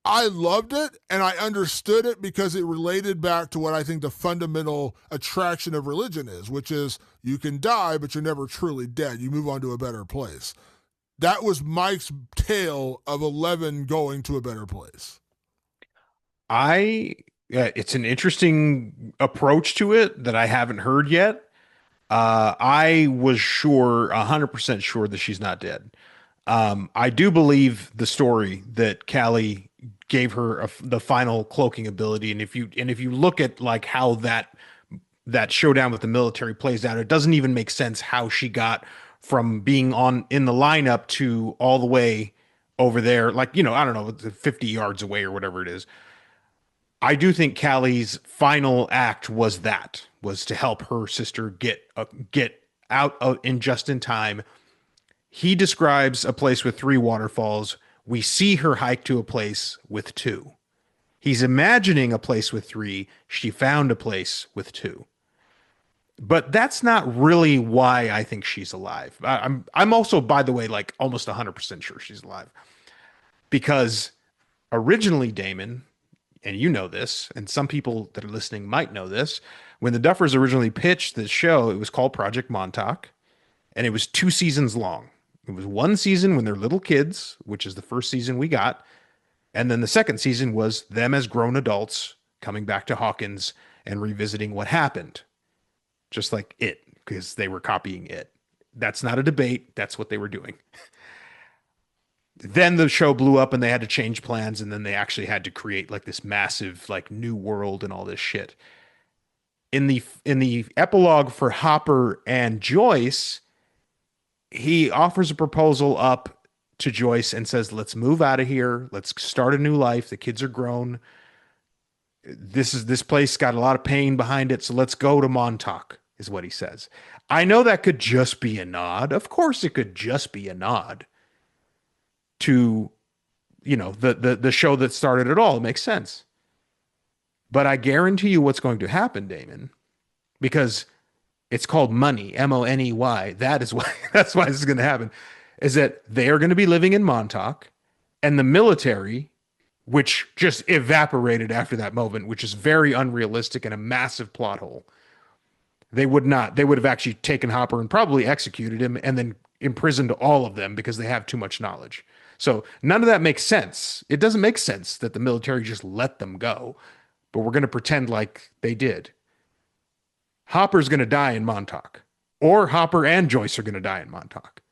I loved it and I understood it because it related back to what I think the fundamental attraction of religion is, which is you can die, but you're never truly dead. You move on to a better place. That was Mike's tale of 11 going to a better place. It's an interesting approach to it that I haven't heard yet. I was 100% sure that she's not dead. I do believe the story that Callie gave her the final cloaking ability, and if you look at how that showdown with the military plays out, it doesn't even make sense how she got from being in the lineup to all the way over there, I don't know, 50 yards away or whatever it is. I do think Callie's final act was to help her sister get out in just in time. He describes a place with 3 waterfalls. We see her hike to a place with 2. He's imagining a place with 3. She found a place with 2. But that's not really why I think she's alive. I'm also, by the way, like almost 100% sure she's alive because originally, Damon, and you know this, and some people that are listening might know this, when the Duffers originally pitched this show, it was called Project Montauk, and it was 2 seasons long. It was 1 season when they're little kids, which is the first season we got, and then the second season was them as grown adults coming back to Hawkins and revisiting what happened. Just like It, because they were copying It. That's not a debate. That's what they were doing. Then the show blew up and they had to change plans, and then they actually had to create like this massive like new world and all this shit. In the epilogue for Hopper and Joyce, he offers a proposal up to Joyce and says, "Let's move out of here. Let's start a new life. The kids are grown. This place got a lot of pain behind it, so let's go to Montauk," is what he says. I know that could just be a nod. Of course it could just be a nod to, you know, the show that started it all. It makes sense. But I guarantee you what's going to happen, Damon, because it's called money, Money. That is why that's why this is going to happen, is that they are going to be living in Montauk, and the military, which just evaporated after that moment, which is very unrealistic and a massive plot hole. They would have actually taken Hopper and probably executed him and then imprisoned all of them because they have too much knowledge. So none of that makes sense. It doesn't make sense that the military just let them go, but we're going to pretend like they did. Hopper's going to die in Montauk, or Hopper and Joyce are going to die in Montauk.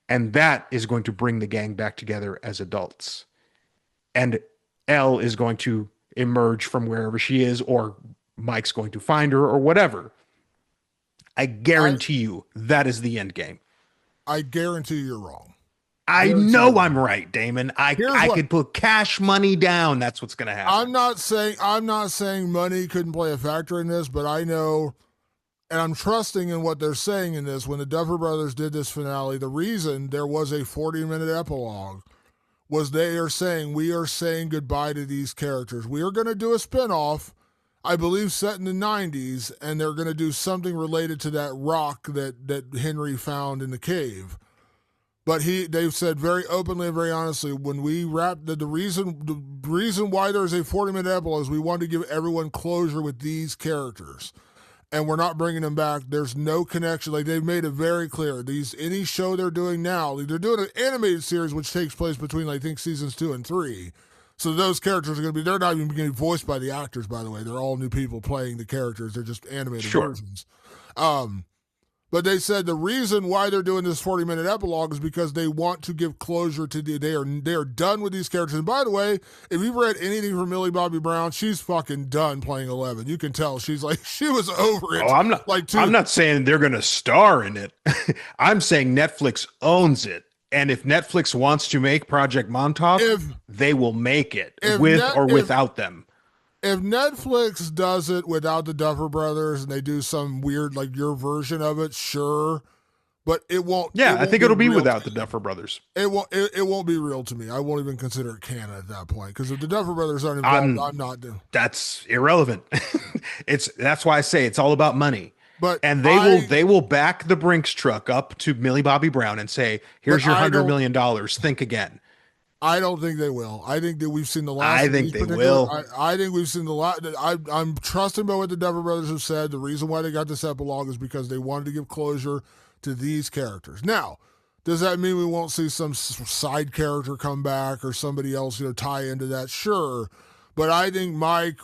And that is going to bring the gang back together as adults. And Elle is going to emerge from wherever she is, or Mike's going to find her, or whatever. I guarantee you that is the end game. I guarantee you're wrong. I know I'm right, Damon. I could put cash money down. That's what's going to happen. I'm not saying money couldn't play a factor in this, but I know, and I'm trusting in what they're saying in this. When the Duffer Brothers did this finale, the reason there was a 40-minute epilogue was they are saying, we are saying goodbye to these characters. We are going to do a spinoff, I believe, set in the 90s, and they're going to do something related to that rock that Henry found in the cave. But they've said very openly and very honestly, when we wrapped the reason why there's a 40-minute epilogue is we want to give everyone closure with these characters, and we're not bringing them back. There's no connection. Like, they've made it very clear. Any show they're doing now, they're doing an animated series which takes place between, I think, seasons 2 and 3. So those characters are going to be, they're not even going to be voiced by the actors, by the way. They're all new people playing the characters. They're just animated versions. But they said the reason why they're doing this 40-minute epilogue is because they want to give closure to they are done with these characters. And by the way, if you've read anything from Millie Bobby Brown, she's fucking done playing 11. You can tell she was over it. Oh, I'm not saying they're going to star in it. I'm saying Netflix owns it. And if Netflix wants to make Project Montauk, they will make it without them. If Netflix does it without the Duffer Brothers and they do some weird, like your version of it, sure, but it won't. Yeah, I think it'll be without the Duffer Brothers. It won't be real to me. I won't even consider it canon at that point, because if the Duffer Brothers aren't involved, I'm not doing. That's irrelevant. That's why I say it's all about money. And they will back the Brinks truck up to Millie Bobby Brown and say, "Here's your $100 million. Think again." I don't think they will. I think that we've seen the last. I think they will. I think we've seen the last. I'm trusting by what the Duffer Brothers have said. The reason why they got this epilogue is because they wanted to give closure to these characters. Now, does that mean we won't see some side character come back or somebody else, tie into that? Sure, but I think Mike,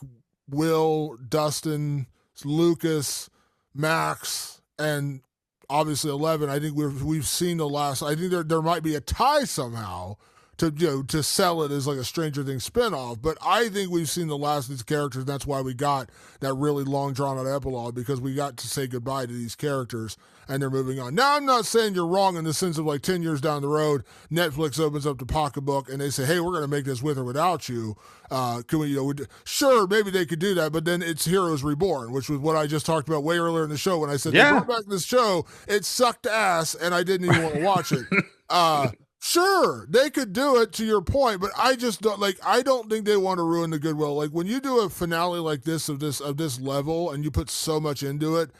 Will, Dustin, Lucas, Max, and obviously 11. I think we've seen the last. I think there might be a tie somehow to sell it as like a Stranger Things spinoff, but I think we've seen the last of these characters. And that's why we got that really long drawn out epilogue, because we got to say goodbye to these characters and they're moving on. Now, I'm not saying you're wrong in the sense of like 10 years down the road, Netflix opens up the pocketbook and they say, "Hey, we're going to make this with or without you." Can we, sure, maybe they could do that, but then it's Heroes Reborn, which was what I just talked about way earlier in the show when I said, They brought back this show. It sucked ass and I didn't even want to watch it. Sure, they could do it to your point, but I just don't like. I don't think they want to ruin the goodwill. Like when you do a finale like this level, and you put so much into it,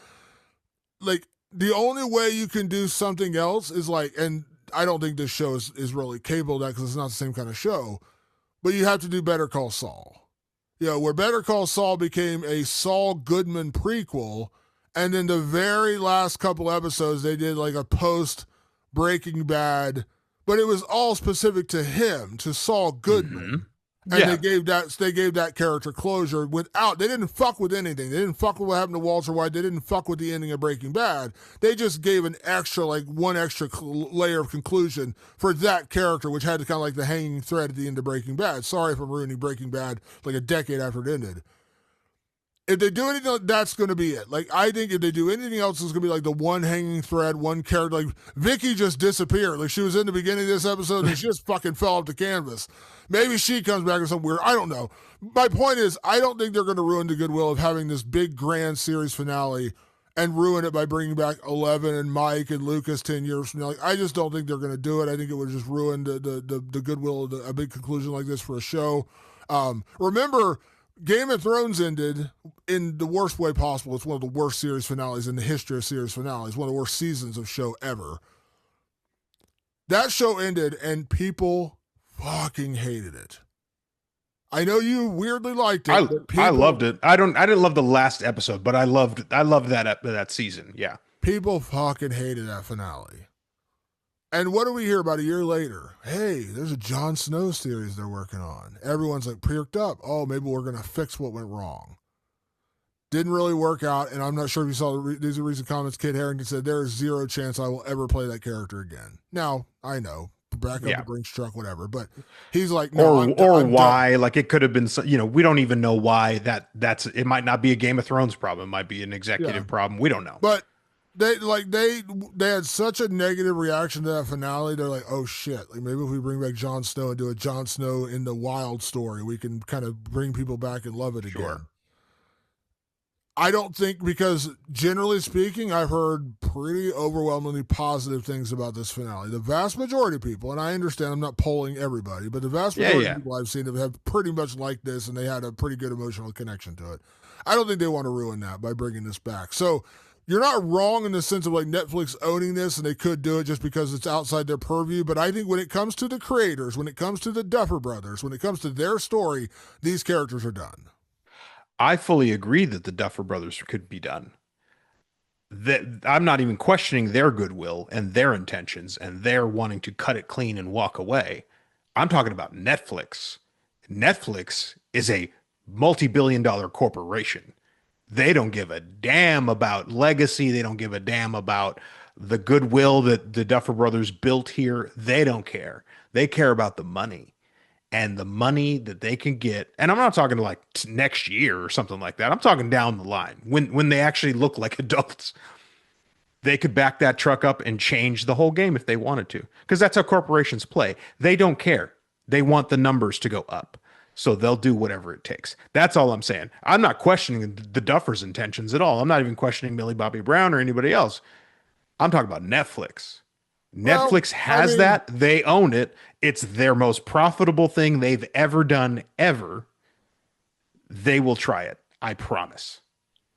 like the only way you can do something else is like, and I don't think this show is really capable of that because it's not the same kind of show. But you have to do Better Call Saul. Where Better Call Saul became a Saul Goodman prequel, and then the very last couple episodes they did like a post Breaking Bad, but it was all specific to him, to Saul Goodman. Mm-hmm. And they gave that character closure without, they didn't fuck with anything. They didn't fuck with what happened to Walter White. They didn't fuck with the ending of Breaking Bad. They just gave an extra, like one extra layer of conclusion for that character, which had to kind of like the hanging thread at the end of Breaking Bad. Sorry if I'm ruining Breaking Bad like a decade after it ended. If they do anything, that's going to be it. Like, I think if they do anything else, it's going to be like the one hanging thread, one character. Like, Vicky just disappeared. Like, she was in the beginning of this episode and she just fucking fell off the canvas. Maybe she comes back or something weird. I don't know. My point is, I don't think they're going to ruin the goodwill of having this big, grand series finale and ruin it by bringing back 11 and Mike and Lucas 10 years from now. Like, I just don't think they're going to do it. I think it would just ruin the goodwill of a big conclusion like this for a show. Remember, Game of Thrones ended in the worst way possible. It's one of the worst series finales in the history of series finales, one of the worst seasons of show ever. That show ended and people fucking hated it. I know you weirdly liked it. I loved it. I didn't love the last episode, but I loved that season. Yeah. People fucking hated that finale. And what do we hear about a year later? Hey, there's a Jon Snow series they're working on. Everyone's like perked up. Oh, maybe we're going to fix what went wrong. Didn't really work out, and I'm not sure if you saw these recent comments. Kit Harington said, there is zero chance I will ever play that character again. Now, I know, back up the Brinks truck, whatever, but he's like, no, I'm why, done. like it could have been, we don't even know why it might not be a Game of Thrones problem. It might be an executive problem. We don't know. But they had such a negative reaction to that finale. They're like, oh shit, like maybe if we bring back Jon Snow and do a Jon Snow in the Wild story, we can kind of bring people back and love it again. I don't think, because generally speaking, I've heard pretty overwhelmingly positive things about this finale. The vast majority of people, and I understand I'm not polling everybody, but the vast majority of people I've seen have pretty much liked this, and they had a pretty good emotional connection to it. I don't think they want to ruin that by bringing this back. So you're not wrong in the sense of like Netflix owning this, and they could do it just because it's outside their purview. But I think when it comes to the creators, when it comes to the Duffer Brothers, when it comes to their story, these characters are done. I fully agree that the Duffer Brothers could be done. That I'm not even questioning their goodwill and their intentions and their wanting to cut it clean and walk away. I'm talking about Netflix. Netflix is a multi-billion-dollar corporation. They don't give a damn about legacy. They don't give a damn about the goodwill that the Duffer Brothers built here. They don't care. They care about the money. And the money that they can get, and I'm not talking like next year or something like that. I'm talking down the line when they actually look like adults. They could back that truck up and change the whole game if they wanted to, because that's how corporations play. They don't care. They want the numbers to go up, so they'll do whatever it takes. That's all I'm saying. I'm not questioning the Duffers' intentions at all. I'm not even questioning Millie Bobby Brown or anybody else. I'm talking about Netflix. Netflix has that. They own it. It's their most profitable thing they've ever done, ever. They will try it. I promise.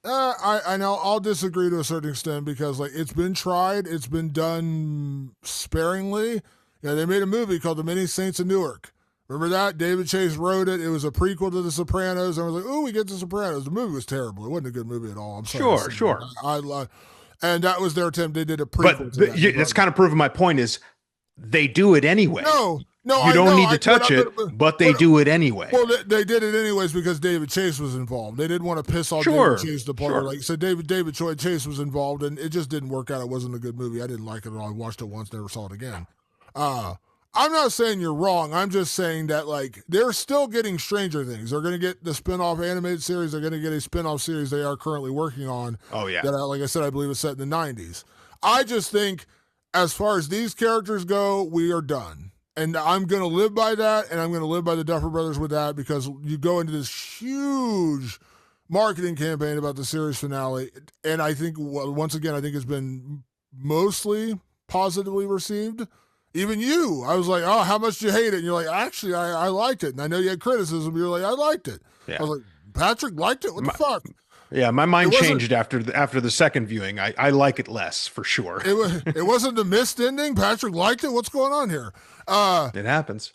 I know I'll disagree to a certain extent, because like it's been tried. It's been done sparingly. Yeah, they made a movie called The Many Saints of Newark. Remember that? David Chase wrote it. It was a prequel to The Sopranos. And I was like, oh, we get The Sopranos. The movie was terrible. It wasn't a good movie at all. I'm sorry. Sure. And that was their attempt. They did a prequel. But that's kind of proving my point is they do it anyway. No, you don't need to touch it, but they do it anyway. Well, they did it anyways because David Chase was involved. They didn't want to piss off David Chase department. Like so, David Chase was involved, and it just didn't work out. It wasn't a good movie. I didn't like it at all. I watched it once, never saw it again. I'm not saying you're wrong. I'm just saying that like they're still getting Stranger Things. They're going to get the spin-off animated series. They're going to get a spin-off series they are currently working on. Oh yeah. That, like I said, I believe it's set in the 90s. I just think as far as these characters go, we are done. And I'm going to live by that, and I'm going to live by the Duffer Brothers with that, because you go into this huge marketing campaign about the series finale, and I think, once again, I think it's been mostly positively received. Even you, I was like, oh, how much do you hate it? And you're like, actually, I liked it. And I know you had criticism, but you're like, I liked it. Yeah. I was like, Patrick liked it? What the fuck? Yeah, my It mind wasn't- changed after the second viewing. I like it less for sure. It wasn't the missed ending. Patrick liked it. What's going on here? It happens.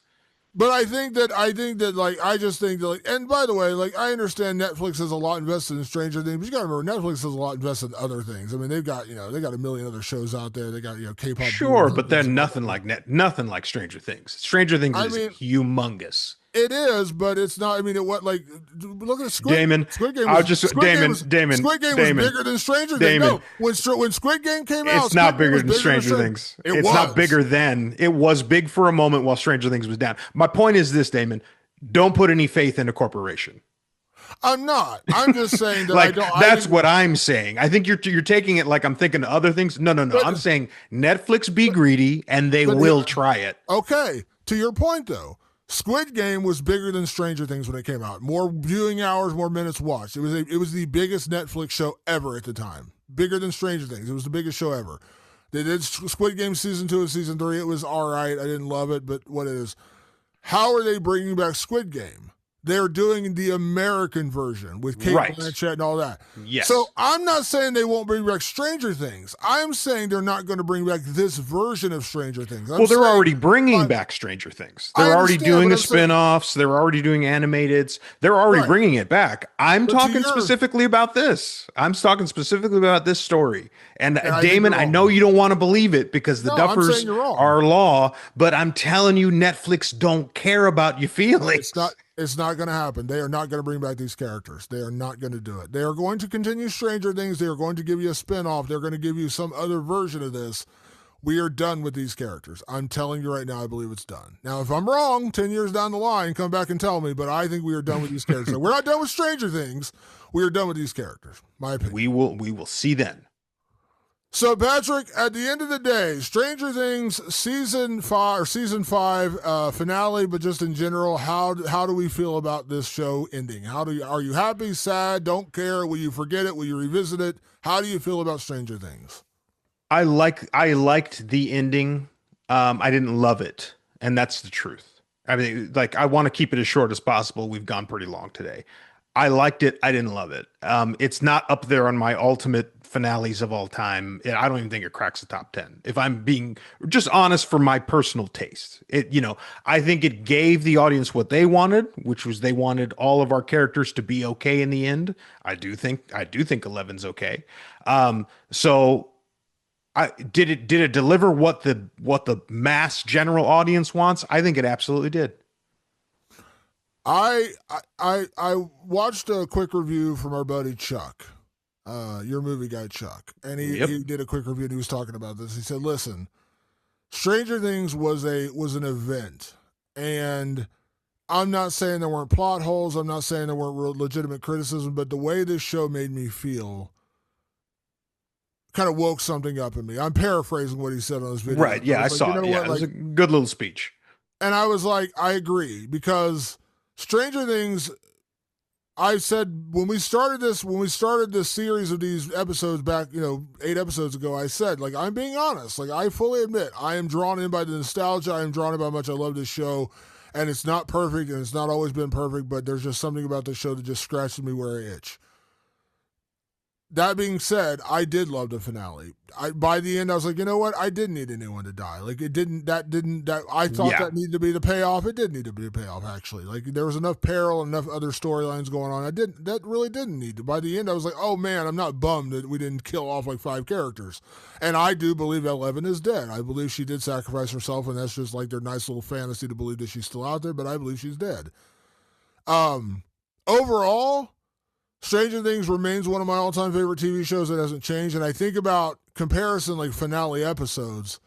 But I think that like I just think that like, and by the way, like I understand Netflix has a lot invested in Stranger Things, but you got to remember Netflix has a lot invested in other things. I mean, they've got a million other shows out there. They got K-pop. Sure, but they're nothing like Stranger Things. Stranger Things is humongous. It is, but it's not. I mean, look at Squid Game. Squid Game was bigger than Stranger Things. No, when Squid Game came out, it's not bigger than Stranger Things. It's not bigger than. It was big for a moment while Stranger Things was down. My point is this, Damon: don't put any faith in a corporation. I'm not. I'm just saying that like that's what I'm saying. I think you're taking it like I'm thinking of other things. No. I'm saying Netflix be greedy and they will try it. Okay, to your point though. Squid Game was bigger than Stranger Things when it came out. More viewing hours, more minutes watched. It was the biggest Netflix show ever at the time. Bigger than Stranger Things. It was the biggest show ever. They did Squid Game season 2 and season 3. It was all right. I didn't love it, but what it is. How are they bringing back Squid Game? They're doing the American version with Kate Blanchett and all that. Yes. So I'm not saying they won't bring back Stranger Things. I'm saying they're not going to bring back this version of Stranger Things. They're already bringing back Stranger Things. They're already doing the spin-offs. They're already doing animateds. They're already bringing it back. I'm talking specifically about this. I'm talking specifically about this story. And Damon, I know you don't want to believe it because the Duffers are law, but I'm telling you, Netflix don't care about your feelings. It's not going to happen. They are not going to bring back these characters. They are not going to do it. They are going to continue Stranger Things. They are going to give you a spinoff. They're going to give you some other version of this. We are done with these characters. I'm telling you right now, I believe it's done. Now, if I'm wrong, 10 years down the line, come back and tell me, but I think we are done with these characters. So we're not done with Stranger Things. We are done with these characters. My opinion. We will see then. So, Patrick, at the end of the day, Stranger Things season 5 finale, but just in general, how do we feel about this show ending? Are you happy, sad, don't care? Will you forget it? Will you revisit it? How do you feel about Stranger Things? I liked the ending. I didn't love it, and that's the truth. I mean, like I want to keep it as short as possible. We've gone pretty long today. I liked it. I didn't love it. It's not up there on my ultimate finales of all time. I don't even think it cracks the top 10. If I'm being just honest for my personal taste, I think it gave the audience what they wanted, which was they wanted all of our characters to be okay in the end. I do think 11's okay. So did it deliver what the mass general audience wants? I think it absolutely did. I watched a quick review from our buddy Chuck, your movie guy Chuck, and he did a quick review and he was talking about this. He said, "Listen, Stranger Things was an event, and I'm not saying there weren't plot holes. I'm not saying there weren't legitimate criticism, but the way this show made me feel kind of woke something up in me." I'm paraphrasing what he said on his video. Right? Yeah, I saw it. Yeah, it was a good little speech, and I was like, I agree because Stranger Things, I said when we started this series of these episodes back, 8 episodes ago, I said, like, I'm being honest. Like, I fully admit I am drawn in by the nostalgia. I am drawn in by how much I love this show. And it's not perfect and it's not always been perfect, but there's just something about the show that just scratches me where I itch. That being said, I did love the finale. By the end, I was like, you know what? I didn't need anyone to die. Like I thought that needed to be the payoff. It didn't need to be a payoff, actually. Like there was enough peril and enough other storylines going on. That really didn't need to. By the end, I was like, oh man, I'm not bummed that we didn't kill off like 5 characters. And I do believe 11 is dead. I believe she did sacrifice herself, and that's just like their nice little fantasy to believe that she's still out there, but I believe she's dead. Overall, Stranger Things remains one of my all-time favorite TV shows that hasn't changed, and I think about comparison like finale episodes.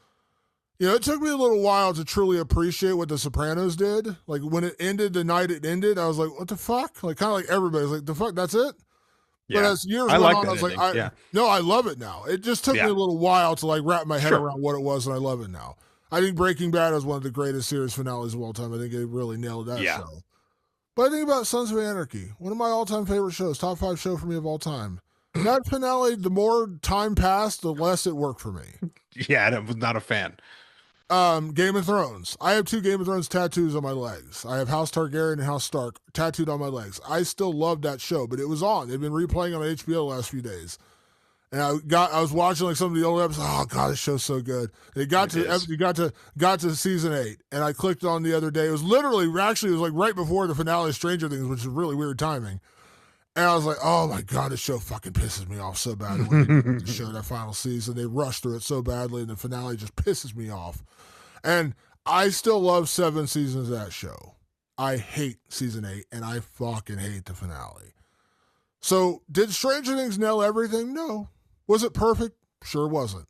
It took me a little while to truly appreciate what The Sopranos did. Like when it ended, the night it ended, I was like, what the fuck? Like kind of like everybody's like, the fuck, that's it? Yeah. But as years went on, I was like, no, I love it now. It just took me a little while to like wrap my head around what it was, and I love it now. I think Breaking Bad is one of the greatest series finales of all time. I think it really nailed that show. But I think about Sons of Anarchy, one of my all-time favorite shows, top 5 show for me of all time. That finale, the more time passed, the less it worked for me. Yeah, I was not a fan. Game of Thrones. I have 2 Game of Thrones tattoos on my legs. I have House Targaryen and House Stark tattooed on my legs. I still love that show, but it was on. They've been replaying on HBO the last few days. And I was watching like some of the old episodes. Oh god, this show's so good. It got to season 8, and I clicked on the other day. It was like right before the finale of Stranger Things, which is really weird timing. And I was like, oh my god, this show fucking pisses me off so bad. When they show that final season, they rushed through it so badly, and the finale just pisses me off. And I still love 7 seasons of that show. I hate season 8, and I fucking hate the finale. So, did Stranger Things nail everything? No. Was it perfect? Sure wasn't.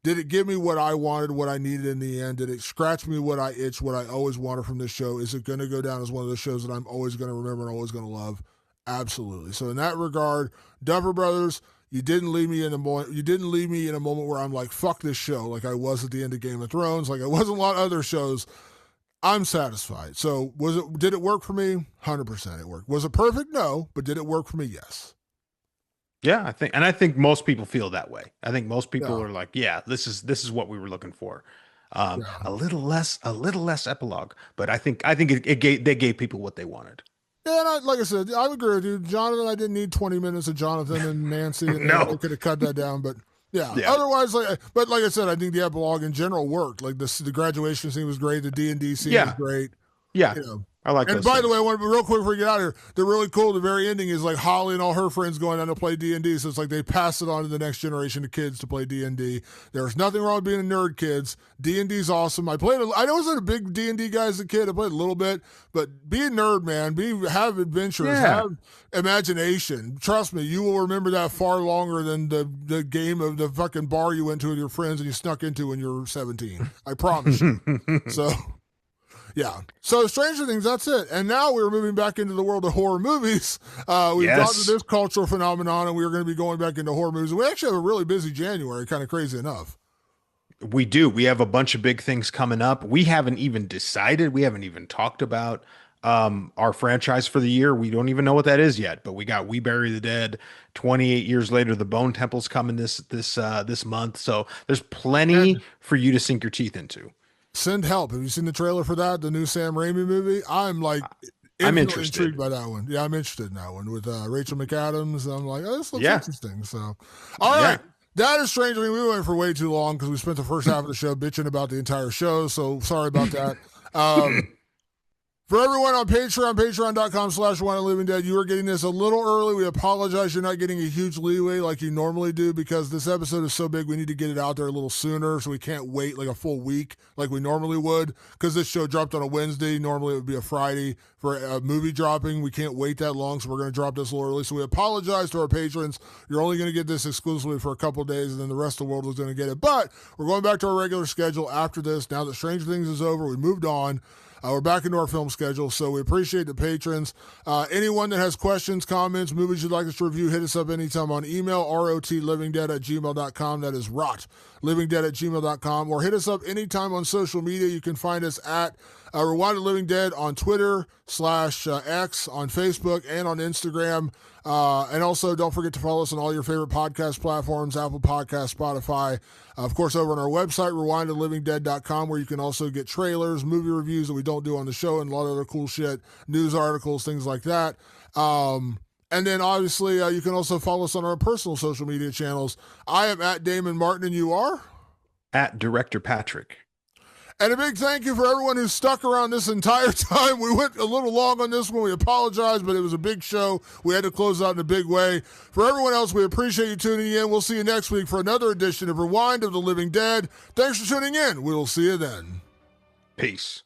Did it give me what I wanted, what I needed in the end? Did it scratch me what I itched, what I always wanted from this show? Is it going to go down as one of those shows that I'm always going to remember and always going to love? Absolutely. So in that regard, Duffer Brothers, you didn't leave me in a moment where I'm like, fuck this show, like I was at the end of Game of Thrones, like I was in a lot of other shows. I'm satisfied. So did it work for me? 100% it worked. Was it perfect? No. But did it work for me? Yes. Yeah, I think most people feel that way. I think most people are like, yeah, this is what we were looking for. A little less epilogue, but I think they gave people what they wanted. Yeah, and like I said, I agree with you. Jonathan, I didn't need 20 minutes of Jonathan and Nancy. And no. They could have cut that down, but yeah. Otherwise, but like I said, I think the epilogue in general worked. Like the graduation scene was great. The D&D scene was great. Yeah. I like. And by the way, I want to real quick before we get out of here. They're really cool. The very ending is like Holly and all her friends going down to play D&D. So it's like they pass it on to the next generation of kids to play D&D. There's nothing wrong with being a nerd, kids. D&D's awesome. I wasn't a big D&D guy as a kid. I played a little bit, but be a nerd, man. Have adventures. Have imagination. Trust me, you will remember that far longer than the game of the fucking bar you went to with your friends and you snuck into when you were 17. I promise you. So. Yeah. So Stranger Things, that's it. And now we're moving back into the world of horror movies. We've gotten to this cultural phenomenon, and we're going to be going back into horror movies. We actually have a really busy January, kind of crazy enough. We do. We have a bunch of big things coming up. We haven't even decided. We haven't even talked about our franchise for the year. We don't even know what that is yet, but we got We Bury the Dead. 28 years later, the Bone Temple's coming this month. So there's plenty for you to sink your teeth into. Send Help. Have you seen the trailer for that? The new Sam Raimi movie? I'm intrigued by that one. Yeah, I'm interested in that one with Rachel McAdams. I'm like, oh, this looks interesting. So, all right. That is strange. I mean, we went for way too long because we spent the first half of the show bitching about the entire show. So sorry about that. For everyone on Patreon, patreon.com/WannaLivingDead, you are getting this a little early. We apologize. You're not getting a huge leeway like you normally do because this episode is so big we need to get it out there a little sooner, so we can't wait like a full week like we normally would because this show dropped on a Wednesday. Normally it would be a Friday for a movie dropping. We can't wait that long, so we're going to drop this a little early. So we apologize to our patrons. You're only going to get this exclusively for a couple days, and then the rest of the world is going to get it. But we're going back to our regular schedule after this. Now that Stranger Things is over, we moved on. We're back into our film schedule, so we appreciate the patrons. Anyone that has questions, comments, movies you'd like us to review, hit us up anytime on email, rotlivingdead@gmail.com. That is rotlivingdead@gmail.com. Or hit us up anytime on social media. You can find us at Rewinded Living Dead on Twitter /X, on Facebook, and on Instagram. And also, don't forget to follow us on all your favorite podcast platforms, Apple Podcasts, Spotify. Of course, over on our website, rewindedlivingdead.com, where you can also get trailers, movie reviews that we don't do on the show, and a lot of other cool shit, news articles, things like that. And then, obviously, you can also follow us on our personal social media channels. I am at Damon Martin, and you are? At Director Patrick. And a big thank you for everyone who stuck around this entire time. We went a little long on this one. We apologize, but it was a big show. We had to close out in a big way. For everyone else, we appreciate you tuning in. We'll see you next week for another edition of Rewind of the Living Dead. Thanks for tuning in. We will see you then. Peace.